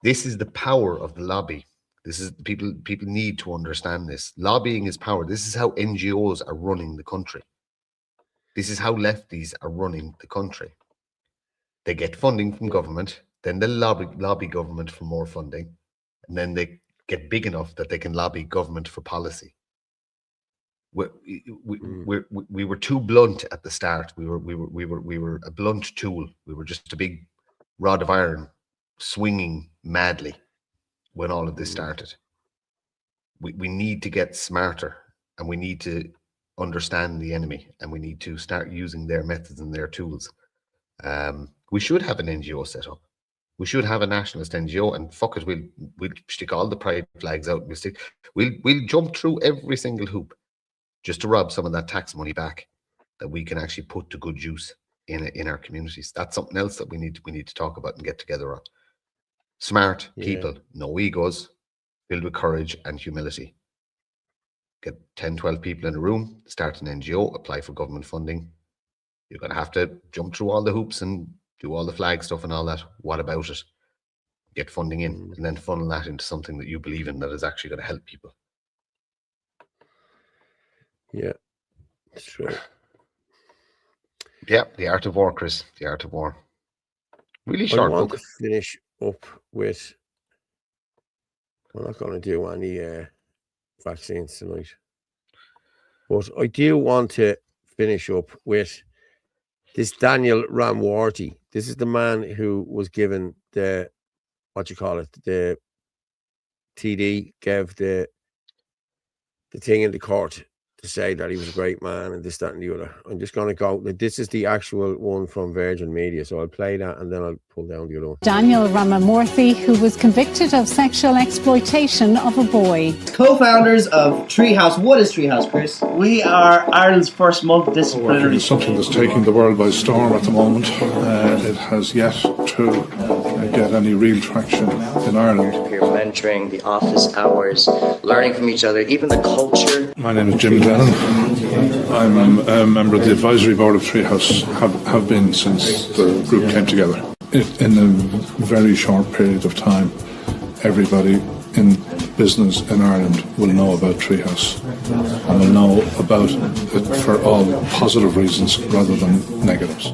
[SPEAKER 4] This is the power of the lobby. This is people need to understand this. Lobbying is power. This is how NGOs are running the country. This is how lefties are running the country. They get funding from government, then they lobby government for more funding, and then they get big enough that they can lobby government for policy. We were too blunt at the start. We were a blunt tool. We were just a big rod of iron swinging madly when all of this started. We need to get smarter, and we need to understand the enemy, and we need to start using their methods and their tools. We should have an NGO set up. We should have a nationalist NGO, and fuck it, we'll stick all the pride flags out. We'll jump through every single hoop just to rob some of that tax money back that we can actually put to good use in our communities. That's something else that we need to talk about and get together on. Smart people, no egos, filled with courage and humility. Get 10, 12 people in a room, start an NGO, apply for government funding. You're going to have to jump through all the hoops and do all the flag stuff and all that. What about it? Get funding in and then funnel that into something that you believe in that is actually going to help people.
[SPEAKER 1] Yeah, it's true.
[SPEAKER 4] Yeah, The Art of War, Chris. The Art of War. Really short
[SPEAKER 1] I want
[SPEAKER 4] book.
[SPEAKER 1] to finish up with... We're not going to do any vaccines tonight. But I do want to finish up with this Daniel Ramwarty. This is the man who was given the, the TD gave the thing in the court to say that he was a great man and this, that, and the other. I'm just going to go. This is the actual one from Virgin Media, so I'll play that and then I'll pull down the other one.
[SPEAKER 15] Daniel Ramamurthy, who was convicted of sexual exploitation of a boy.
[SPEAKER 16] Co-founders of Treehouse. What is Treehouse, Chris? We are Ireland's first multidisciplinary.
[SPEAKER 17] It's something that's taking the world by storm at the moment. It has yet to get any real traction in Ireland.
[SPEAKER 18] Peer mentoring, the office hours, learning from each other, even the culture.
[SPEAKER 17] My name is Jim Glennon. I'm a member of the advisory board of Treehouse, have been since the group came together. In a very short period of time, everybody in business in Ireland will know about Treehouse and will know about it for all positive reasons rather than negatives.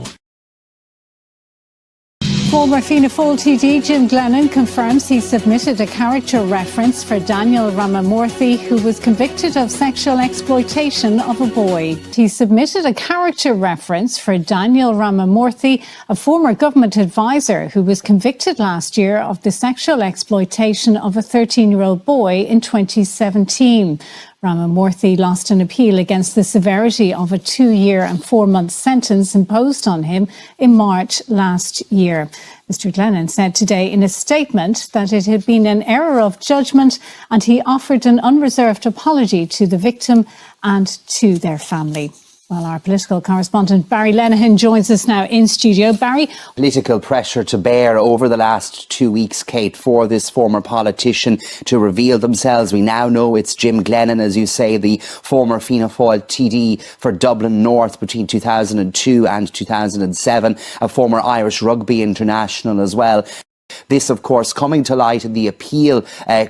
[SPEAKER 15] Former Fianna Fáil TD Jim Glennon confirms he submitted a character reference for Daniel Ramamurthy, who was convicted of sexual exploitation of a boy. He submitted a character reference for Daniel Ramamurthy, a former government advisor who was convicted last year of the sexual exploitation of a 13-year-old boy in 2017. Ramamurthy lost an appeal against the severity of a 2-year and 4-month sentence imposed on him in March last year. Mr. Glennon said today in a statement that it had been an error of judgment, and he offered an unreserved apology to the victim and to their family. Well, our political correspondent Barry Lenihan joins us now in studio. Barry.
[SPEAKER 19] Political pressure to bear over the last 2 weeks, Kate, for this former politician to reveal themselves. We now know it's Jim Glennon, as you say, the former Fianna Fáil TD for Dublin North between 2002 and 2007, a former Irish rugby international as well. This, of course, coming to light in the appeal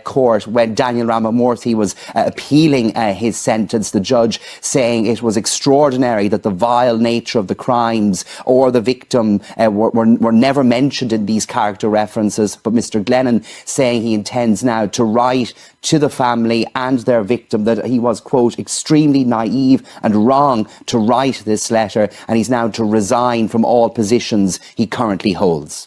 [SPEAKER 19] court when Daniel Ramamurthy was appealing his sentence, the judge saying it was extraordinary that the vile nature of the crimes or the victim were never mentioned in these character references. But Mr. Glennon saying he intends now to write to the family and their victim that he was, quote, extremely naive and wrong to write this letter, and he's now to resign from all positions he currently holds.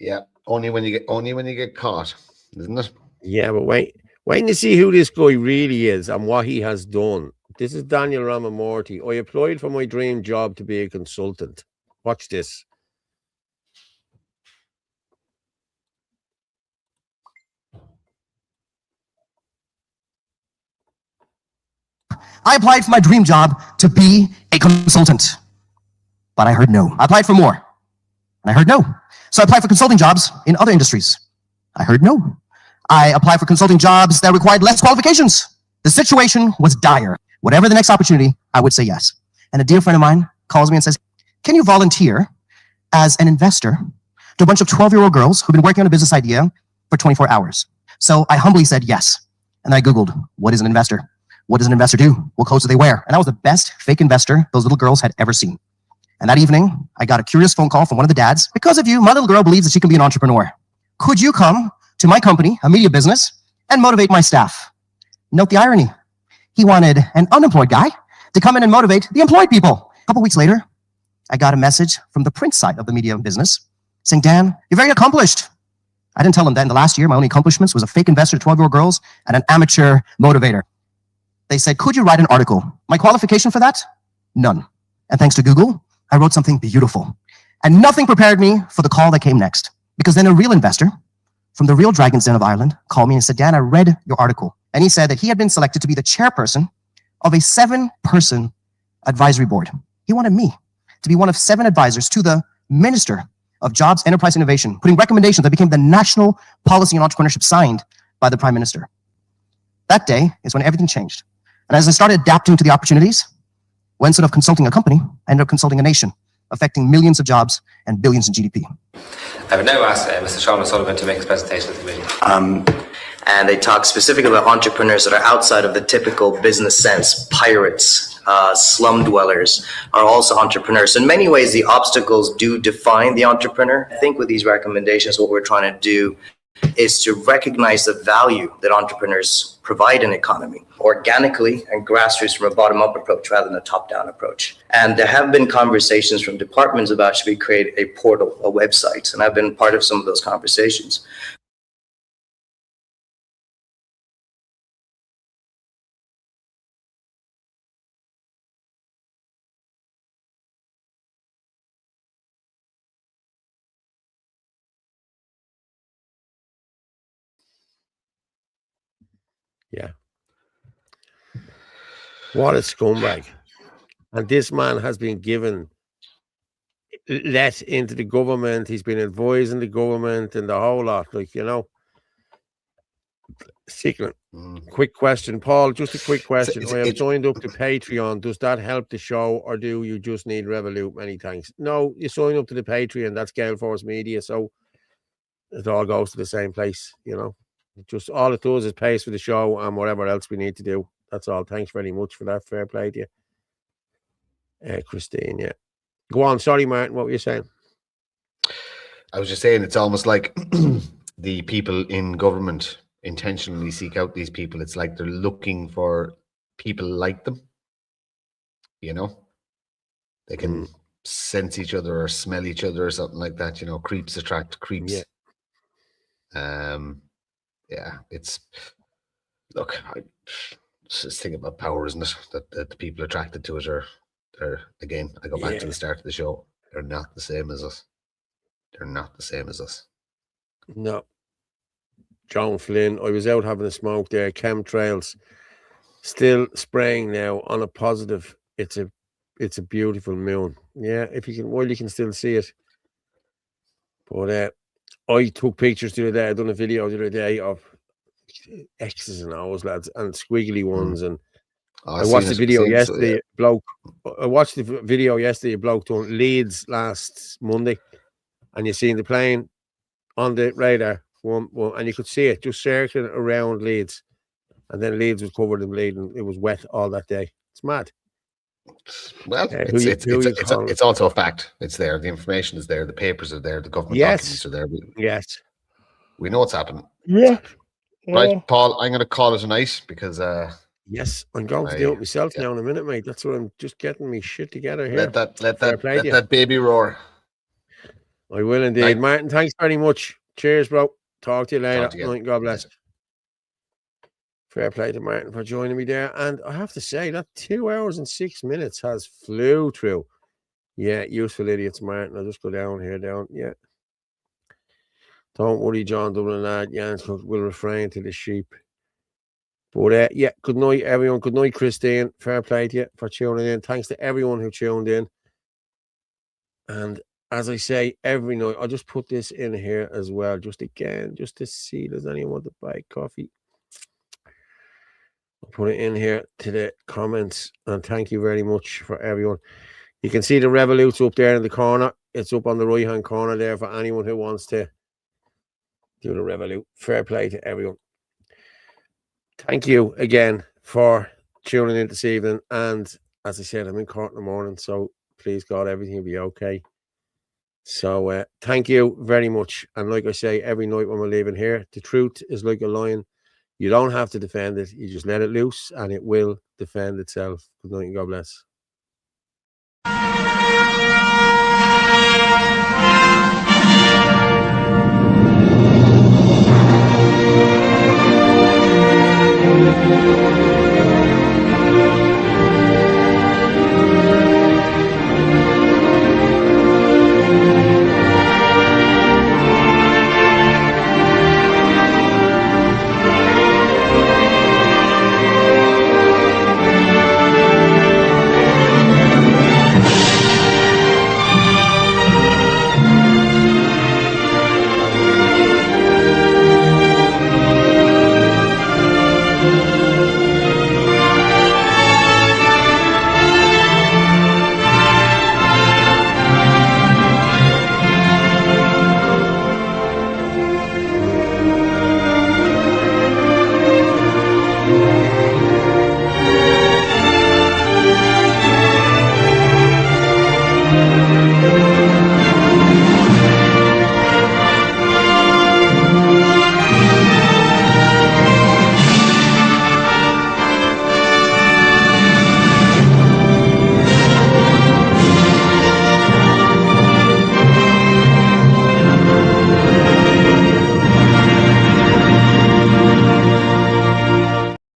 [SPEAKER 4] Yeah, only when you get caught, isn't it?
[SPEAKER 1] Yeah, but waiting to see who this guy really is and what he has done. This is Daniel Ramamurthy. I applied for my dream job to be a consultant. Watch this.
[SPEAKER 20] I applied for my dream job to be a consultant, but I heard no. I applied for more, and I heard no. So I applied for consulting jobs in other industries. I heard no. I applied for consulting jobs that required less qualifications. The situation was dire. Whatever the next opportunity, I would say yes. And a dear friend of mine calls me and says, can you volunteer as an investor to a bunch of 12-year-old girls who've been working on a business idea for 24 hours? So I humbly said yes. And I Googled, what is an investor? What does an investor do? What clothes do they wear? And I was the best fake investor those little girls had ever seen. And that evening, I got a curious phone call from one of the dads. Because of you, my little girl believes that she can be an entrepreneur. Could you come to my company, a media business, and motivate my staff? Note the irony. He wanted an unemployed guy to come in and motivate the employed people. A couple weeks later, I got a message from the print side of the media business saying, Dan, you're very accomplished. I didn't tell them that in the last year, my only accomplishments was a fake investor to 12-year-old girls and an amateur motivator. They said, could you write an article? My qualification for that? None. And thanks to Google, I wrote something beautiful. And nothing prepared me for the call that came next. Because then a real investor from the real Dragon's Den of Ireland called me and said, Dan, I read your article. And he said that he had been selected to be the chairperson of a 7-person advisory board. He wanted me to be one of 7 advisors to the Minister of Jobs, Enterprise, Innovation, putting recommendations that became the national policy on entrepreneurship signed by the Prime Minister. That day is when everything changed. And as I started adapting to the opportunities, well, instead of consulting a company, I ended up consulting a nation, affecting millions of jobs and billions in GDP.
[SPEAKER 21] I would now ask Mr. Sean O'Sullivan to make his presentation to the committee. And they talk specifically about entrepreneurs that are outside of the typical business sense. Pirates, slum dwellers are also entrepreneurs. In many ways, the obstacles do define the entrepreneur. I think with these recommendations, what we're trying to do is to recognize the value that entrepreneurs provide in economy organically and grassroots from a bottom-up approach rather than a top-down approach. And there have been conversations from departments about should we create a portal, a website, and I've been part of some of those conversations.
[SPEAKER 1] Yeah. What a scumbag. And this man has been let into the government. He's been advising the government and the whole lot. Like, you know. Sickening. Quick question, Paul. Just a quick question. I have signed up to Patreon. Does that help the show, or do you just need Revolut? Many thanks. No, you sign up to the Patreon. That's Gale Force Media, so it all goes to the same place. You know, just all it does is pays for the show and whatever else we need to do. That's all. Thanks very much for that. Fair play to you, Christine. Yeah, go on. Sorry, Martin. What were you saying?
[SPEAKER 4] I was just saying it's almost like the people in government intentionally seek out these people. It's like they're looking for people like them. You know, they can sense each other or smell each other or something like that. You know, creeps attract creeps. Yeah, it's look. It's this thing about power, isn't it? That the people attracted to it are again. I go back to the start of the show. They're not the same as us. They're not the same as us.
[SPEAKER 1] No. John Flynn, I was out having a smoke there. Chemtrails still spraying now on a positive. It's a beautiful moon. Yeah, if you can, well, you can still see it. But I took pictures the other day. I done a video the other day of X's and O's, lads, and squiggly ones. And I watched the video yesterday. I watched the video yesterday. A bloke doing Leeds last Monday, and you seen the plane on the radar. And you could see it just circling around Leeds, and then Leeds was covered in bleed, and it was wet all that day. It's mad.
[SPEAKER 4] Well, it's also a fact. It's there. The information is there. The papers are there. The government documents are there. We know what's happening.
[SPEAKER 1] Yeah.
[SPEAKER 4] Right, Paul. I'm going to call it a night because.
[SPEAKER 1] Yes, I'm going to do it myself now in a minute, mate. That's what I'm just getting me shit together here.
[SPEAKER 4] Let that baby roar.
[SPEAKER 1] I will indeed,
[SPEAKER 4] Night.
[SPEAKER 1] Martin. Thanks very much. Cheers, bro. Talk to you later. Night, God bless. Fair play to Martin for joining me there. And I have to say that 2 hours and 6 minutes has flew through. Yeah, useful idiots, Martin. I'll just go down here, Yeah. Don't worry, John Dublin lad. Jans will refrain to the sheep. But yeah, good night, everyone. Good night, Christine. Fair play to you for tuning in. Thanks to everyone who tuned in. And as I say every night, I'll just put this in here as well, just again, just to see does anyone want to buy coffee. I'll put it in here to the comments, and thank you very much for everyone. You can see the Revolut's up there in the corner. It's up on the right hand corner there for anyone who wants to do the Revolut. Fair play to everyone. Thank you again for tuning in this evening. And as I said, I'm in court in the morning, so please God, everything will be okay. So thank you very much. And like I say, every night when we're leaving here, the truth is like a lion. You don't have to defend it. You just let it loose and it will defend itself. Good night and God bless.